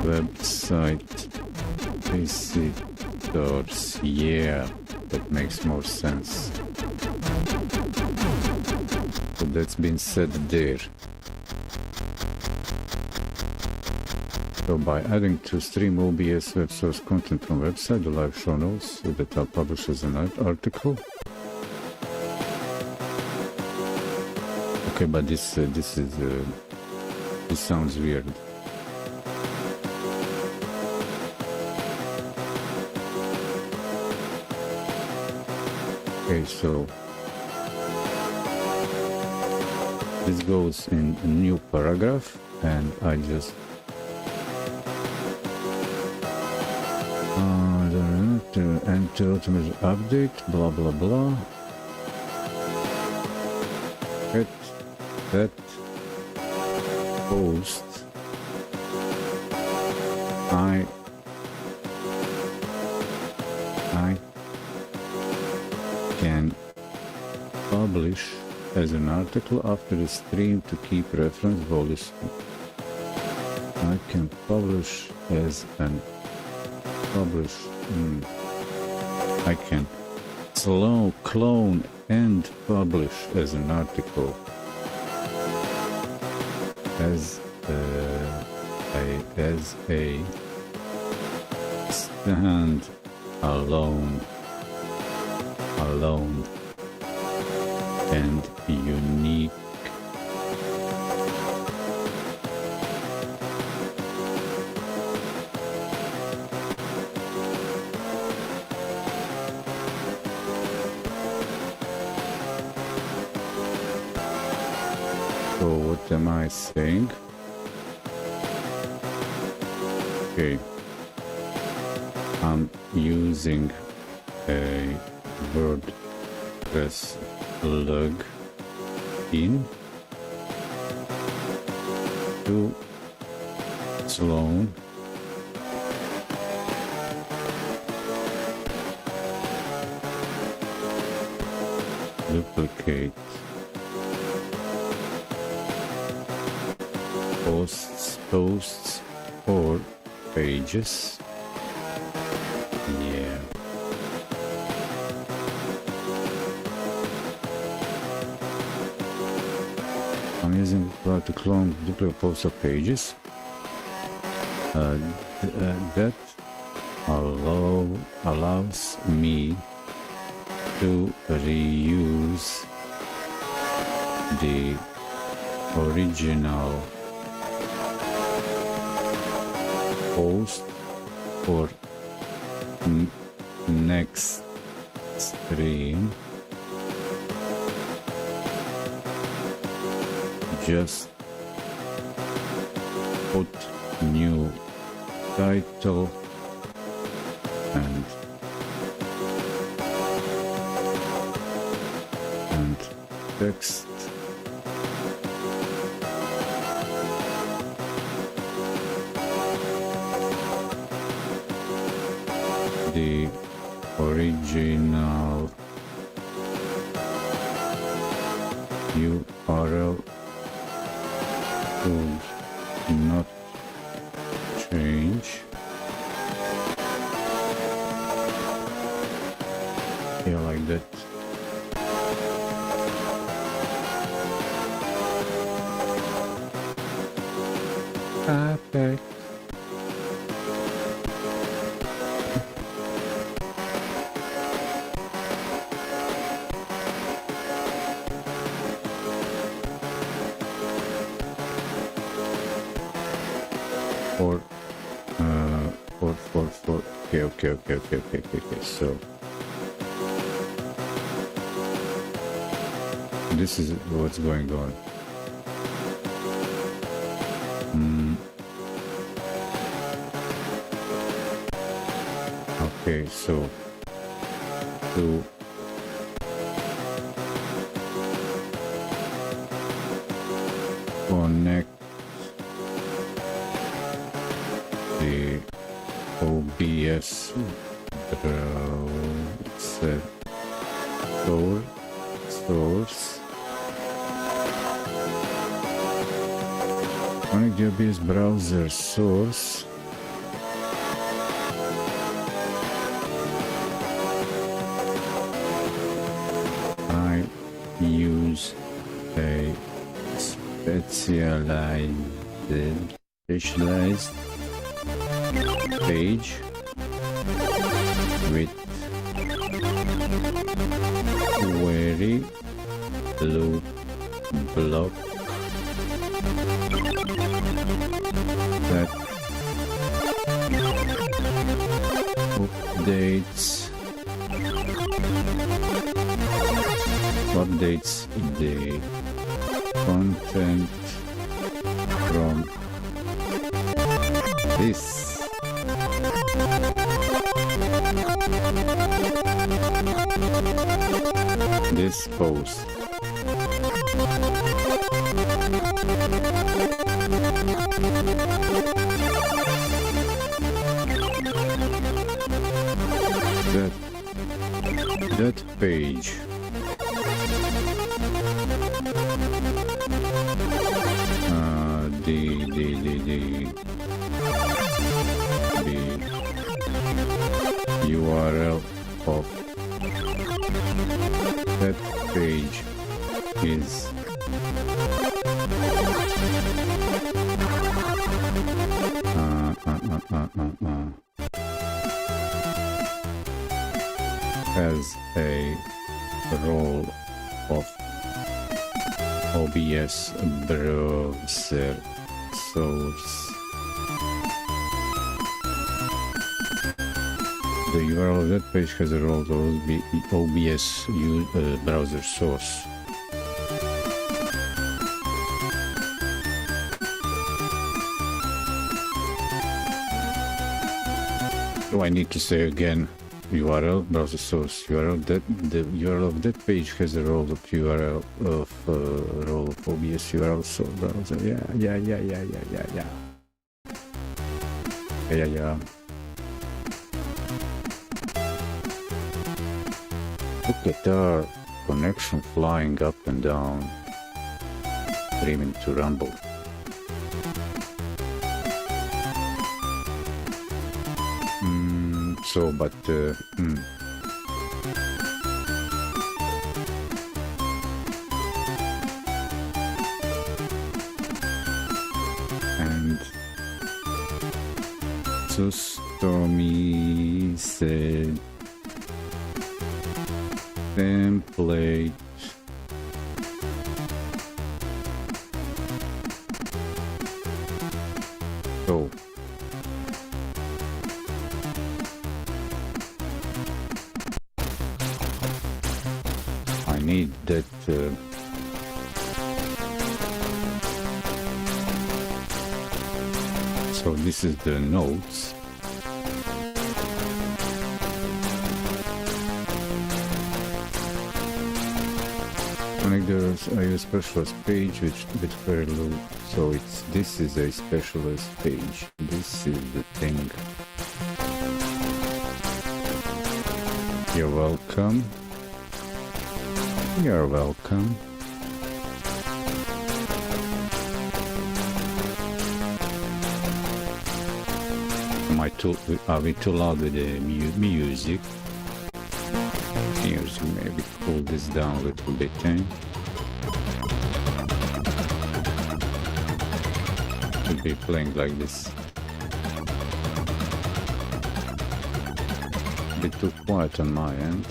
website visitors, yeah, that makes more sense. So that's been said there. So by adding to stream OBS web source content from website, the live show notes that I'll publish as an article. Okay, but this sounds weird. Okay, so this goes in a new paragraph, and I just enter automatic update, blah blah blah. That post I can publish as an article after the stream to keep reference values. I can publish as an I can clone and publish as an article as a stand alone and unique So what am I saying? Okay, I'm using a WordPress plugin to clone. Duplicate. Posts or pages. Yeah. I'm using cloud to clone duplicate posts or pages. That allows me to reuse the original post for next stream. Just put new title and text. The original URL should not change. Yeah, like that. Perfect. Okay. So this is what's going on. Okay, so to connect the OBS browser source. Connect the OBS browser source. I use a specialized page with query loop block that updates the content from this post. That page the URL of that page is has a role of OBS browser source. The URL of that page has a role of OBS browser source. So I need to say again, URL browser source. URL that the URL of that page has a role of URL of role of OBS URL source browser. Yeah. Yeah. Look at our connection flying up and down, screaming to rumble. And Sustomi said template. So I need that so this is the notes. Connectors I use specialist page with very low, so this is a specialist page. This is the thing. You're welcome. You're welcome. Are we too loud with the music? Maybe cool this down a little bit, eh? Should be playing like this. A bit too quiet on my end.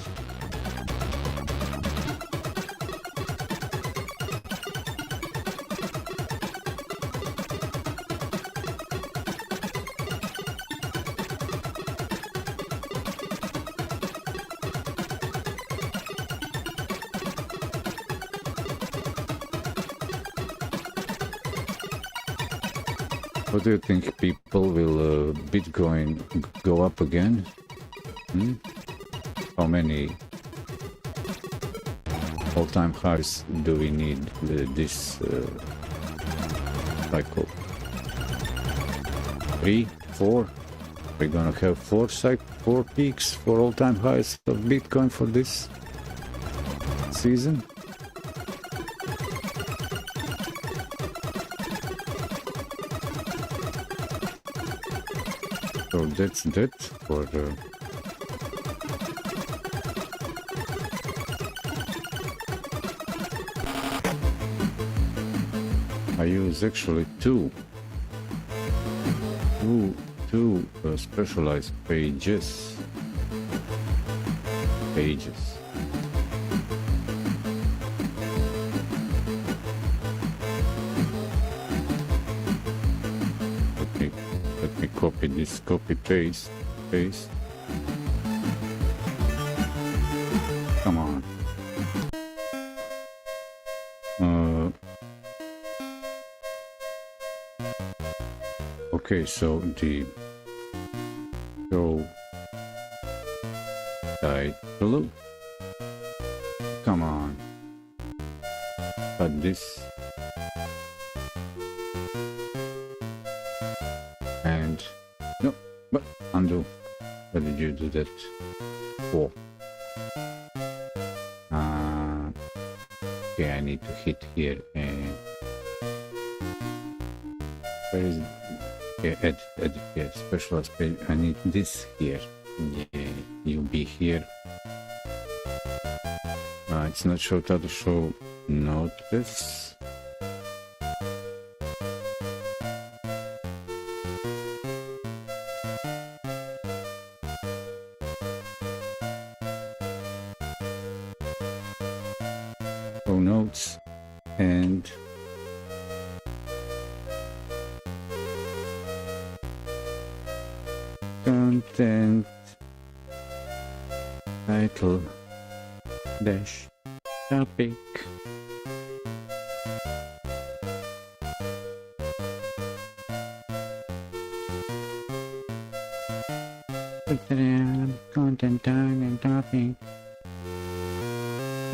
What do you think? People will Bitcoin go up again? How many all-time highs do we need this cycle? 3, 4? We're gonna have 4 peaks for all-time highs of Bitcoin for this season? So that's that for I use actually two specialized pages. Let me copy this, paste. Come on. Okay, so the title. Come on. But this. And no, but undo. What did you do that for? Okay, I need to hit here and where is it? Yeah, edit here, specialized page. I need this here. Yeah, you'll be here. It's not show title, show notice. Show notes and content title dash topic. Content tag and topic,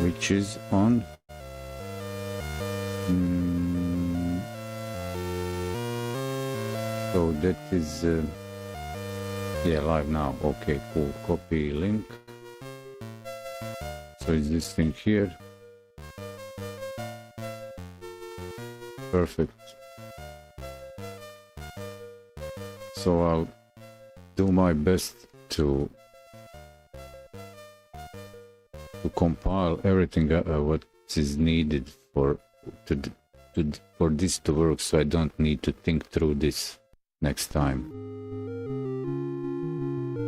which is on so that is Yeah, live now. Okay, cool. Copy link. So it's this thing here. Perfect. So I'll do my best to compile everything what is needed for this to work, so I don't need to think through this next time.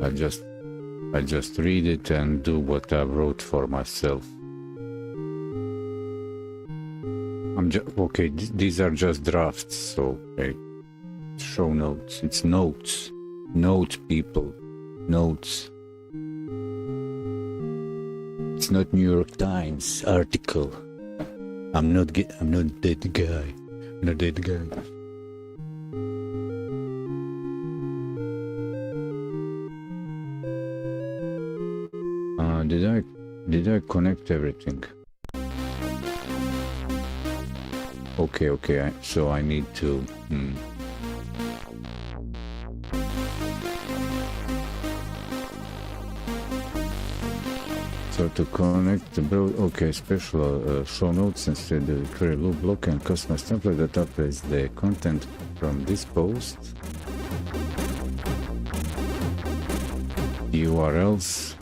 I just read it and do what I wrote for myself. Okay, these are just drafts, so okay. Show notes. It's notes. Note, people. Notes. It's not New York Times article. I'm not that guy. I'm not that guy. Did I connect everything? Okay. So I need to. So to connect the okay, special show notes instead of the query loop block and customize template that updates the content from this post. URLs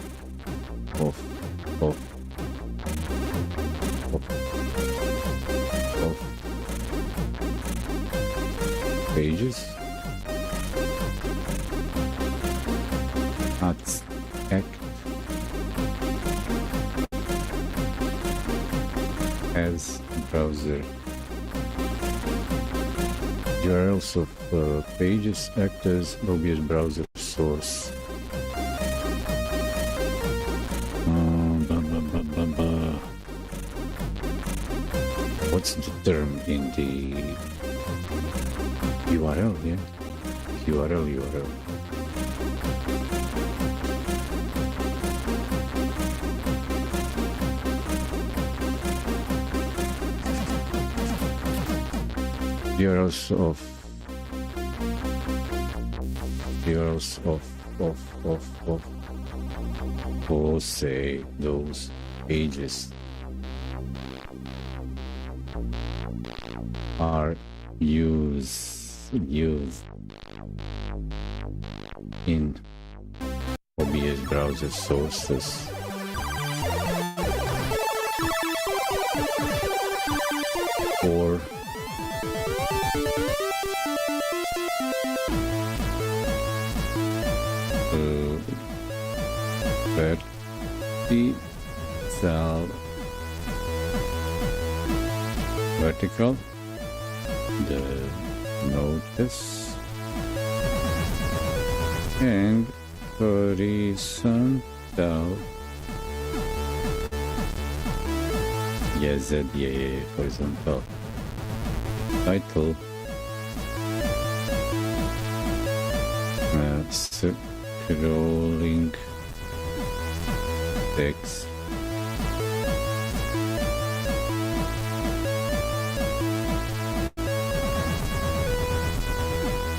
of pages act as browser. URLs of pages act as obvious browser source. What's the term in the URL? Yeah, URL. URLs or say those pages are used in obvious browser sources. Or vertical, the notice, and horizontal. Yes, yeah, horizontal. Title. Scrolling text.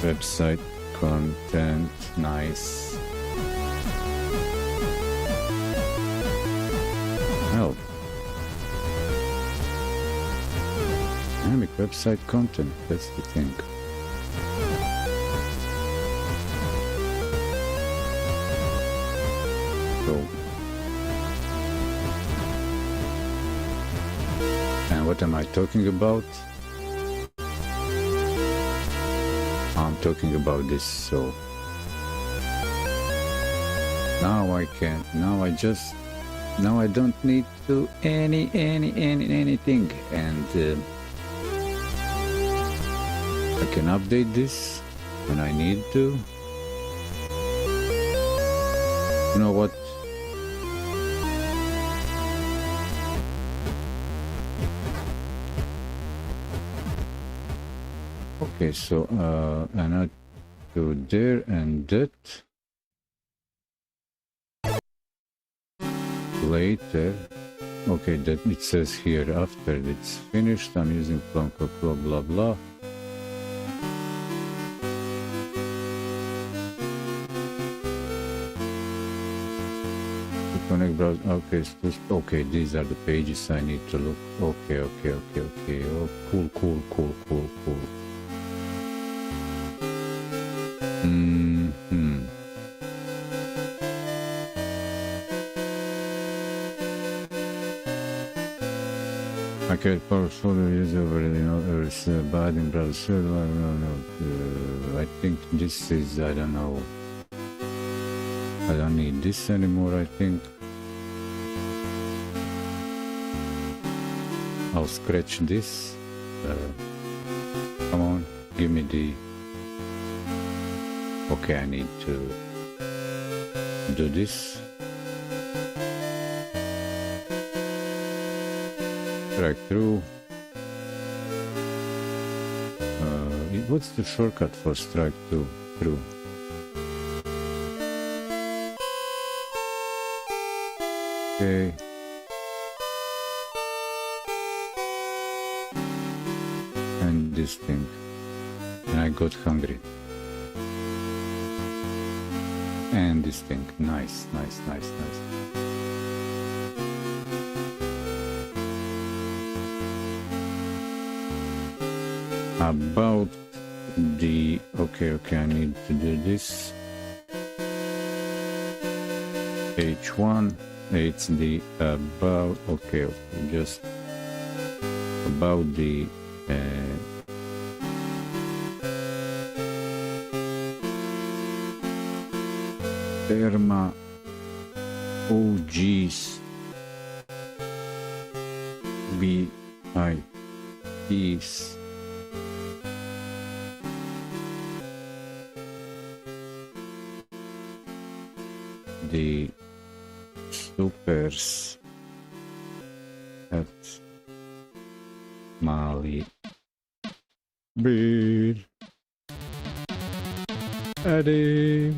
Website content, nice. Help. Dynamic website content, that's the thing. So, and what am I talking about? I'm talking about this, so now I can, now I don't need to anything, and I can update this when I need to. You know what? Okay, so and I do there and that later. Okay, that it says here after it's finished. I'm using blah blah blah blah. Connect browser. Okay, okay, these are the pages I need to look. Okay. Oh, cool. I can portfolio user already know it's bad in browser. I think this is, I don't know. I don't need this anymore, I think. I'll scratch this. Come on, give me the... Okay, I need to do this. Drag through. What's the shortcut for strike through? Okay. And this thing. And I got hungry. And this thing. Nice. About the... Okay, I need to do this. H1. It's the about... Okay, just about the... Perma OGs VIPs the supers at Mali Beer Eddy.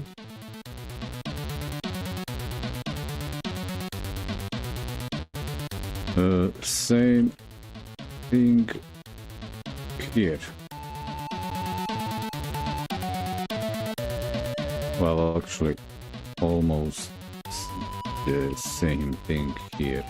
Same thing here. Well, actually, almost the same thing here.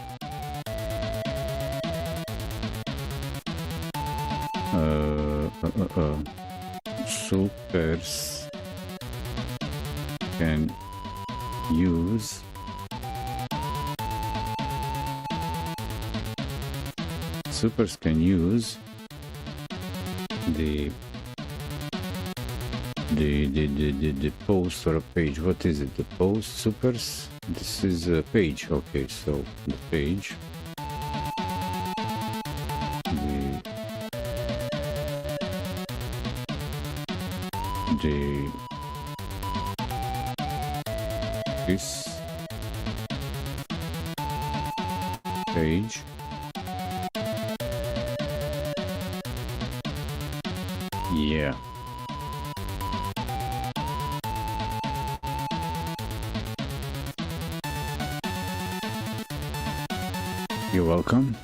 Supers can use the post or a page. What is it? The post supers? This is a page. Okay, so the page. This page. Yeah. You're welcome.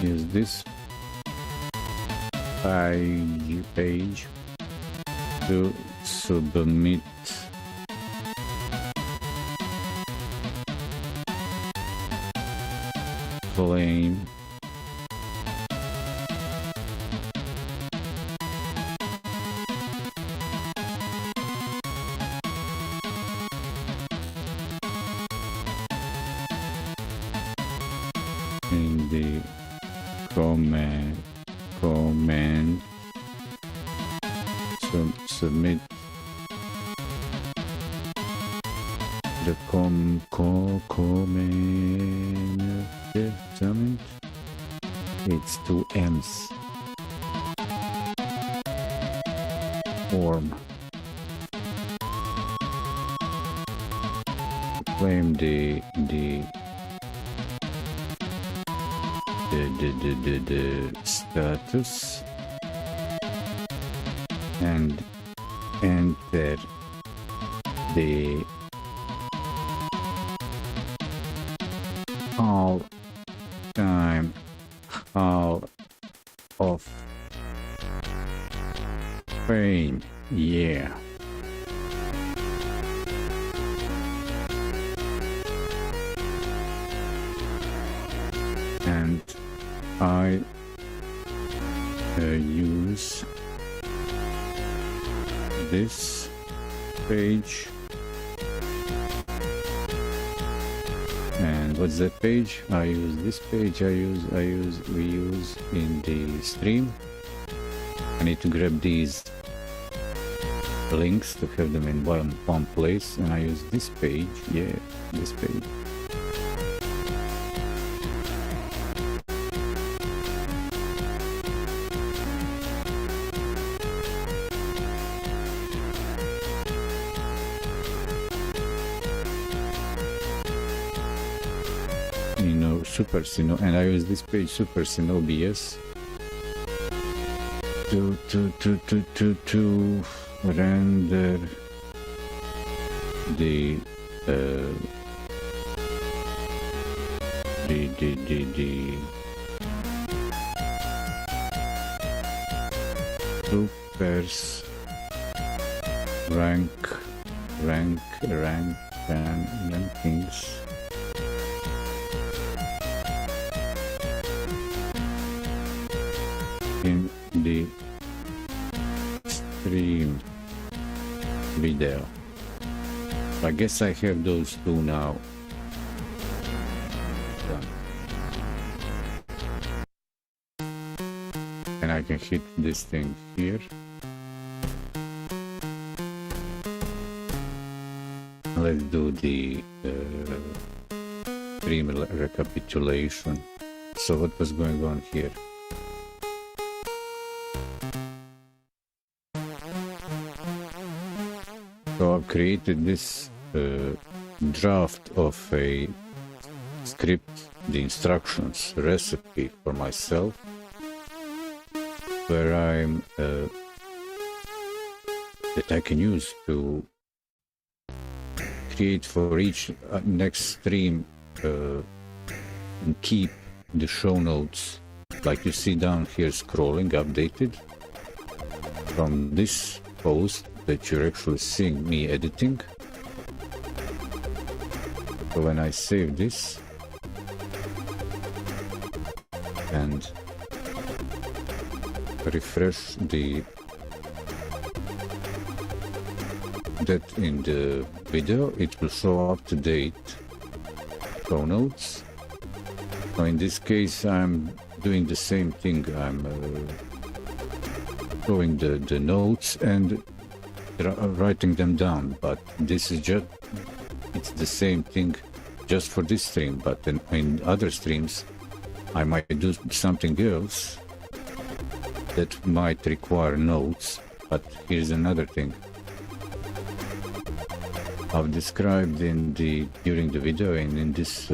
Use this page to submit claim in the comment submit the comment submit. It's 2 M's form. Claim the status and enter the all-time Hall of Fame. Yeah. I use this page. And what's that page? I use this page. we use in the stream. I need to grab these links to have them in one place, and I use this page. Yeah, this page. Super Sino, and I use this page Super Sino OBS to render the supers rankings in the stream video. I guess I have those two now. Done. And I can hit this thing here. Let's do the stream recapitulation. So what was going on here? So I've created this draft of a script, the instructions, recipe for myself, where I'm that I can use to create for each next stream and keep the show notes, like you see down here scrolling, updated from this post that you're actually seeing me editing. So when I save this and refresh that in the video, it will show up to date show notes. So in this case I'm doing the same thing. I'm showing the notes and writing them down, but this is just, it's the same thing just for this stream, but in other streams I might do something else that might require notes. But here's another thing I've described during the video, and in this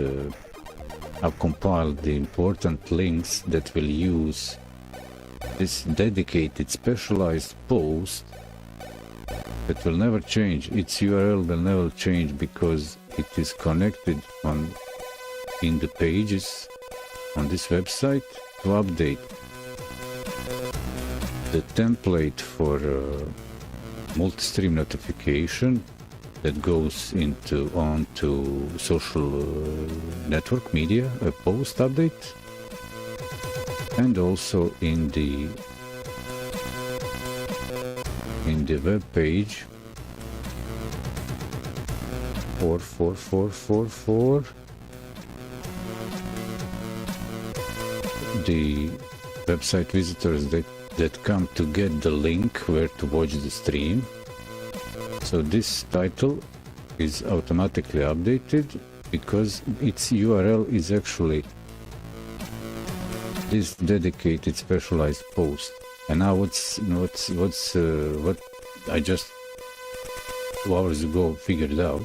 I've compiled the important links that will use this dedicated specialized post that will never change. Its URL will never change because it is connected in the pages on this website to update the template for multi-stream notification that goes onto social network media, a post update, and also in the web page 44444, the website visitors that come to get the link where to watch the stream. So this title is automatically updated because its URL is actually this dedicated specialized post. And now what I just 2 hours ago figured out,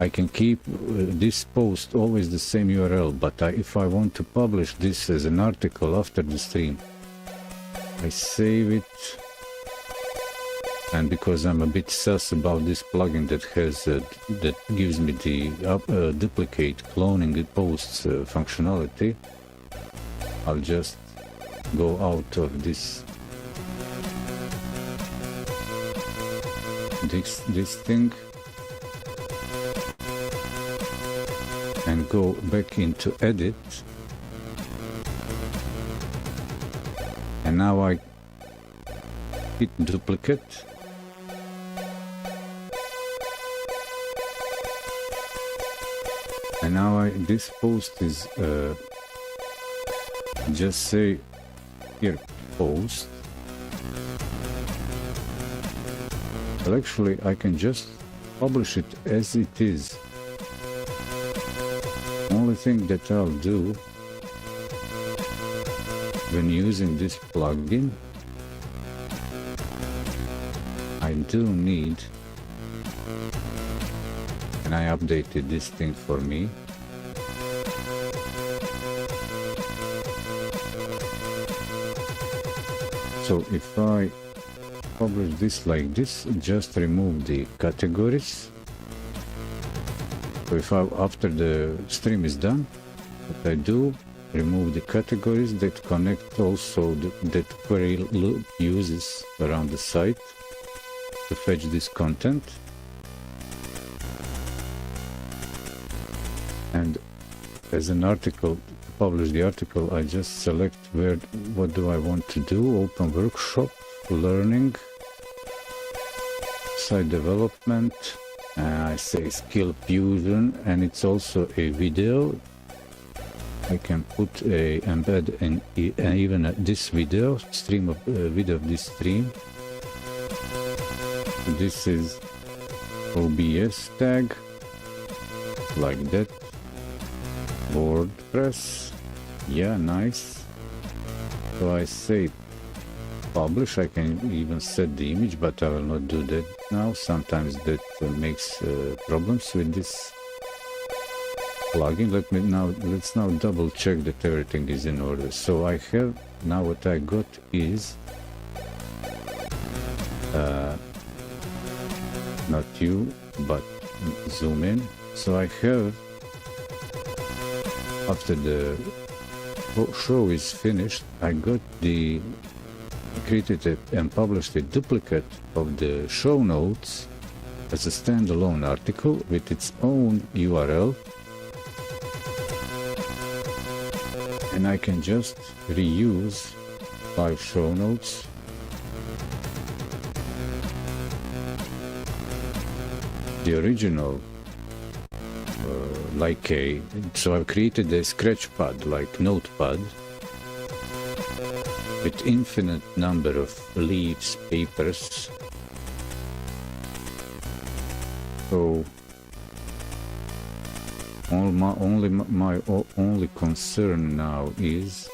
I can keep this post always the same URL, but if I want to publish this as an article after the stream, I save it. And because I'm a bit sus about this plugin that gives me the duplicate cloning posts functionality, I'll just go out of this thing and go back into edit And now I hit duplicate. And now this post is just say here post. But actually I can just publish it as it is. Only thing that I'll do when using this plugin, I do need, and I updated this thing for me. So if I publish this like this, just remove the categories. So if after the stream is done, what I do, remove the categories that connect also that query loop uses around the site to fetch this content. And as an article, to publish the article, I just select what do I want to do, open workshop, learning, site development, I say skill fusion, and it's also a video. I can embed even this video, video of this stream. This is OBS tag, like that. WordPress, yeah, nice. So I say publish. I can even set the image, but I will not do that now. Sometimes that makes problems with this plugin. Let's now double check that everything is in order. So I have now what I got is not you, but zoom in. So I have, after the show is finished, I got created and published a duplicate of the show notes as a standalone article with its own URL. And I can just reuse 5 show notes. The original, so I've created a sketchpad, like notepad, with infinite number of leaves, papers. So my only concern now is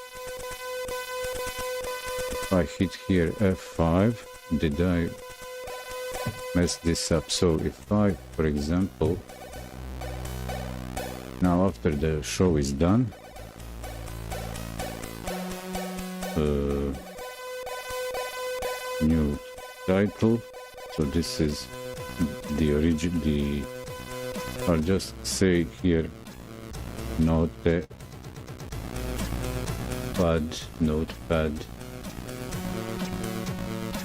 if I hit here F5, did I mess this up? So if I, for example, now after the show is done, new title, so this is the origin, I'll just say here notepad,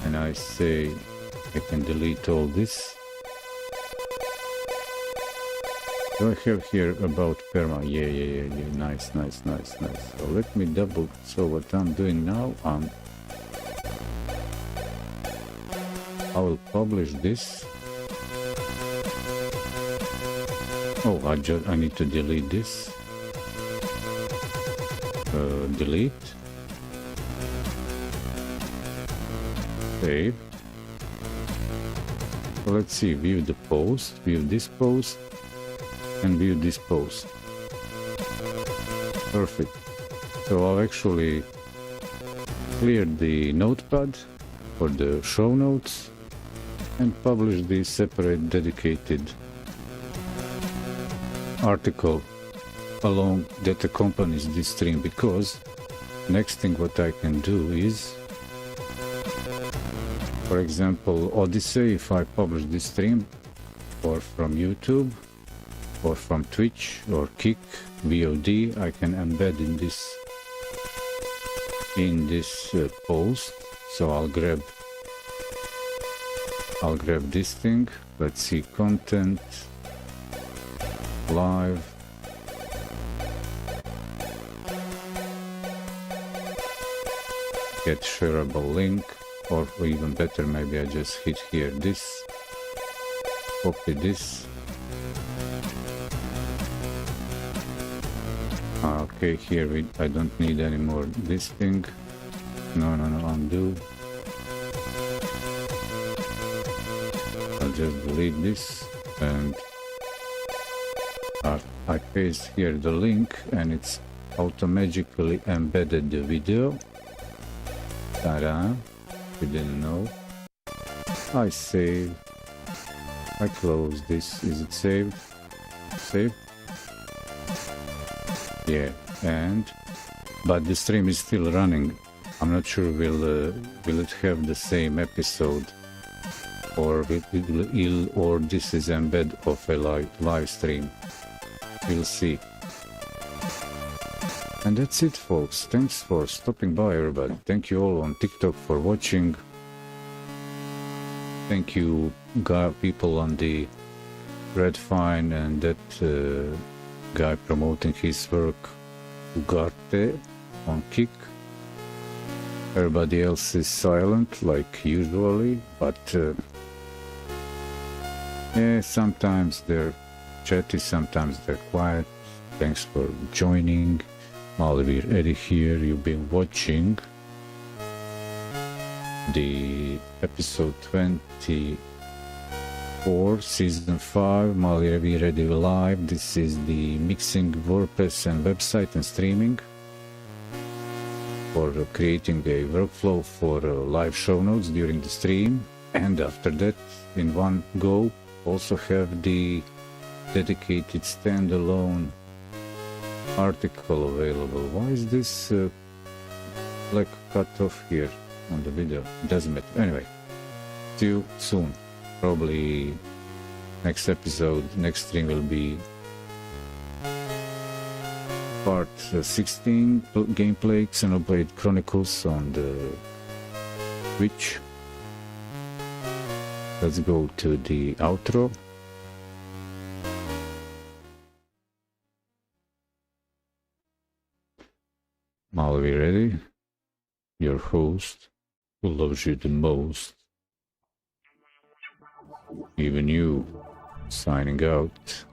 and I say I can delete all this. Do I have here about perma? Yeah, nice. So let me so what I'm doing now, I will publish this. Oh, I need to delete this. Delete. Save. So let's see, view the post, view this post, and view this post. Perfect. So I'll actually clear the notepad for the show notes and publish the separate dedicated article along that accompanies this stream, because next thing what I can do is, for example, Odyssey, if I publish this stream or from YouTube or from Twitch or Kick VOD, I can embed in this post. So I'll grab this thing. Let's see, content, live, get shareable link, or even better, maybe I just hit here this, copy this. Okay, here I don't need any more this thing. No, undo. I'll just delete this, and I paste here the link, and it's automatically embedded the video. Ta-da! You didn't know. I save. I close this. Is it saved? Save. Yeah, but the stream is still running. I'm not sure will it have the same episode, or or this is embed of a live stream. We'll see. And that's it, folks. Thanks for stopping by, everybody. Thank you all on TikTok for watching. Thank you, people on the Red Fine and that guy promoting his work, Ugarte, on Kick. Everybody else is silent, like usually, but yeah, sometimes they're chatty, sometimes they're quiet. Thanks for joining. Malvir Eddy here. You've been watching the episode 24, season 5, Malvir Eddy live. This is the mixing, WordPress and website and streaming for creating a workflow for live show notes during the stream, and after that, in one go, also have the dedicated standalone article available. Why is this like cut off here on the video? It doesn't matter. Anyway, see you soon. Probably next episode, next stream will be part 16 gameplay Xenoblade Chronicles on the Twitch. Let's go to the outro. Malvir Eddy, your host, who loves you the most. Even you, signing out.